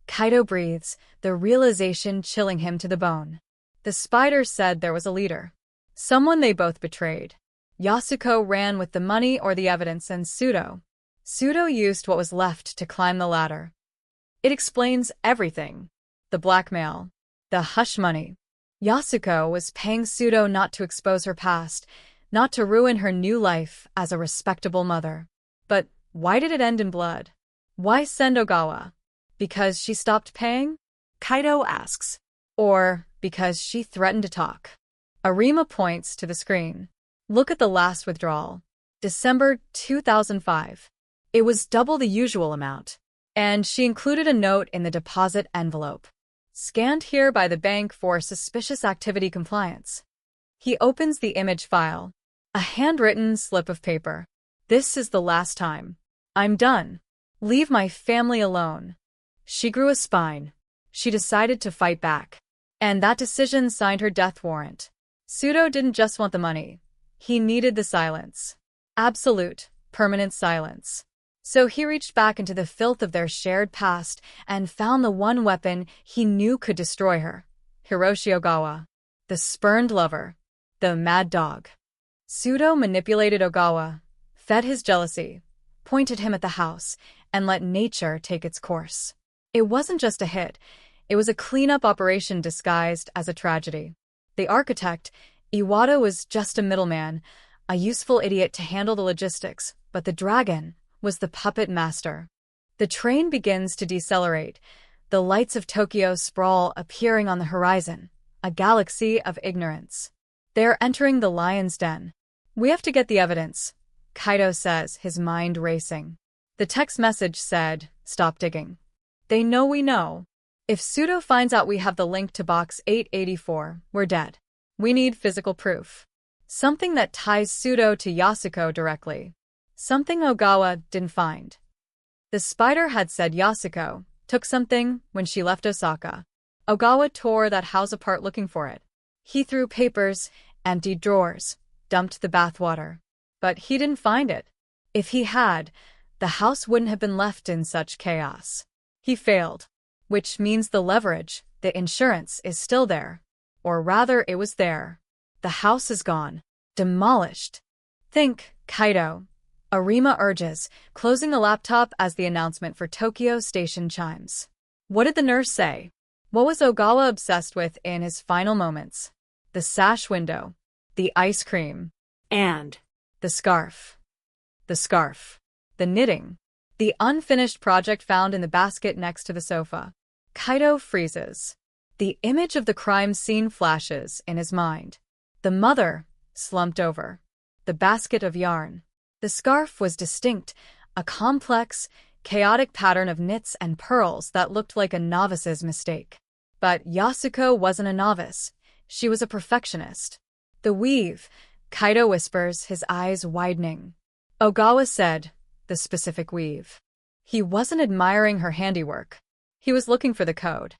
Kaito breathes, the realization chilling him to the bone. The spider said there was a leader. Someone they both betrayed. Yasuko ran with the money or the evidence, and Sudo used what was left to climb the ladder. It explains everything. The blackmail. The hush money. Yasuko was paying Sudo not to expose her past, not to ruin her new life as a respectable mother. But why did it end in blood? Why send Ogawa? Because she stopped paying? Kaito asks. Or because she threatened to talk? Arima points to the screen. Look at the last withdrawal. December 2005. It was double the usual amount. And she included a note in the deposit envelope. Scanned here by the bank for suspicious activity compliance. He opens the image file. A handwritten slip of paper. This is the last time. I'm done. Leave my family alone. She grew a spine. She decided to fight back. And that decision signed her death warrant. Sudo didn't just want the money. He needed the silence. Absolute, permanent silence. So he reached back into the filth of their shared past and found the one weapon he knew could destroy her. Hiroshi Ogawa. The spurned lover. The mad dog. Sudo manipulated Ogawa, fed his jealousy, pointed him at the house, and let nature take its course. It wasn't just a hit. It was a cleanup operation disguised as a tragedy. The architect, Iwata, was just a middleman, a useful idiot to handle the logistics, but the dragon was the puppet master. The train begins to decelerate. The lights of Tokyo sprawl, appearing on the horizon, a galaxy of ignorance. They are entering the lion's den. We have to get the evidence, Kaito says, his mind racing. The text message said, "Stop digging. They know we know. If Pseudo finds out we have the link to box 884, we're dead. We need physical proof. Something that ties Pseudo to Yasuko directly. Something Ogawa didn't find." The spider had said Yasuko took something when she left Osaka. Ogawa tore that house apart looking for it. He threw papers, emptied drawers, dumped the bathwater. But he didn't find it. If he had, the house wouldn't have been left in such chaos. He failed, which means the leverage, the insurance, is still there. Or rather, it was there. The house is gone. Demolished. Think, Kaito. Arima urges, closing the laptop as the announcement for Tokyo Station chimes. What did the nurse say? What was Ogawa obsessed with in his final moments? The sash window. The ice cream. And the scarf. The scarf. The knitting. The unfinished project found in the basket next to the sofa. Kaito freezes. The image of the crime scene flashes in his mind. The mother, slumped over. The basket of yarn. The scarf was distinct, a complex, chaotic pattern of knits and pearls that looked like a novice's mistake. But Yasuko wasn't a novice. She was a perfectionist. The weave, Kaito whispers, his eyes widening. Ogawa said, the specific weave. He wasn't admiring her handiwork. He was looking for the code.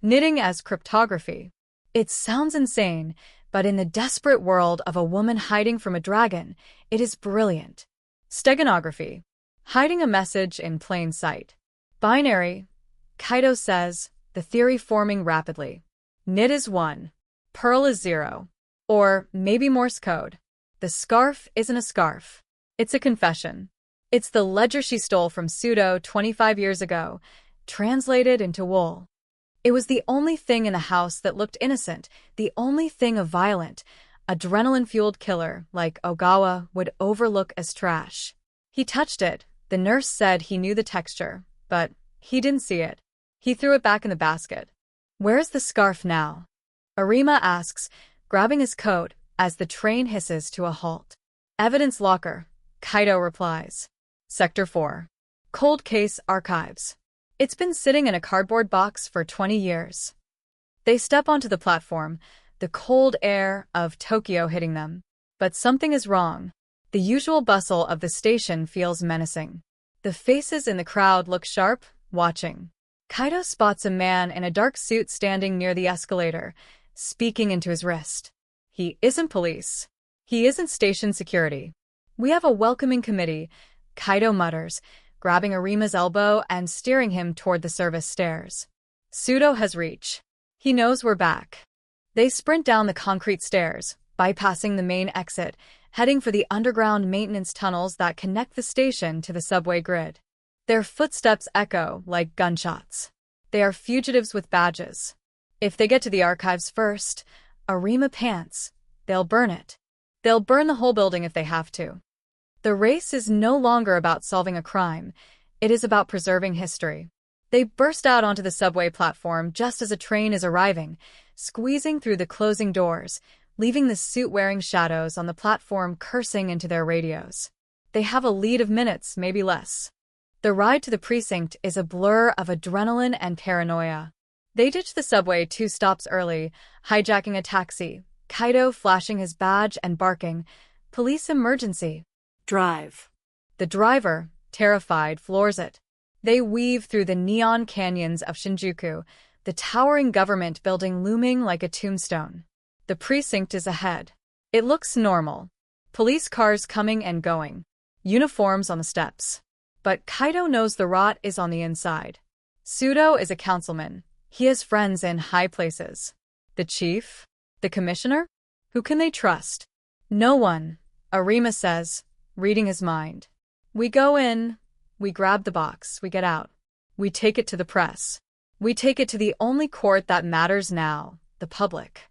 Knitting as cryptography. It sounds insane, but in the desperate world of a woman hiding from a dragon, it is brilliant. Steganography. Hiding a message in plain sight. Binary. Kaito says, the theory forming rapidly. Knit is 1. Pearl is 0. Or maybe Morse code. The scarf isn't a scarf. It's a confession. It's the ledger she stole from Pseudo 25 years ago, translated into wool. It was the only thing in the house that looked innocent, the only thing a violent, adrenaline-fueled killer like Ogawa would overlook as trash. He touched it. The nurse said he knew the texture, but he didn't see it. He threw it back in the basket. Where's the scarf now? Arima asks, grabbing his coat as the train hisses to a halt. Evidence locker, Kaito replies. Sector 4. Cold case archives. It's been sitting in a cardboard box for 20 years. They step onto the platform, the cold air of Tokyo hitting them. But something is wrong. The usual bustle of the station feels menacing. The faces in the crowd look sharp, watching. Kaito spots a man in a dark suit standing near the escalator, speaking into his wrist. He isn't police. He isn't station security. We have a welcoming committee, Kaito mutters, grabbing Arima's elbow and steering him toward the service stairs. Pseudo has reach. He knows we're back. They sprint down the concrete stairs, bypassing the main exit, heading for the underground maintenance tunnels that connect the station to the subway grid. Their footsteps echo like gunshots. They are fugitives with badges. If they get to the archives first, Arima pants. They'll burn it. They'll burn the whole building if they have to. The race is no longer about solving a crime. It is about preserving history. They burst out onto the subway platform just as a train is arriving, squeezing through the closing doors, leaving the suit-wearing shadows on the platform cursing into their radios. They have a lead of minutes, maybe less. The ride to the precinct is a blur of adrenaline and paranoia. They ditch the subway 2 stops early, hijacking a taxi, Kaito flashing his badge and barking, "Police emergency." Drive. The driver, terrified, floors it. They weave through the neon canyons of Shinjuku, the towering government building looming like a tombstone. The precinct is ahead. It looks normal. Police cars coming and going. Uniforms on the steps. But Kaito knows the rot is on the inside. Pseudo is a councilman. He has friends in high places. The chief? The commissioner? Who can they trust? No one, Arima says, reading his mind. We go in, we grab the box, we get out. We take it to the press. We take it to the only court that matters now, the public.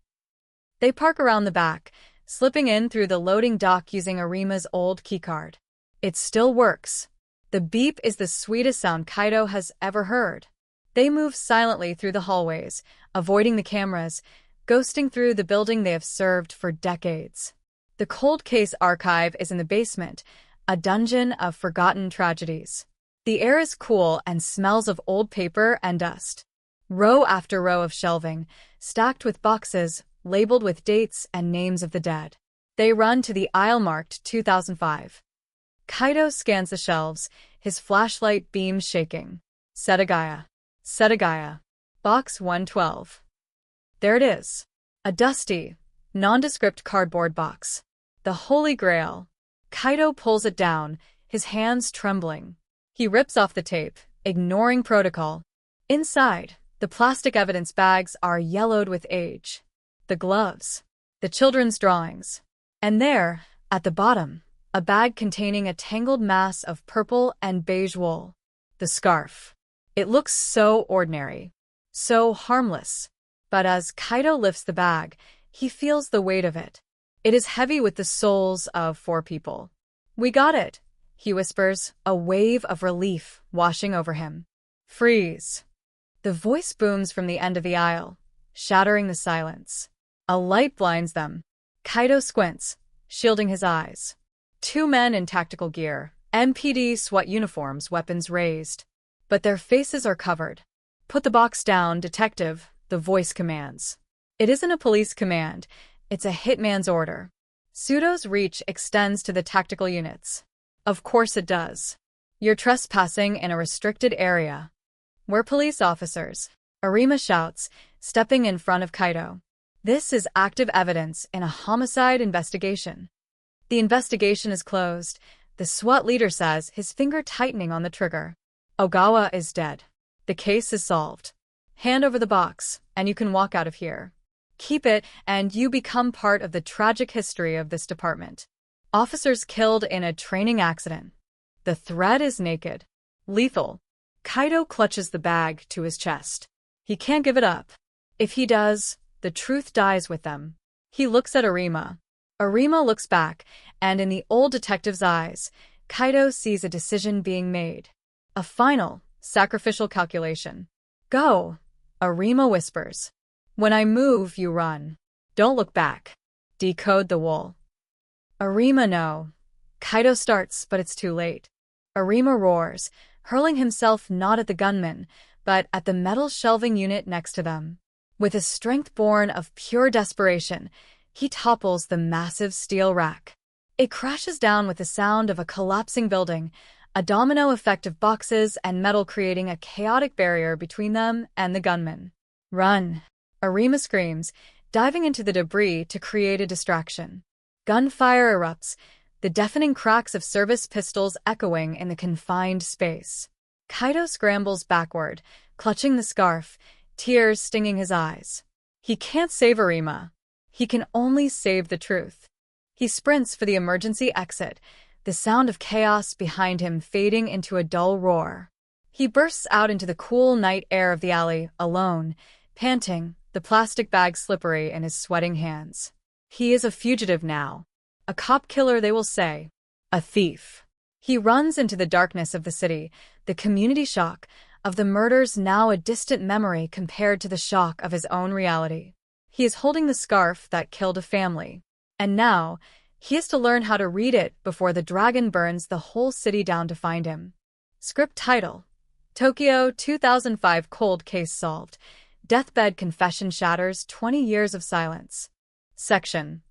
They park around the back, slipping in through the loading dock using Arima's old keycard. It still works. The beep is the sweetest sound Kaito has ever heard. They move silently through the hallways, avoiding the cameras, ghosting through the building they have served for decades. The cold case archive is in the basement, a dungeon of forgotten tragedies. The air is cool and smells of old paper and dust. Row after row of shelving, stacked with boxes, labeled with dates and names of the dead. They run to the aisle marked 2005. Kaito scans the shelves, his flashlight beams shaking. Setagaya. Setagaya. Box 112. There it is. A dusty, nondescript cardboard box. The Holy Grail. Kaito pulls it down, his hands trembling. He rips off the tape, ignoring protocol. Inside, the plastic evidence bags are yellowed with age. The gloves. The children's drawings. And there, at the bottom, a bag containing a tangled mass of purple and beige wool. The scarf. It looks so ordinary, so harmless. But as Kaito lifts the bag, he feels the weight of it. It is heavy with the souls of 4 people. "We got it," he whispers, a wave of relief washing over him. "Freeze." The voice booms from the end of the aisle, shattering the silence. A light blinds them. Kaito squints, shielding his eyes. 2 men in tactical gear, MPD SWAT uniforms, weapons raised. But their faces are covered. "Put the box down, detective," the voice commands. It isn't a police command, it's a hitman's order. Pseudo's reach extends to the tactical units. Of course it does. "You're trespassing in a restricted area." "We're police officers," Arima shouts, stepping in front of Kaito. "This is active evidence in a homicide investigation." The investigation is closed, the SWAT leader says, his finger tightening on the trigger. "Ogawa is dead. The case is solved. Hand over the box, and you can walk out of here. Keep it, and you become part of the tragic history of this department." Officers killed in a training accident. The threat is naked. Lethal. Kaito clutches the bag to his chest. He can't give it up. If he does, the truth dies with them. He looks at Arima. Arima looks back, and in the old detective's eyes, Kaito sees a decision being made. A final, sacrificial calculation. "Go," Arima whispers. "When I move, you run. Don't look back." Decode the wool. Arima no. Kaito starts, but it's too late. Arima roars, hurling himself not at the gunman, but at the metal shelving unit next to them. With a strength born of pure desperation, he topples the massive steel rack. It crashes down with the sound of a collapsing building, a domino effect of boxes and metal creating a chaotic barrier between them and the gunman. "Run," Arima screams, diving into the debris to create a distraction. Gunfire erupts, the deafening cracks of service pistols echoing in the confined space. Kaito scrambles backward, clutching the scarf, tears stinging his eyes. He can't save Arima. He can only save the truth. He sprints for the emergency exit, the sound of chaos behind him fading into a dull roar. He bursts out into the cool night air of the alley, alone, panting, the plastic bag slippery in his sweating hands. He is a fugitive now. A cop killer, they will say. A thief. He runs into the darkness of the city, the community shock of the murders now a distant memory compared to the shock of his own reality. He is holding the scarf that killed a family. And now, he has to learn how to read it before the dragon burns the whole city down to find him. Script title: Tokyo 2005 Cold Case Solved. Deathbed Confession Shatters 20 Years of Silence. Section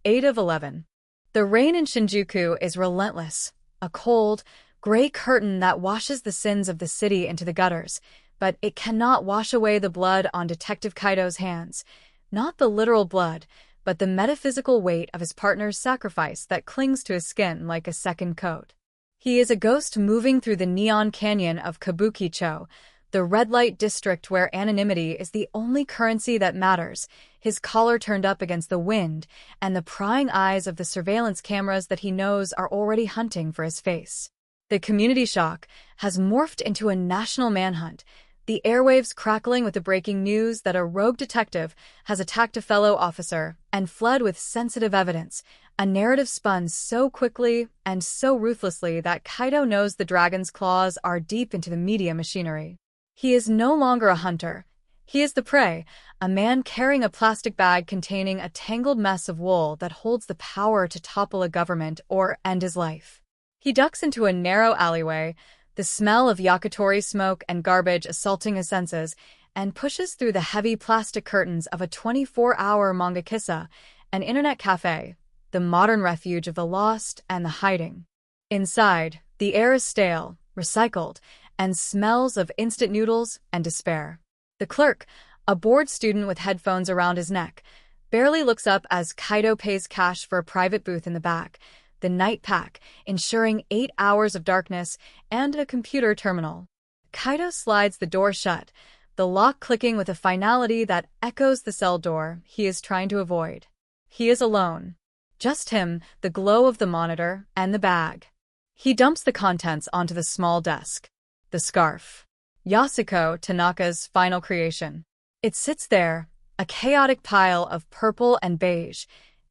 8 of 11. The rain in Shinjuku is relentless, a cold, gray curtain that washes the sins of the city into the gutters, but it cannot wash away the blood on Detective Kaito's hands. Not the literal blood, but the metaphysical weight of his partner's sacrifice that clings to his skin like a second coat. He is a ghost moving through the neon canyon of Kabukicho, the red light district where anonymity is the only currency that matters, his collar turned up against the wind, and the prying eyes of the surveillance cameras that he knows are already hunting for his face. The community shock has morphed into a national manhunt, the airwaves crackling with the breaking news that a rogue detective has attacked a fellow officer and fled with sensitive evidence, a narrative spun so quickly and so ruthlessly that Kaito knows the dragon's claws are deep into the media machinery. He is no longer a hunter. He is the prey, a man carrying a plastic bag containing a tangled mess of wool that holds the power to topple a government or end his life. He ducks into a narrow alleyway, the smell of yakitori smoke and garbage assaulting his senses, and pushes through the heavy plastic curtains of a 24-hour mangakissa, an internet cafe, the modern refuge of the lost and the hiding. Inside, the air is stale, recycled, and smells of instant noodles and despair. The clerk, a bored student with headphones around his neck, barely looks up as Kaito pays cash for a private booth in the back, the night pack, ensuring 8 hours of darkness and a computer terminal. Kaito slides the door shut, the lock clicking with a finality that echoes the cell door he is trying to avoid. He is alone. Just him, the glow of the monitor, and the bag. He dumps the contents onto the small desk. The scarf. Yasuko Tanaka's final creation. It sits there, a chaotic pile of purple and beige,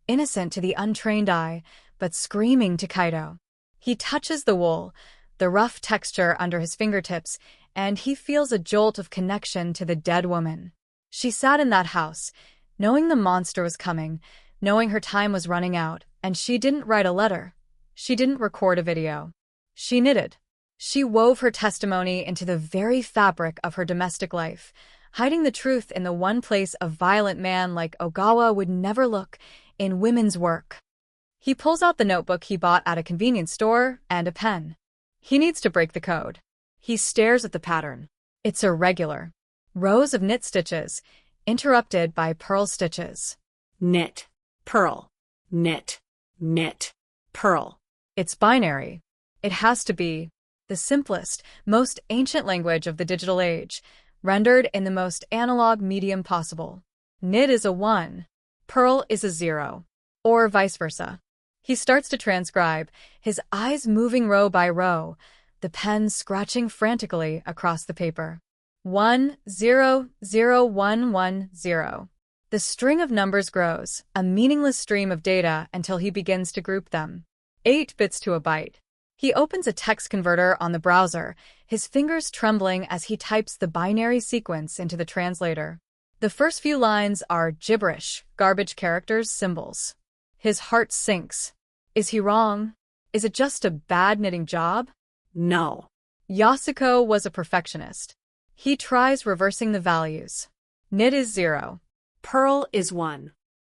innocent to the untrained eye, but screaming to Kaito. He touches the wool, the rough texture under his fingertips, and he feels a jolt of connection to the dead woman. She sat in that house, knowing the monster was coming, knowing her time was running out, and she didn't write a letter. She didn't record a video. She knitted. She wove her testimony into the very fabric of her domestic life, hiding the truth in the one place a violent man like Ogawa would never look, in women's work. He pulls out the notebook he bought at a convenience store and a pen. He needs to break the code. He stares at the pattern. It's irregular. Rows of knit stitches, interrupted by purl stitches. Knit, purl, knit, knit, purl. It's binary. It has to be. The simplest, most ancient language of the digital age, rendered in the most analog medium possible. Knit is a 1, purl is a 0, or vice versa. He starts to transcribe, his eyes moving row by row, the pen scratching frantically across the paper. 1 0 0 1 1 0. The string of numbers grows, a meaningless stream of data until he begins to group them. 8 bits to a byte. He opens a text converter on the browser, his fingers trembling as he types the binary sequence into the translator. The first few lines are gibberish, garbage characters, symbols. His heart sinks. Is he wrong? Is it just a bad knitting job? No. Yasuko was a perfectionist. He tries reversing the values. Knit is 0. Purl is 1.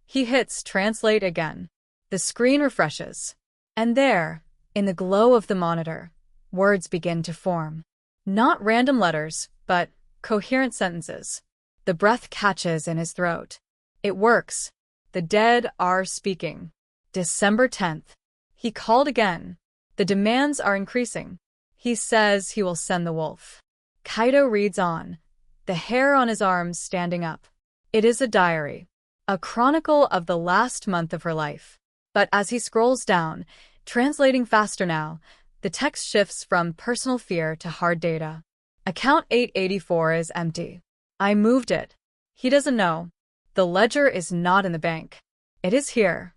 He hits translate again. The screen refreshes. And there, in the glow of the monitor, words begin to form. Not random letters, but coherent sentences. The breath catches in his throat. It works. The dead are speaking. December 10th. He called again. The demands are increasing. He says he will send the wolf. Kaito reads on, the hair on his arms standing up. It is a diary, a chronicle of the last month of her life. But as he scrolls down, translating faster now, the text shifts from personal fear to hard data. Account 884 is empty. I moved it. He doesn't know. The ledger is not in the bank. It is here.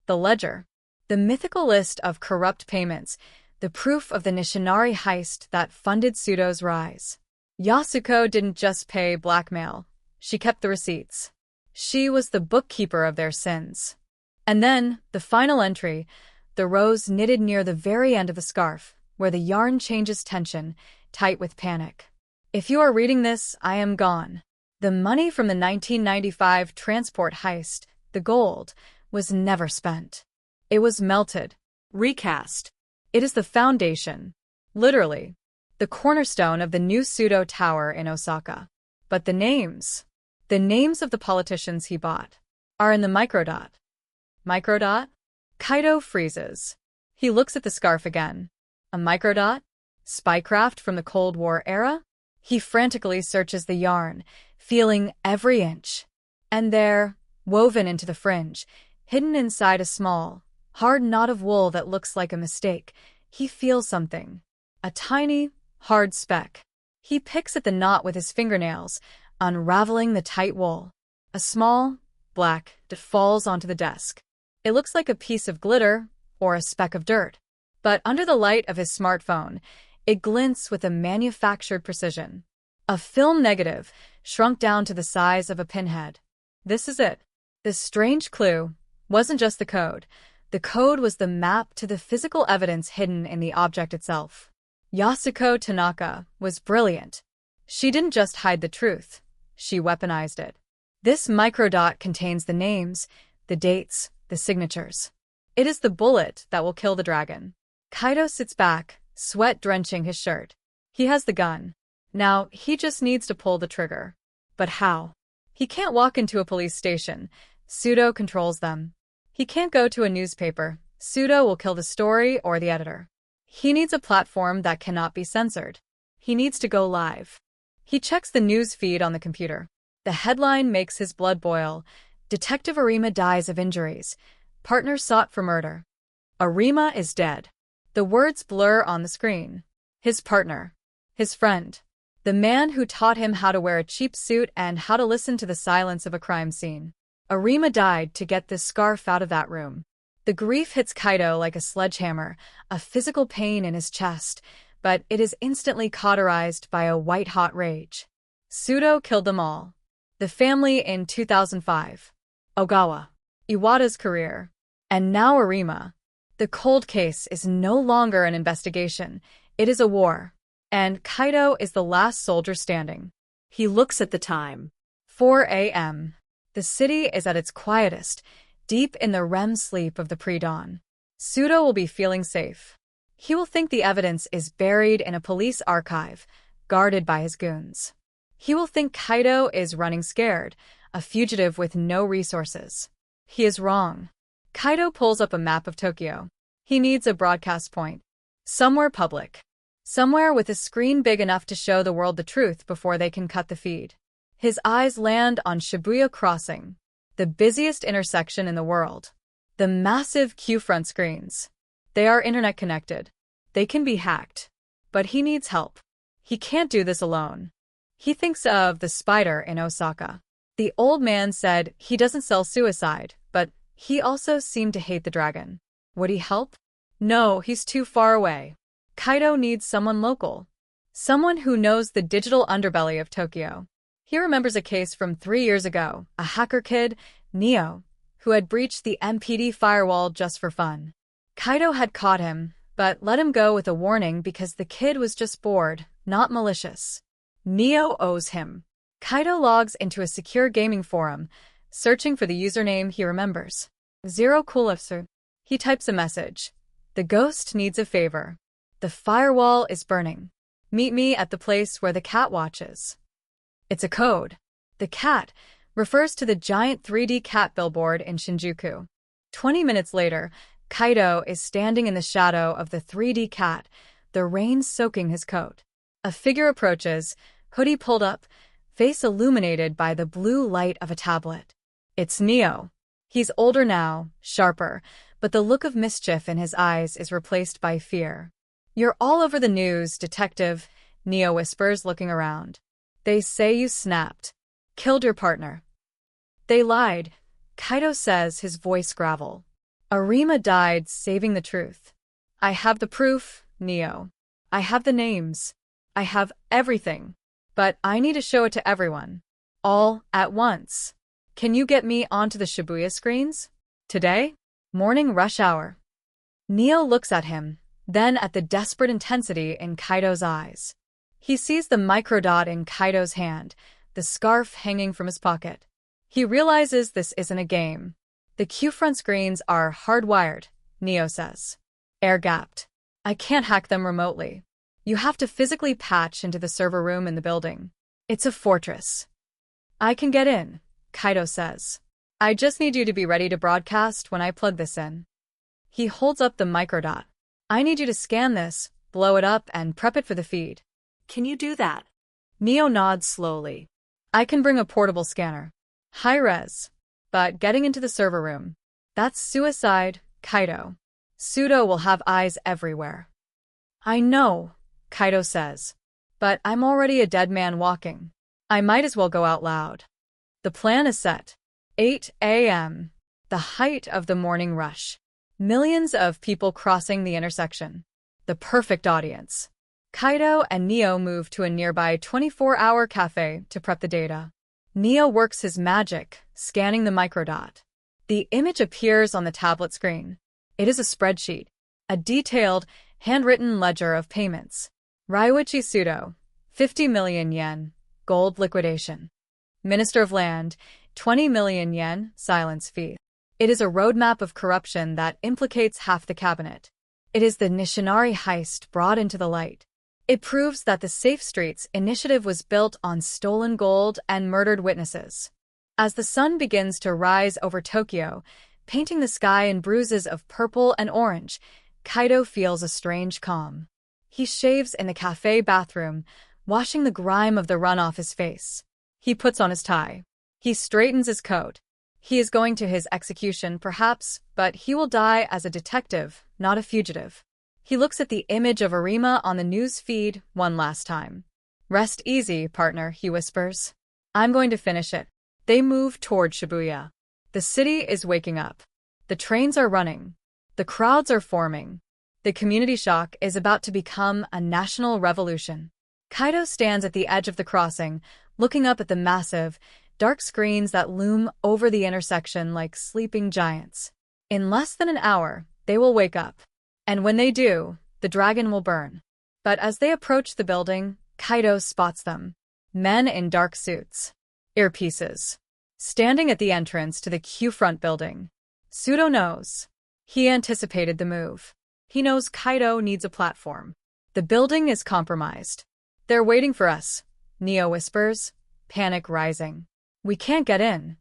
The ledger. The mythical list of corrupt payments, the proof of the Nishinari heist that funded Pseudo's rise. Yasuko didn't just pay blackmail. She kept the receipts. She was the bookkeeper of their sins. And then, the final entry, the rows knitted near the very end of the scarf, where the yarn changes tension, tight with panic. If you are reading this, I am gone. The money from the 1995 transport heist, the gold, was never spent. It was melted. Recast. It is the foundation. Literally. The cornerstone of the new Pseudo Tower in Osaka. But the names of the politicians he bought, are in the microdot. Microdot? Kaito freezes. He looks at the scarf again. A microdot? Spycraft from the Cold War era? He frantically searches the yarn, feeling every inch. And there, woven into the fringe, hidden inside a small, hard knot of wool that looks like a mistake, he feels something. A tiny, hard speck. He picks at the knot with his fingernails, unraveling the tight wool. A small, black dot falls onto the desk. It looks like a piece of glitter or a speck of dirt. But under the light of his smartphone, it glints with a manufactured precision. A film negative, shrunk down to the size of a pinhead. This is it. This strange clue wasn't just the code. The code was the map to the physical evidence hidden in the object itself. Yasuko Tanaka was brilliant. She didn't just hide the truth. She weaponized it. This microdot contains the names, the dates, the signatures. It is the bullet that will kill the dragon. Kaido sits back, sweat drenching his shirt. He has the gun. Now, he just needs to pull the trigger. But how? He can't walk into a police station. Pseudo controls them. He can't go to a newspaper. Pseudo will kill the story or the editor. He needs a platform that cannot be censored. He needs to go live. He checks the news feed on the computer. The headline makes his blood boil. Detective Arima dies of injuries. Partner sought for murder. Arima is dead. The words blur on the screen. His partner. His friend. The man who taught him how to wear a cheap suit and how to listen to the silence of a crime scene. Arima died to get this scarf out of that room. The grief hits Kaido like a sledgehammer, a physical pain in his chest, but it is instantly cauterized by a white-hot rage. Pseudo killed them all. The family in 2005. Ogawa. Iwata's career. And now Arima. The cold case is no longer an investigation. It is a war. And Kaido is the last soldier standing. He looks at the time. 4 a.m. The city is at its quietest, deep in the REM sleep of the pre-dawn. Pseudo will be feeling safe. He will think the evidence is buried in a police archive, guarded by his goons. He will think Kaido is running scared, a fugitive with no resources. He is wrong. Kaido pulls up a map of Tokyo. He needs a broadcast point. Somewhere public. Somewhere with a screen big enough to show the world the truth before they can cut the feed. His eyes land on Shibuya Crossing, the busiest intersection in the world. The massive queue-front screens. They are internet-connected. They can be hacked. But he needs help. He can't do this alone. He thinks of the spider in Osaka. The old man said he doesn't sell suicide, but he also seemed to hate the dragon. Would he help? No, he's too far away. Kaido needs someone local. Someone who knows the digital underbelly of Tokyo. He remembers a case from 3 years ago, a hacker kid, Neo, who had breached the MPD firewall just for fun. Kaido had caught him, but let him go with a warning because the kid was just bored, not malicious. Neo owes him. Kaido logs into a secure gaming forum, searching for the username he remembers. Zero Coolifser. He types a message. The ghost needs a favor. The firewall is burning. Meet me at the place where the cat watches. It's a code. The cat refers to the giant 3D cat billboard in Shinjuku. 20 minutes later, Kaido is standing in the shadow of the 3D cat, the rain soaking his coat. A figure approaches, hoodie pulled up, face illuminated by the blue light of a tablet. It's Neo. He's older now, sharper, but the look of mischief in his eyes is replaced by fear. You're all over the news, detective, Neo whispers, looking around. They say you snapped. Killed your partner. They lied, Kaido says, his voice gravel. Arima died saving the truth. I have the proof, Neo. I have the names. I have everything. But I need to show it to everyone. All at once. Can you get me onto the Shibuya screens? Today? Morning rush hour. Neo looks at him, then at the desperate intensity in Kaido's eyes. He sees the microdot in Kaido's hand, the scarf hanging from his pocket. He realizes this isn't a game. The queue-front screens are hardwired, Neo says. Air-gapped. I can't hack them remotely. You have to physically patch into the server room in the building. It's a fortress. I can get in, Kaido says. I just need you to be ready to broadcast when I plug this in. He holds up the microdot. I need you to scan this, blow it up, and prep it for the feed. Can you do that? Neo nods slowly. I can bring a portable scanner. High res. But getting into the server room. That's suicide, Kaido. Pseudo will have eyes everywhere. I know, Kaido says. But I'm already a dead man walking. I might as well go out loud. The plan is set. 8 a.m. The height of the morning rush. Millions of people crossing the intersection. The perfect audience. Kaido and Neo move to a nearby 24-hour cafe to prep the data. Neo works his magic, scanning the microdot. The image appears on the tablet screen. It is a spreadsheet, a detailed, handwritten ledger of payments. Ryuichi Sudo, 50 million yen, gold liquidation. Minister of Land, 20 million yen, silence fee. It is a roadmap of corruption that implicates half the cabinet. It is the Nishinari heist brought into the light. It proves that the Safe Streets initiative was built on stolen gold and murdered witnesses. As the sun begins to rise over Tokyo, painting the sky in bruises of purple and orange, Kaido feels a strange calm. He shaves in the cafe bathroom, washing the grime of the run off his face. He puts on his tie. He straightens his coat. He is going to his execution, perhaps, but he will die as a detective, not a fugitive. He looks at the image of Arima on the news feed one last time. Rest easy, partner, he whispers. I'm going to finish it. They move toward Shibuya. The city is waking up. The trains are running. The crowds are forming. The community shock is about to become a national revolution. Kaido stands at the edge of the crossing, looking up at the massive, dark screens that loom over the intersection like sleeping giants. In less than an hour, they will wake up. And when they do, the dragon will burn. But as they approach the building, Kaido spots them. Men in dark suits. Earpieces. Standing at the entrance to the Q-Front building. Sudo knows. He anticipated the move. He knows Kaido needs a platform. The building is compromised. They're waiting for us, Neo whispers, panic rising. We can't get in.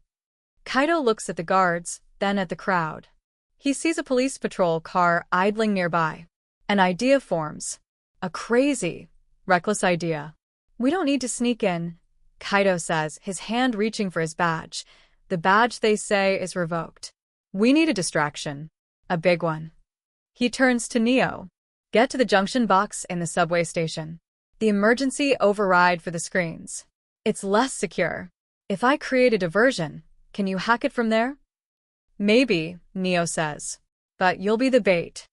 Kaido looks at the guards, then at the crowd. He sees a police patrol car idling nearby. An idea forms. A crazy, reckless idea. We don't need to sneak in, Kaido says, his hand reaching for his badge. The badge, they say, is revoked. We need a distraction. A big one. He turns to Neo. Get to the junction box in the subway station. The emergency override for the screens. It's less secure. If I create a diversion, can you hack it from there? Maybe, Neo says. But you'll be the bait.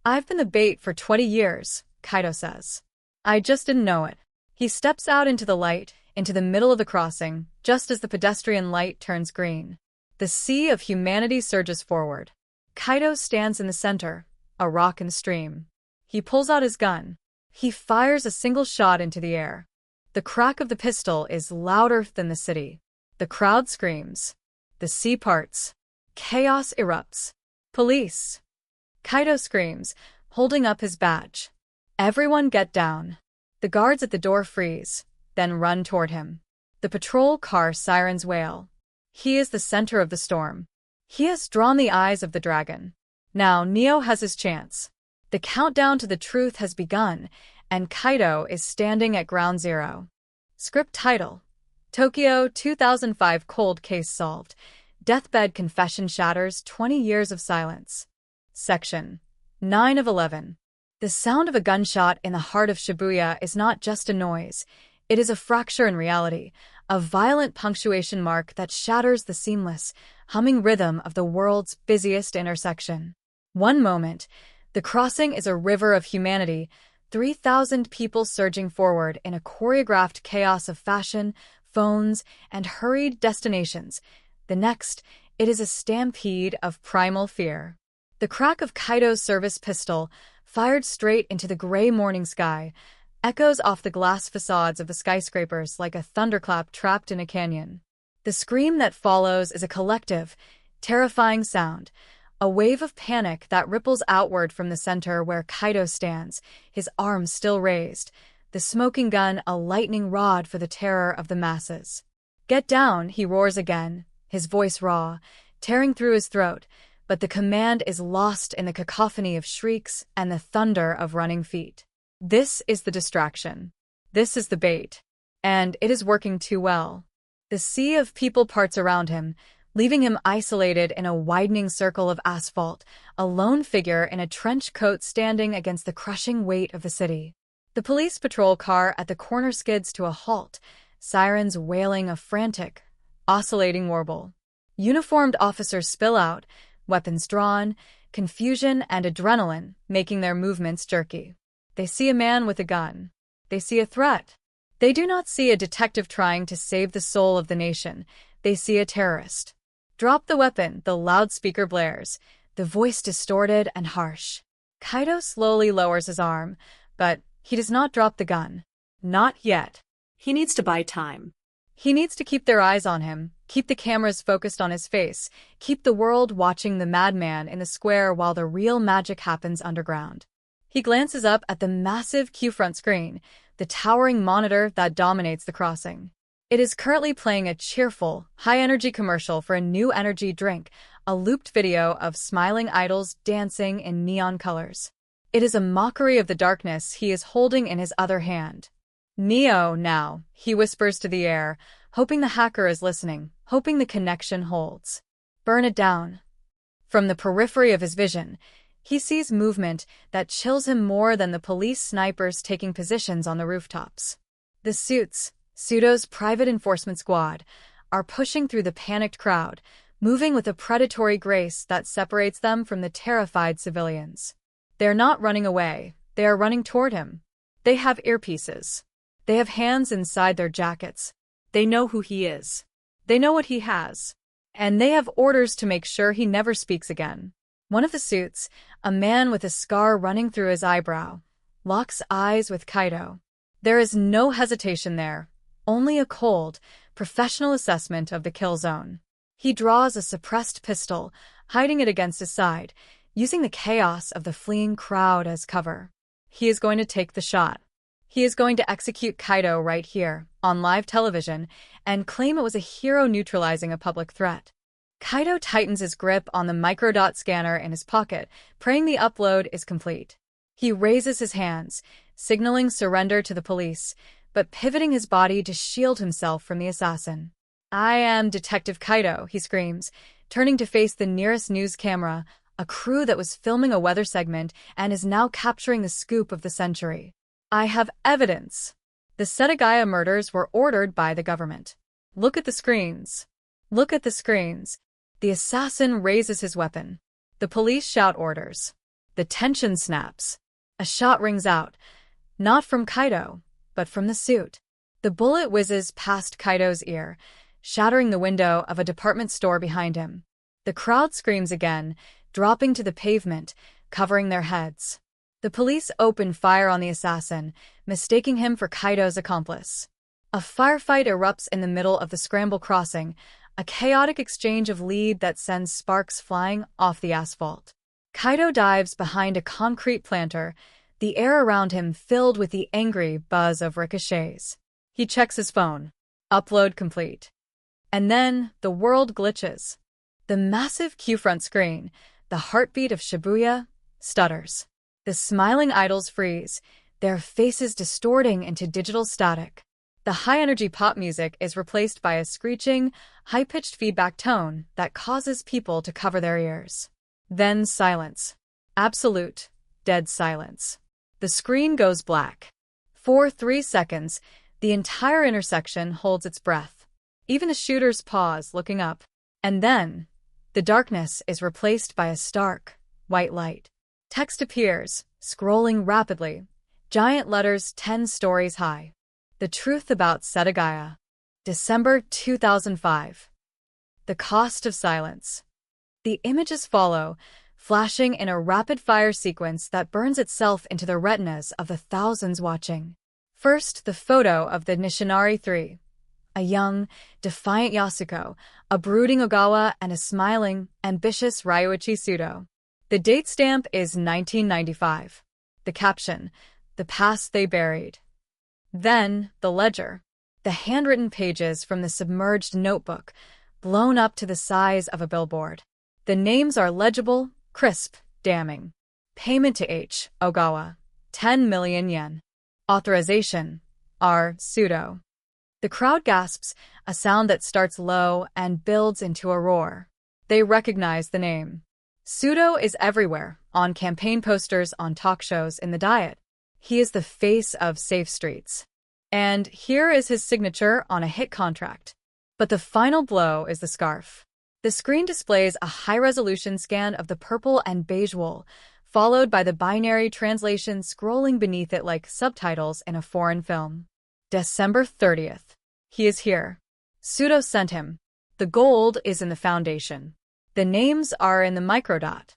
I've been the bait for 20 years, Kaido says. I just didn't know it. He steps out into the light, into the middle of the crossing, just as the pedestrian light turns green. The sea of humanity surges forward. Kaido stands in the center, a rock in the stream. He pulls out his gun. He fires a single shot into the air. The crack of the pistol is louder than the city. The crowd screams. The sea parts. Chaos erupts. Police! Kaido screams, holding up his badge. Everyone get down. The guards at the door freeze, then run toward him. The patrol car sirens wail. He is the center of the storm. He has drawn the eyes of the dragon. Now Neo has his chance. The countdown to the truth has begun, and Kaido is standing at ground zero. Script title: Tokyo 2005 Cold Case Solved. Deathbed Confession Shatters 20 Years of Silence. Section 9 of 11. The sound of a gunshot in the heart of Shibuya is not just a noise. It is a fracture in reality, a violent punctuation mark that shatters the seamless, humming rhythm of the world's busiest intersection. One moment, the crossing is a river of humanity, 3,000 people surging forward in a choreographed chaos of fashion, phones, and hurried destinations. The next, it is a stampede of primal fear. The crack of Kaido's service pistol, fired straight into the gray morning sky, echoes off the glass facades of the skyscrapers like a thunderclap trapped in a canyon. The scream that follows is a collective, terrifying sound, a wave of panic that ripples outward from the center where Kaido stands, his arms still raised, the smoking gun a lightning rod for the terror of the masses. Get down, he roars again, his voice raw, tearing through his throat, but the command is lost in the cacophony of shrieks and the thunder of running feet. This is the distraction. This is the bait. And it is working too well. The sea of people parts around him, leaving him isolated in a widening circle of asphalt, a lone figure in a trench coat standing against the crushing weight of the city. The police patrol car at the corner skids to a halt, sirens wailing a frantic, oscillating warble. Uniformed officers spill out, weapons drawn, confusion and adrenaline making their movements jerky. They see a man with a gun. They see a threat. They do not see a detective trying to save the soul of the nation. They see a terrorist. Drop the weapon, the loudspeaker blares, the voice distorted and harsh. Kaido slowly lowers his arm, but he does not drop the gun. Not yet. He needs to buy time. He needs to keep their eyes on him, keep the cameras focused on his face, keep the world watching the madman in the square while the real magic happens underground. He glances up at the massive Q-front screen, the towering monitor that dominates the crossing. It is currently playing a cheerful, high-energy commercial for a new energy drink, a looped video of smiling idols dancing in neon colors. It is a mockery of the darkness he is holding in his other hand. Neo, now, he whispers to the air, hoping the hacker is listening, hoping the connection holds. Burn it down. From the periphery of his vision, he sees movement that chills him more than the police snipers taking positions on the rooftops. The suits, Pseudo's private enforcement squad, are pushing through the panicked crowd, moving with a predatory grace that separates them from the terrified civilians. They're not running away, they are running toward him. They have earpieces. They have hands inside their jackets. They know who he is. They know what he has. And they have orders to make sure he never speaks again. One of the suits, a man with a scar running through his eyebrow, locks eyes with Kaido. There is no hesitation there, only a cold, professional assessment of the kill zone. He draws a suppressed pistol, hiding it against his side, using the chaos of the fleeing crowd as cover. He is going to take the shot. He is going to execute Kaido right here, on live television, and claim it was a hero neutralizing a public threat. Kaido tightens his grip on the microdot scanner in his pocket, praying the upload is complete. He raises his hands, signaling surrender to the police, but pivoting his body to shield himself from the assassin. "I am Detective Kaido," he screams, turning to face the nearest news camera, a crew that was filming a weather segment and is now capturing the scoop of the century. "I have evidence. The Setagaya murders were ordered by the government. Look at the screens. Look at the screens." The assassin raises his weapon. The police shout orders. The tension snaps. A shot rings out, not from Kaido, but from the suit. The bullet whizzes past Kaido's ear, shattering the window of a department store behind him. The crowd screams again, dropping to the pavement, covering their heads. The police open fire on the assassin, mistaking him for Kaido's accomplice. A firefight erupts in the middle of the scramble crossing, a chaotic exchange of lead that sends sparks flying off the asphalt. Kaido dives behind a concrete planter, the air around him filled with the angry buzz of ricochets. He checks his phone. Upload complete. And then the world glitches. The massive Q-front screen, the heartbeat of Shibuya, stutters. The smiling idols freeze, their faces distorting into digital static. The high-energy pop music is replaced by a screeching, high-pitched feedback tone that causes people to cover their ears. Then silence. Absolute, dead silence. The screen goes black. For 3 seconds, the entire intersection holds its breath. Even the shooters pause, looking up. And then, the darkness is replaced by a stark, white light. Text appears, scrolling rapidly. Giant letters 10 stories high. The truth about Setagaya. December 2005. The cost of silence. The images follow, flashing in a rapid-fire sequence that burns itself into the retinas of the thousands watching. First, the photo of the Nishinari Three. A young, defiant Yasuko, a brooding Ogawa, and a smiling, ambitious Ryuichi Pseudo. The date stamp is 1995. The caption, "The past they buried." Then, the ledger. The handwritten pages from the submerged notebook, blown up to the size of a billboard. The names are legible, crisp, damning. Payment to H. Ogawa, 10 million yen. Authorization, R. Pseudo. The crowd gasps, a sound that starts low and builds into a roar. They recognize the name. Pseudo is everywhere, on campaign posters, on talk shows, in the Diet. He is the face of Safe Streets. And here is his signature on a hit contract. But the final blow is the scarf. The screen displays a high-resolution scan of the purple and beige wool, followed by the binary translation scrolling beneath it like subtitles in a foreign film. December 30th. He is here. Pseudo sent him. The gold is in the foundation. The names are in the microdot.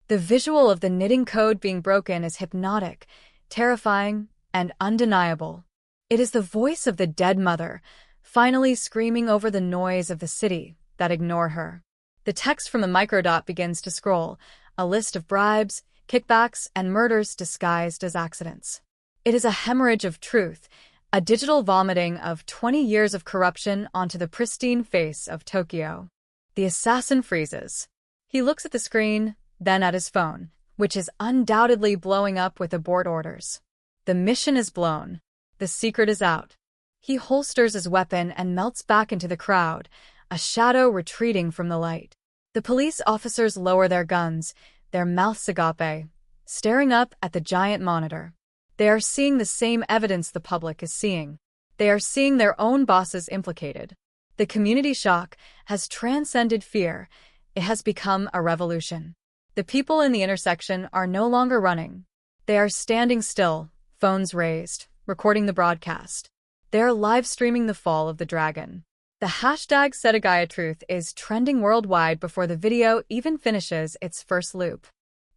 The visual of the knitting code being broken is hypnotic, terrifying, and undeniable. It is the voice of the dead mother, finally screaming over the noise of the city that ignore her. The text from the microdot begins to scroll, a list of bribes, kickbacks, and murders disguised as accidents. It is a hemorrhage of truth, a digital vomiting of 20 years of corruption onto the pristine face of Tokyo. The assassin freezes. He looks at the screen, then at his phone, which is undoubtedly blowing up with abort orders. The mission is blown. The secret is out. He holsters his weapon and melts back into the crowd, a shadow retreating from the light. The police officers lower their guns, their mouths agape, staring up at the giant monitor. They are seeing the same evidence the public is seeing. They are seeing their own bosses implicated. The community shock has transcended fear. It has become a revolution. The people in the intersection are no longer running. They are standing still, phones raised, recording the broadcast. They are live streaming the fall of the dragon. The hashtag #SetAGaiaTruth is trending worldwide before the video even finishes its first loop.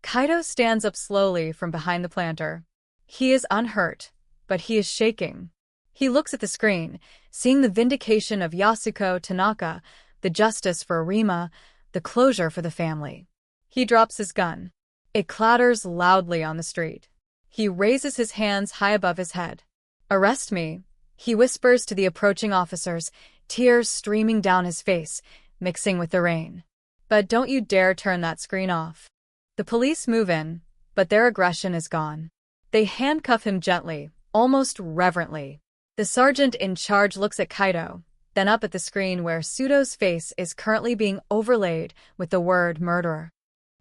Kaido stands up slowly from behind the planter. He is unhurt, but he is shaking. He looks at the screen, seeing the vindication of Yasuko Tanaka, the justice for Arima, the closure for the family. He drops his gun. It clatters loudly on the street. He raises his hands high above his head. "Arrest me," he whispers to the approaching officers, tears streaming down his face, mixing with the rain. "But don't you dare turn that screen off." The police move in, but their aggression is gone. They handcuff him gently, almost reverently. The sergeant in charge looks at Kaido, then up at the screen where Pseudo's face is currently being overlaid with the word murderer.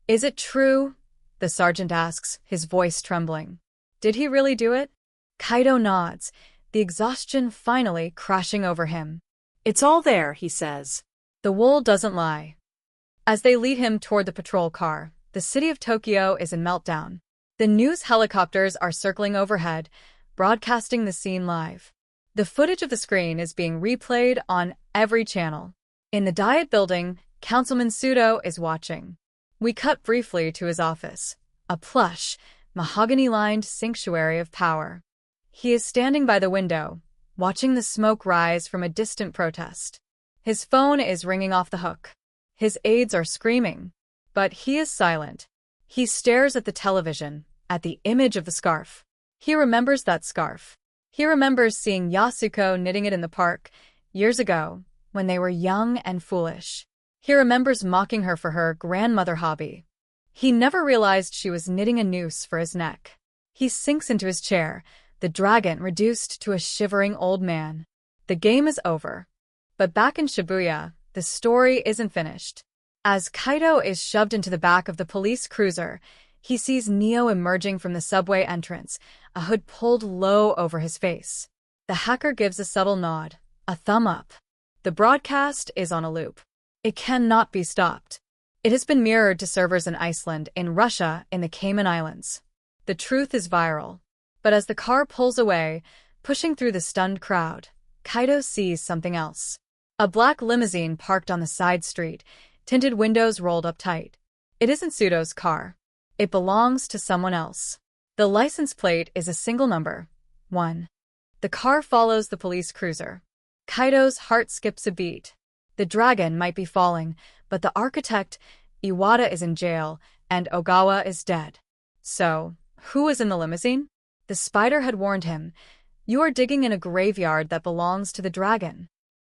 "Is it true?" the sergeant asks, his voice trembling. "Did he really do it?" Kaido nods, the exhaustion finally crashing over him. "It's all there," he says. The wool doesn't lie. As they lead him toward the patrol car, the city of Tokyo is in meltdown. The news helicopters are circling overhead, broadcasting the scene live. The footage of the screen is being replayed on every channel. In the Diet building, Councilman Pseudo is watching. We cut briefly to his office, a plush, mahogany-lined sanctuary of power. He is standing by the window, watching the smoke rise from a distant protest. His phone is ringing off the hook. His aides are screaming, but he is silent. He stares at the television, at the image of the scarf. He remembers that scarf. He remembers seeing Yasuko knitting it in the park, years ago, when they were young and foolish. He remembers mocking her for her grandmother hobby. He never realized she was knitting a noose for his neck. He sinks into his chair, the dragon reduced to a shivering old man. The game is over. But back in Shibuya, the story isn't finished. As Kaido is shoved into the back of the police cruiser, he sees Neo emerging from the subway entrance, a hood pulled low over his face. The hacker gives a subtle nod, a thumb up. The broadcast is on a loop. It cannot be stopped. It has been mirrored to servers in Iceland, in Russia, in the Cayman Islands. The truth is viral. But as the car pulls away, pushing through the stunned crowd, Kaido sees something else. A black limousine parked on the side street, tinted windows rolled up tight. It isn't Pseudo's car. It belongs to someone else. The license plate is a single number, 1. The car follows the police cruiser. Kaido's heart skips a beat. The dragon might be falling, but the architect, Iwata, is in jail, and Ogawa is dead. So, who is in the limousine? The spider had warned him, "You are digging in a graveyard that belongs to the dragon."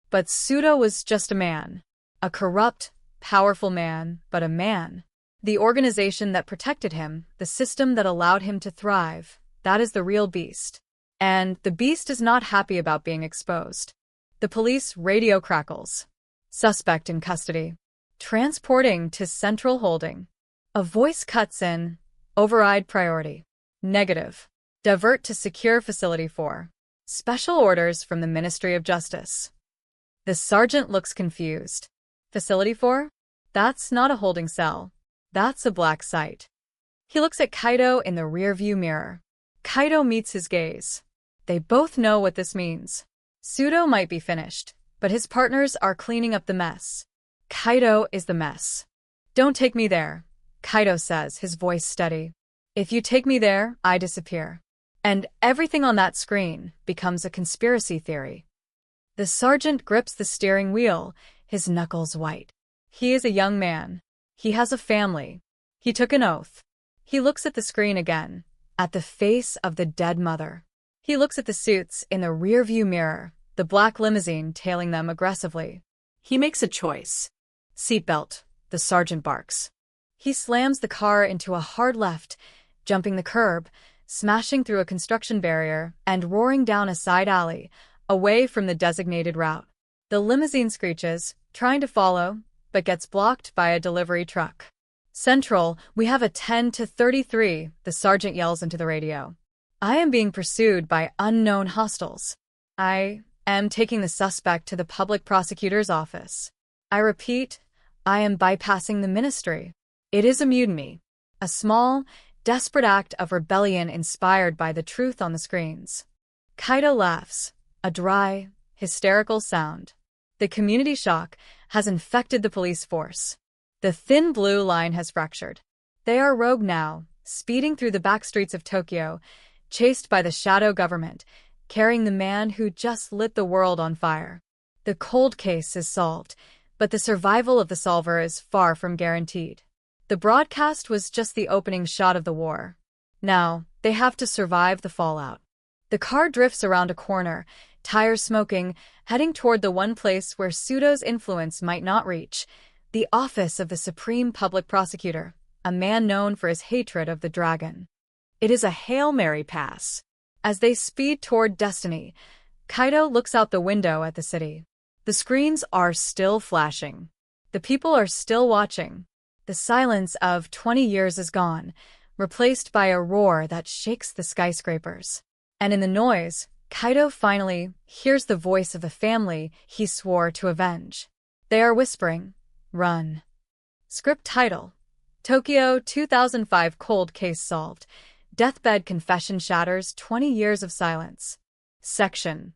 But Pseudo was just a man. A corrupt, powerful man, but a man. The organization that protected him, the system that allowed him to thrive, that is the real beast. And the beast is not happy about being exposed. The police radio crackles. Suspect in custody. Transporting to central holding. A voice cuts in. Override priority. Negative. Divert to secure Facility 4. Special orders from the Ministry of Justice. The sergeant looks confused. Facility 4? That's not a holding cell. That's a black site. He looks at Kaito in the rearview mirror. Kaito meets his gaze. They both know what this means. Pseudo might be finished, but his partners are cleaning up the mess. Kaito is the mess. Don't take me there, Kaito says, his voice steady. If you take me there, I disappear. And everything on that screen becomes a conspiracy theory. The sergeant grips the steering wheel, his knuckles white. He is a young man. He has a family. He took an oath. He looks at the screen again, at the face of the dead mother. He looks at the suits in the rearview mirror, the black limousine tailing them aggressively. He makes a choice. Seatbelt, the sergeant barks. He slams the car into a hard left, jumping the curb, smashing through a construction barrier, and roaring down a side alley, away from the designated route. The limousine screeches, trying to follow, but gets blocked by a delivery truck. Central, we have a 10 to 33, the sergeant yells into the radio. I am being pursued by unknown hostiles. I am taking the suspect to the public prosecutor's office. I repeat, I am bypassing the ministry. It is a mutiny, a small, desperate act of rebellion inspired by the truth on the screens. Kaito laughs, a dry, hysterical sound. The community shock has infected the police force. The thin blue line has fractured. They are rogue now, speeding through the back streets of Tokyo, chased by the shadow government, carrying the man who just lit the world on fire. The cold case is solved, but the survival of the solver is far from guaranteed. The broadcast was just the opening shot of the war. Now, they have to survive the fallout. The car drifts around a corner, tires smoking, heading toward the one place where Pseudo's influence might not reach, the office of the Supreme Public Prosecutor, a man known for his hatred of the dragon. It is a Hail Mary pass. As they speed toward destiny, Kaito looks out the window at the city. The screens are still flashing. The people are still watching. The silence of 20 years is gone, replaced by a roar that shakes the skyscrapers. And in the noise, Kaito finally hears the voice of the family he swore to avenge. They are whispering, "Run." Script title: Tokyo 2005 Cold Case Solved. Deathbed Confession Shatters 20 Years of Silence. Section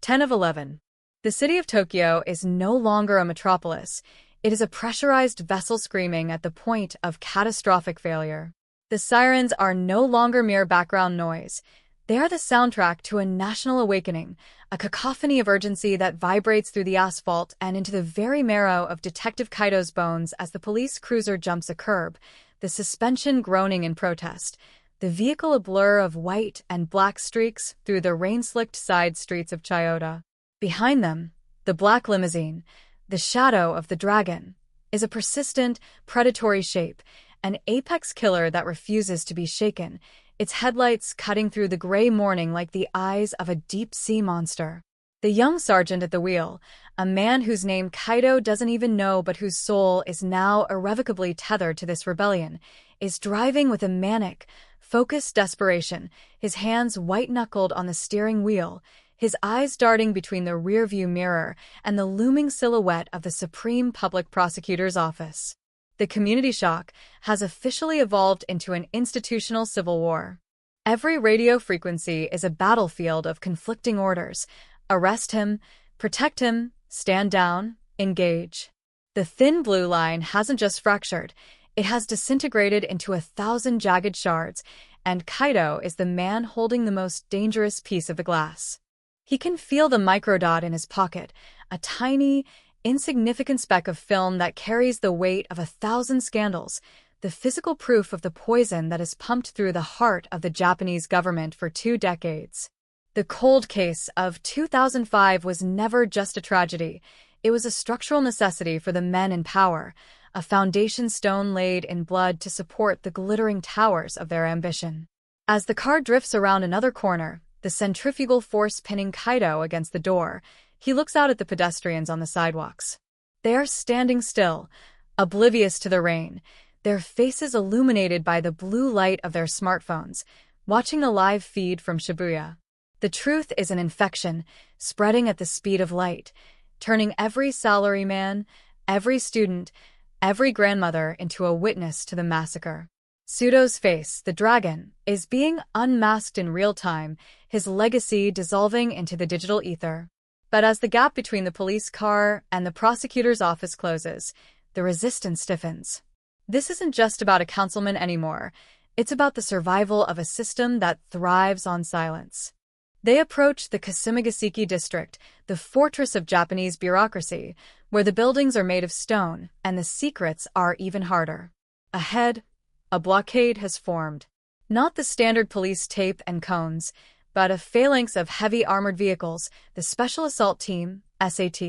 10 of 11. The city of Tokyo is no longer a metropolis. It is a pressurized vessel screaming at the point of catastrophic failure. The sirens are no longer mere background noise. They are the soundtrack to a national awakening, a cacophony of urgency that vibrates through the asphalt and into the very marrow of Detective Kaito's bones as the police cruiser jumps a curb, the suspension groaning in protest, the vehicle a blur of white and black streaks through the rain-slicked side streets of Chiyoda. Behind them, the black limousine, the shadow of the dragon, is a persistent, predatory shape, an apex killer that refuses to be shaken, its headlights cutting through the gray morning like the eyes of a deep-sea monster. The young sergeant at the wheel, a man whose name Kaito doesn't even know but whose soul is now irrevocably tethered to this rebellion, is driving with a manic, focused desperation, his hands white-knuckled on the steering wheel, his eyes darting between the rearview mirror and the looming silhouette of the Supreme Public Prosecutor's office. The community shock has officially evolved into an institutional civil war. Every radio frequency is a battlefield of conflicting orders. Arrest him, protect him, stand down, engage. The thin blue line hasn't just fractured, it has disintegrated into 1,000 jagged shards, and Kaito is the man holding the most dangerous piece of the glass. He can feel the microdot in his pocket, a tiny, insignificant speck of film that carries the weight of 1,000 scandals, the physical proof of the poison that is pumped through the heart of the Japanese government for 2 decades. The cold case of 2005 was never just a tragedy. It was a structural necessity for the men in power, a foundation stone laid in blood to support the glittering towers of their ambition. As the car drifts around another corner, the centrifugal force pinning Kaito against the door, he looks out at the pedestrians on the sidewalks. They are standing still, oblivious to the rain, their faces illuminated by the blue light of their smartphones, watching the live feed from Shibuya. The truth is an infection, spreading at the speed of light, turning every salaryman, every student, every grandmother into a witness to the massacre. Pseudo's face, the dragon, is being unmasked in real time, his legacy dissolving into the digital ether. But as the gap between the police car and the prosecutor's office closes, the resistance stiffens. This isn't just about a councilman anymore. It's about the survival of a system that thrives on silence. They approach the Kasumigaseki district, the fortress of Japanese bureaucracy, where the buildings are made of stone and the secrets are even harder. Ahead, a blockade has formed. Not the standard police tape and cones, but a phalanx of heavy armored vehicles, the Special Assault Team, SAT,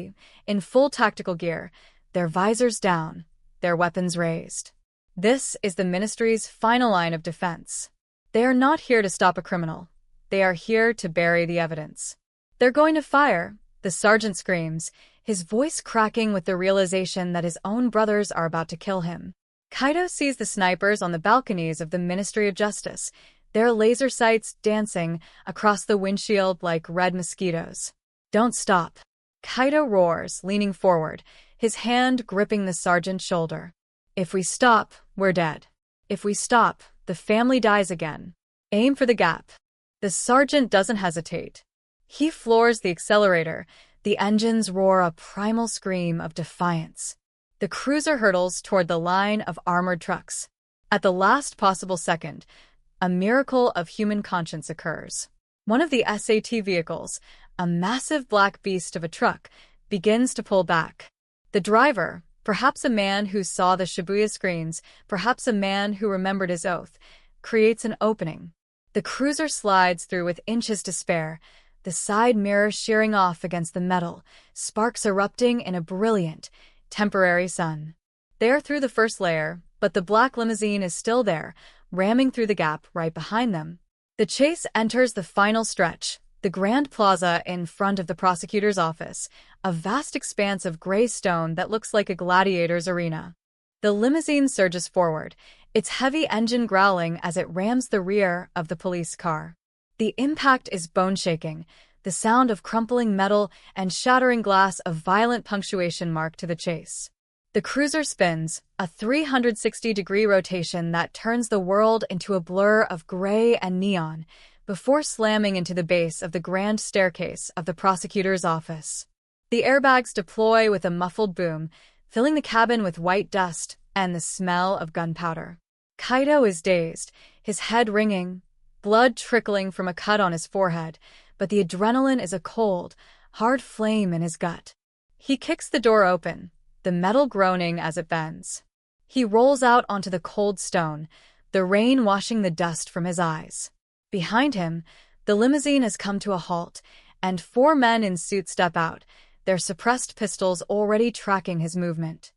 in full tactical gear, their visors down, their weapons raised. This is the ministry's final line of defense. They are not here to stop a criminal. They are here to bury the evidence. They're going to fire, the sergeant screams, his voice cracking with the realization that his own brothers are about to kill him. Kaido sees the snipers on the balconies of the Ministry of Justice, their laser sights dancing across the windshield like red mosquitoes. Don't stop. Kaido roars, leaning forward, his hand gripping the sergeant's shoulder. If we stop, we're dead. If we stop, the family dies again. Aim for the gap. The sergeant doesn't hesitate. He floors the accelerator. The engines roar a primal scream of defiance. The cruiser hurtles toward the line of armored trucks. At the last possible second, a miracle of human conscience occurs. One of the SAT vehicles, a massive black beast of a truck, begins to pull back. The driver, perhaps a man who saw the Shibuya screens, perhaps a man who remembered his oath, creates an opening. The cruiser slides through with inches to spare, the side mirror shearing off against the metal, sparks erupting in a brilliant, temporary sun. They are through the first layer, but the black limousine is still there, ramming through the gap right behind them. The chase enters the final stretch, the grand plaza in front of the prosecutor's office, a vast expanse of gray stone that looks like a gladiator's arena. The limousine surges forward, its heavy engine growling as it rams the rear of the police car. The impact is bone-shaking, the sound of crumpling metal and shattering glass a violent punctuation mark to the chase. The cruiser spins, a 360-degree rotation that turns the world into a blur of gray and neon, before slamming into the base of the grand staircase of the prosecutor's office. The airbags deploy with a muffled boom, filling the cabin with white dust and the smell of gunpowder. Kaido is dazed, his head ringing, blood trickling from a cut on his forehead, but the adrenaline is a cold, hard flame in his gut. He kicks the door open, the metal groaning as it bends. He rolls out onto the cold stone, the rain washing the dust from his eyes. Behind him, the limousine has come to a halt, and 4 men in suits step out, their suppressed pistols already tracking his movement.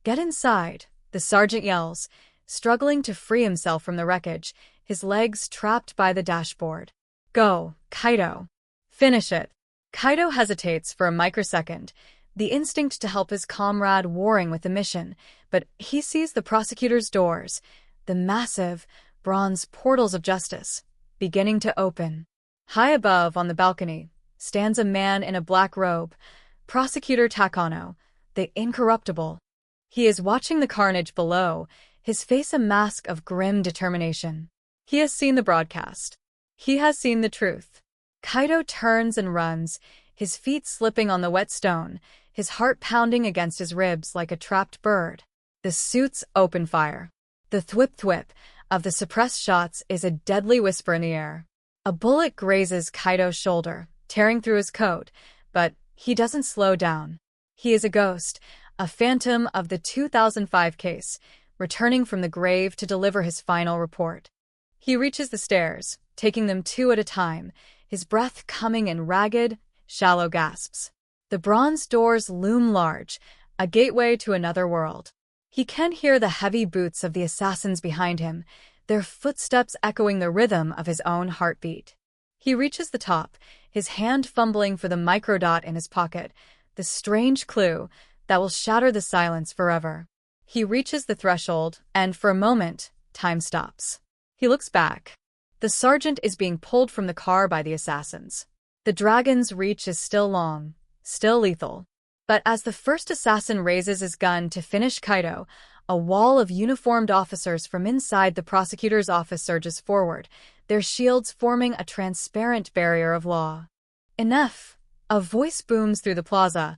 "Get inside," the sergeant yells, struggling to free himself from the wreckage, his legs trapped by the dashboard. "Go, Kaido. Finish it." Kaido hesitates for a microsecond, the instinct to help his comrade warring with the mission, but he sees the prosecutor's doors, the massive, bronze portals of justice, beginning to open. High above, on the balcony, stands a man in a black robe, Prosecutor Takano, the incorruptible. He is watching the carnage below, his face a mask of grim determination. He has seen the broadcast. He has seen the truth. Kaido turns and runs, his feet slipping on the wet stone, his heart pounding against his ribs like a trapped bird. The suits open fire. The thwip-thwip of the suppressed shots is a deadly whisper in the air. A bullet grazes Kaido's shoulder, tearing through his coat, but he doesn't slow down. He is a ghost, a phantom of the 2005 case, returning from the grave to deliver his final report. He reaches the stairs, taking them 2 at a time, his breath coming in ragged, shallow gasps. The bronze doors loom large, a gateway to another world. He can hear the heavy boots of the assassins behind him, their footsteps echoing the rhythm of his own heartbeat. He reaches the top, his hand fumbling for the microdot in his pocket, the strange clue that will shatter the silence forever. He reaches the threshold, and for a moment, time stops. He looks back. The sergeant is being pulled from the car by the assassins. The dragon's reach is still long, still lethal. But as the first assassin raises his gun to finish Kaito, a wall of uniformed officers from inside the prosecutor's office surges forward, their shields forming a transparent barrier of law. Enough! A voice booms through the plaza,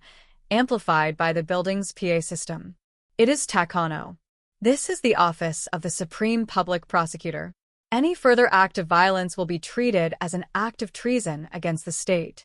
amplified by the building's PA system. It is Takano. This is the office of the Supreme Public Prosecutor. Any further act of violence will be treated as an act of treason against the state.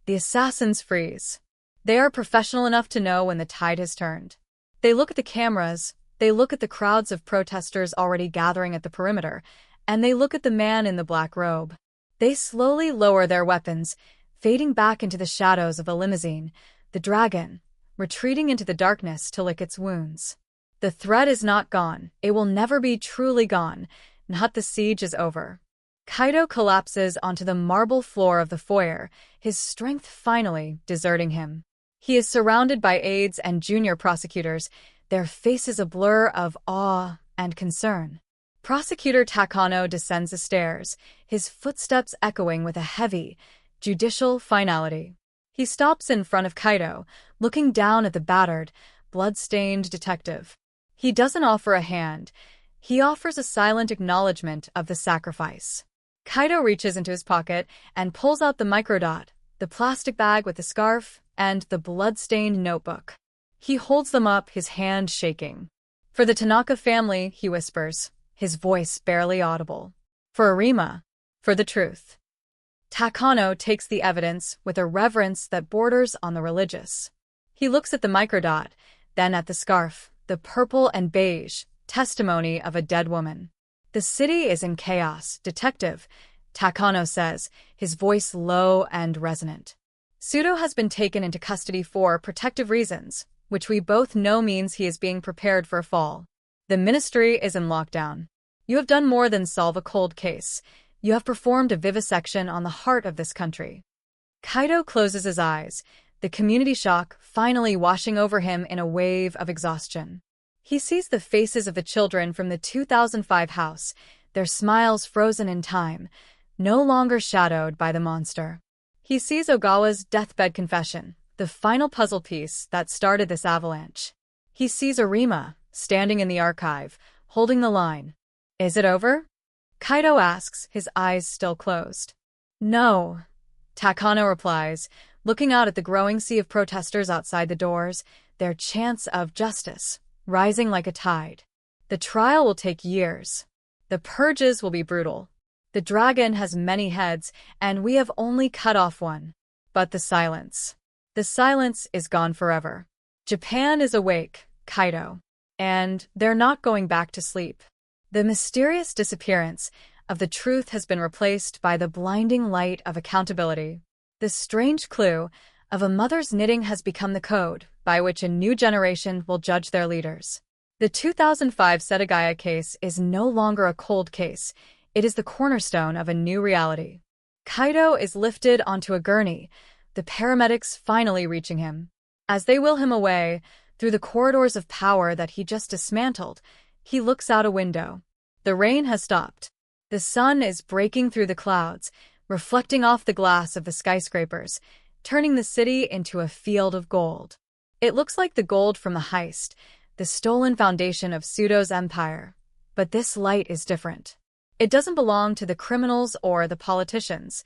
The assassins freeze. They are professional enough to know when the tide has turned. They look at the cameras, they look at the crowds of protesters already gathering at the perimeter, and they look at the man in the black robe. They slowly lower their weapons, fading back into the shadows of the limousine, the dragon, retreating into the darkness to lick its wounds. The threat is not gone. It will never be truly gone. Not the siege is over. Kaito collapses onto the marble floor of the foyer, his strength finally deserting him. He is surrounded by aides and junior prosecutors, their faces a blur of awe and concern. Prosecutor Takano descends the stairs, his footsteps echoing with a heavy, judicial finality. He stops in front of Kaito, looking down at the battered, blood-stained detective. He doesn't offer a hand. He offers a silent acknowledgement of the sacrifice. Kaito reaches into his pocket and pulls out the microdot, the plastic bag with the scarf, and the blood-stained notebook. He holds them up, his hand shaking. For the Tanaka family, he whispers, his voice barely audible. For Arima, for the truth. Takano takes the evidence with a reverence that borders on the religious. He looks at the microdot, then at the scarf, the purple and beige, testimony of a dead woman. The city is in chaos, detective, Takano says, his voice low and resonant. Sudo has been taken into custody for protective reasons, which we both know means he is being prepared for a fall. The ministry is in lockdown. You have done more than solve a cold case. You have performed a vivisection on the heart of this country. Kaito closes his eyes, the community shock finally washing over him in a wave of exhaustion. He sees the faces of the children from the 2005 house, their smiles frozen in time, no longer shadowed by the monster. He sees Ogawa's deathbed confession, the final puzzle piece that started this avalanche. He sees Arima, standing in the archive, holding the line. Is it over? Kaito asks, his eyes still closed. No, Takano replies, looking out at the growing sea of protesters outside the doors, their chants of justice rising like a tide. The trial will take years. The purges will be brutal. The dragon has many heads, and we have only cut off one. But the silence. The silence is gone forever. Japan is awake, Kaito. And they're not going back to sleep. The mysterious disappearance of the truth has been replaced by the blinding light of accountability. The strange clue of a mother's knitting has become the code by which a new generation will judge their leaders. The 2005 Setagaya case is no longer a cold case. It is the cornerstone of a new reality. Kaito is lifted onto a gurney, the paramedics finally reaching him. As they wheel him away, through the corridors of power that he just dismantled, he looks out a window. The rain has stopped. The sun is breaking through the clouds, reflecting off the glass of the skyscrapers, turning the city into a field of gold. It looks like the gold from the heist, the stolen foundation of Sudo's empire. But this light is different. It doesn't belong to the criminals or the politicians.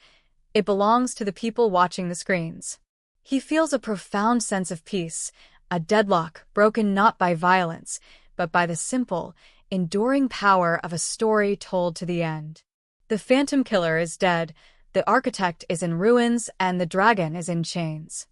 It belongs to the people watching the screens. He feels a profound sense of peace, a deadlock broken not by violence, but by the simple, enduring power of a story told to the end. The phantom killer is dead, the architect is in ruins, and the dragon is in chains.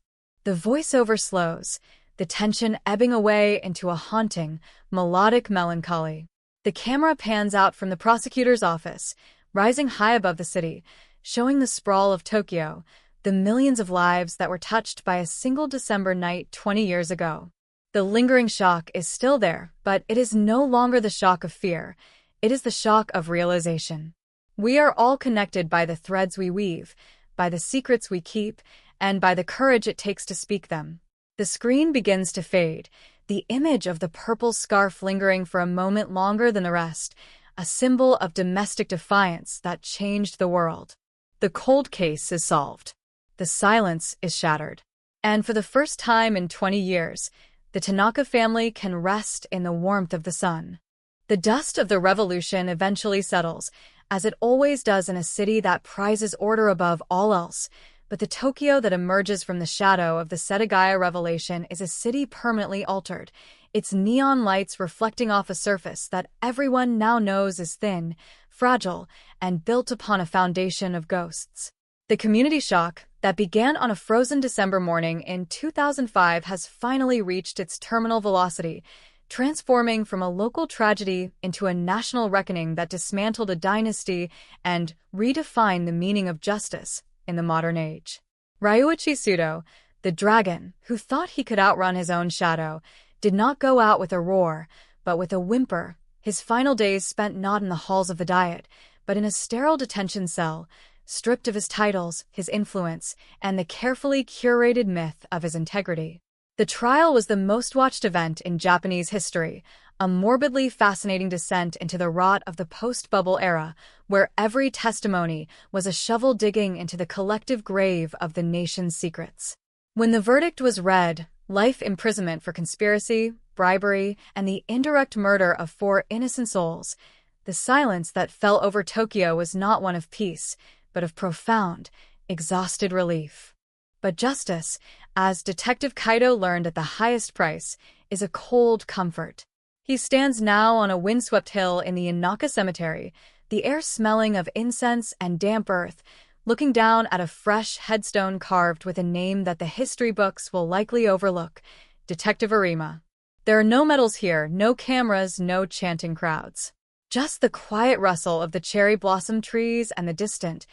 The voiceover slows, the tension ebbing away into a haunting, melodic melancholy. The camera pans out from the prosecutor's office, rising high above the city, showing the sprawl of Tokyo, the millions of lives that were touched by a single December night 20 years ago. The lingering shock is still there, but it is no longer the shock of fear. It is the shock of realization. We are all connected by the threads we weave, by the secrets we keep, and by the courage it takes to speak them. The screen begins to fade, the image of the purple scarf lingering for a moment longer than the rest, a symbol of domestic defiance that changed the world. The cold case is solved. The silence is shattered. And for the first time in 20 years, the Tanaka family can rest in the warmth of the sun. The dust of the revolution eventually settles, as it always does in a city that prizes order above all else. But the Tokyo that emerges from the shadow of the Setagaya revelation is a city permanently altered, its neon lights reflecting off a surface that everyone now knows is thin, fragile, and built upon a foundation of ghosts. The community shock that began on a frozen December morning in 2005 has finally reached its terminal velocity, transforming from a local tragedy into a national reckoning that dismantled a dynasty and redefined the meaning of justice in the modern age. Ryuichi Sudo, the dragon who thought he could outrun his own shadow, did not go out with a roar, but with a whimper, his final days spent not in the halls of the Diet, but in a sterile detention cell, stripped of his titles, his influence, and the carefully curated myth of his integrity. The trial was the most-watched event in Japanese history, a morbidly fascinating descent into the rot of the post-bubble era, where every testimony was a shovel digging into the collective grave of the nation's secrets. When the verdict was read, life imprisonment for conspiracy, bribery, and the indirect murder of 4 innocent souls, the silence that fell over Tokyo was not one of peace, but of profound, exhausted relief. But justice, as Detective Kaito learned at the highest price, is a cold comfort. He stands now on a windswept hill in the Inaka Cemetery, the air smelling of incense and damp earth, looking down at a fresh headstone carved with a name that the history books will likely overlook, Detective Arima. There are no medals here, no cameras, no chanting crowds. Just the quiet rustle of the cherry blossom trees and the distant,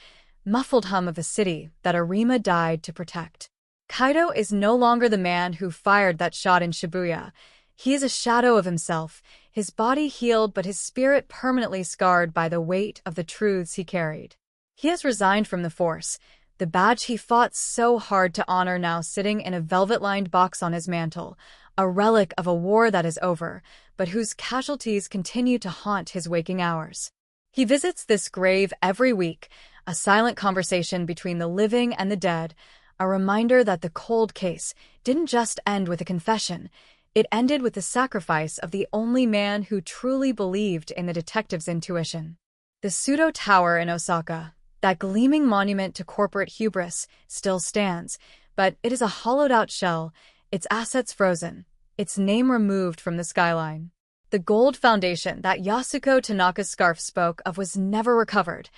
muffled hum of the city that Arima died to protect. Kaito is no longer the man who fired that shot in Shibuya. He is a shadow of himself, his body healed but his spirit permanently scarred by the weight of the truths he carried. He has resigned from the force, the badge he fought so hard to honor now sitting in a velvet-lined box on his mantle, a relic of a war that is over, but whose casualties continue to haunt his waking hours. He visits this grave every week, a silent conversation between the living and the dead, a reminder that the cold case didn't just end with a confession, it ended with the sacrifice of the only man who truly believed in the detective's intuition. The Sudo Tower in Osaka, that gleaming monument to corporate hubris, still stands, but it is a hollowed-out shell, its assets frozen, its name removed from the skyline. The gold foundation that Yasuko Tanaka's scarf spoke of was never recovered,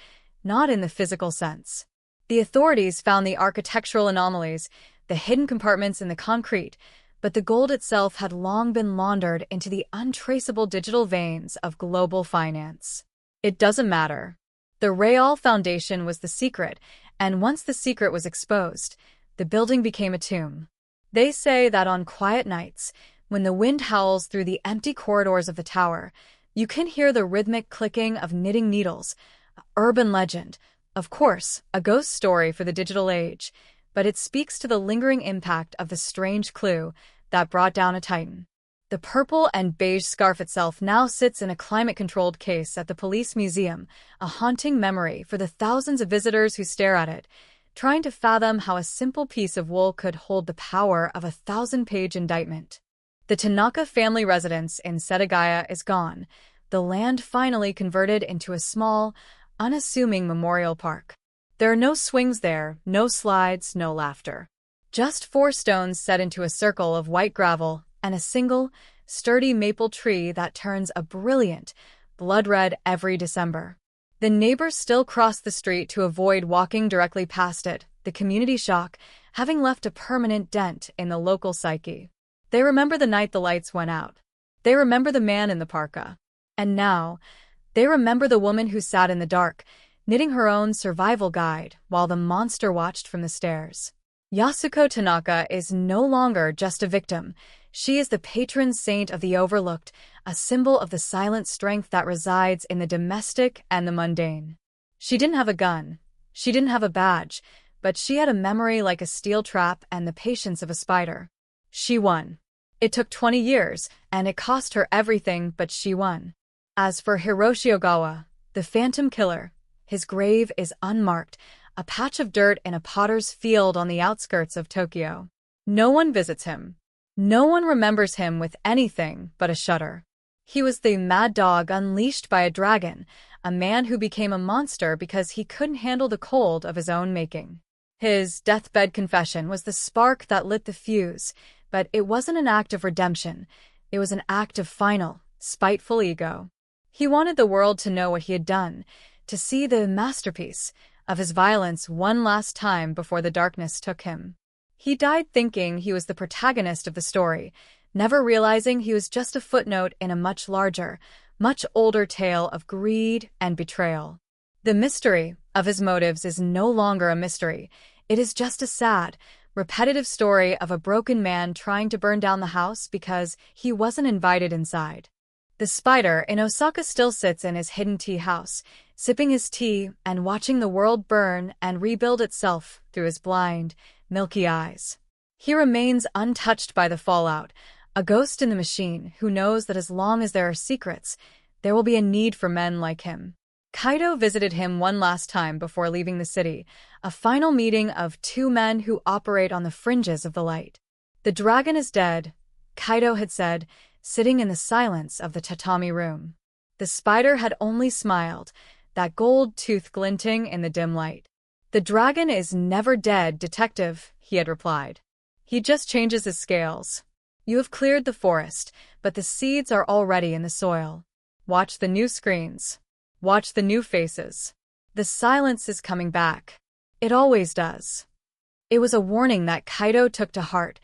not in the physical sense. The authorities found the architectural anomalies, the hidden compartments in the concrete, but the gold itself had long been laundered into the untraceable digital veins of global finance. It doesn't matter. The Real Foundation was the secret, and once the secret was exposed, the building became a tomb. They say that on quiet nights, when the wind howls through the empty corridors of the tower, you can hear the rhythmic clicking of knitting needles, an urban legend, of course, a ghost story for the digital age, but it speaks to the lingering impact of the strange clue that brought down a titan. The purple and beige scarf itself now sits in a climate-controlled case at the police museum, a haunting memory for the thousands of visitors who stare at it, trying to fathom how a simple piece of wool could hold the power of a 1,000-page indictment. The Tanaka family residence in Setagaya is gone, the land finally converted into a small, unassuming memorial park. There are no swings there, no slides, no laughter. Just 4 stones set into a circle of white gravel and a single, sturdy maple tree that turns a brilliant, blood red every December. The neighbors still cross the street to avoid walking directly past it, the community shock having left a permanent dent in the local psyche. They remember the night the lights went out. They remember the man in the parka. And now, they remember the woman who sat in the dark, knitting her own survival guide while the monster watched from the stairs. Yasuko Tanaka is no longer just a victim. She is the patron saint of the overlooked, a symbol of the silent strength that resides in the domestic and the mundane. She didn't have a gun. She didn't have a badge, but she had a memory like a steel trap and the patience of a spider. She won. It took 20 years, and it cost her everything, but she won. As for Hiroshi Ogawa, the phantom killer, his grave is unmarked, a patch of dirt in a potter's field on the outskirts of Tokyo. No one visits him. No one remembers him with anything but a shudder. He was the mad dog unleashed by a dragon, a man who became a monster because he couldn't handle the cold of his own making. His deathbed confession was the spark that lit the fuse, but it wasn't an act of redemption. It was an act of final, spiteful ego. He wanted the world to know what he had done, to see the masterpiece of his violence one last time before the darkness took him. He died thinking he was the protagonist of the story, never realizing he was just a footnote in a much larger, much older tale of greed and betrayal. The mystery of his motives is no longer a mystery. It is just a sad, repetitive story of a broken man trying to burn down the house because he wasn't invited inside. The spider in Osaka still sits in his hidden tea house, sipping his tea and watching the world burn and rebuild itself through his blind, milky eyes. He remains untouched by the fallout, a ghost in the machine who knows that as long as there are secrets, there will be a need for men like him. Kaido visited him one last time before leaving the city, a final meeting of two men who operate on the fringes of the light. The dragon is dead, Kaido had said, sitting in the silence of the tatami room. The spider had only smiled, that gold tooth glinting in the dim light. The dragon is never dead, detective, he had replied. He just changes his scales. You have cleared the forest, but the seeds are already in the soil. Watch the new screens. Watch the new faces. The silence is coming back. It always does. It was a warning that Kaido took to heart,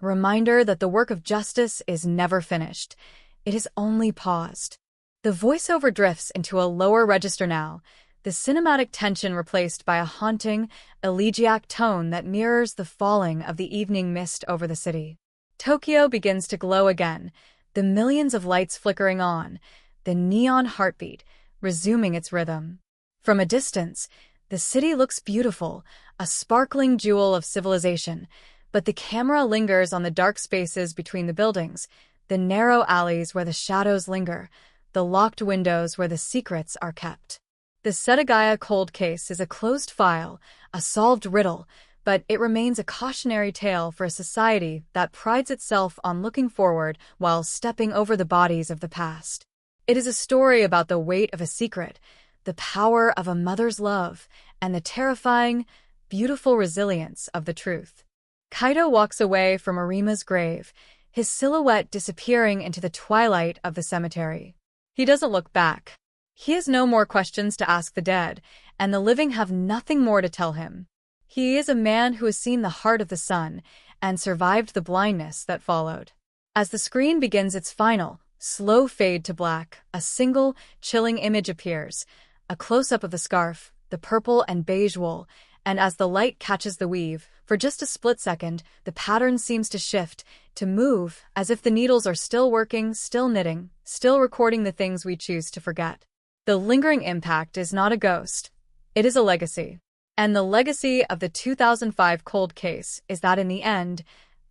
a reminder that the work of justice is never finished. It is only paused. The voiceover drifts into a lower register now, the cinematic tension replaced by a haunting, elegiac tone that mirrors the falling of the evening mist over the city. Tokyo begins to glow again, the millions of lights flickering on, the neon heartbeat resuming its rhythm. From a distance, the city looks beautiful, a sparkling jewel of civilization, but the camera lingers on the dark spaces between the buildings, the narrow alleys where the shadows linger, the locked windows where the secrets are kept. The Setagaya cold case is a closed file, a solved riddle, but it remains a cautionary tale for a society that prides itself on looking forward while stepping over the bodies of the past. It is a story about the weight of a secret, the power of a mother's love, and the terrifying, beautiful resilience of the truth. Kaido walks away from Arima's grave, his silhouette disappearing into the twilight of the cemetery. He doesn't look back. He has no more questions to ask the dead, and the living have nothing more to tell him. He is a man who has seen the heart of the sun and survived the blindness that followed. As the screen begins its final, slow fade to black, a single, chilling image appears, a close-up of the scarf, the purple and beige wool, and as the light catches the weave, for just a split second, the pattern seems to shift, to move, as if the needles are still working, still knitting, still recording the things we choose to forget. The lingering impact is not a ghost. It is a legacy. And the legacy of the 2005 cold case is that in the end,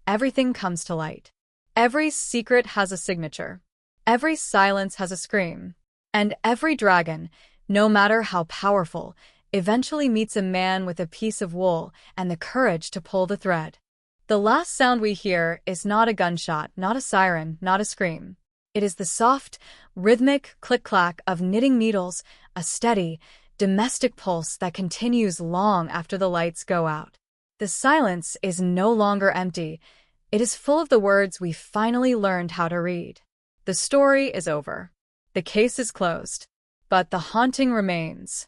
everything comes to light. Every secret has a signature. Every silence has a scream. And every dragon, no matter how powerful, eventually meets a man with a piece of wool and the courage to pull the thread. The last sound we hear is not a gunshot, not a siren, not a scream. It is the soft, rhythmic click-clack of knitting needles, a steady, domestic pulse that continues long after the lights go out. The silence is no longer empty. It is full of the words we finally learned how to read. The story is over. The case is closed. But the haunting remains.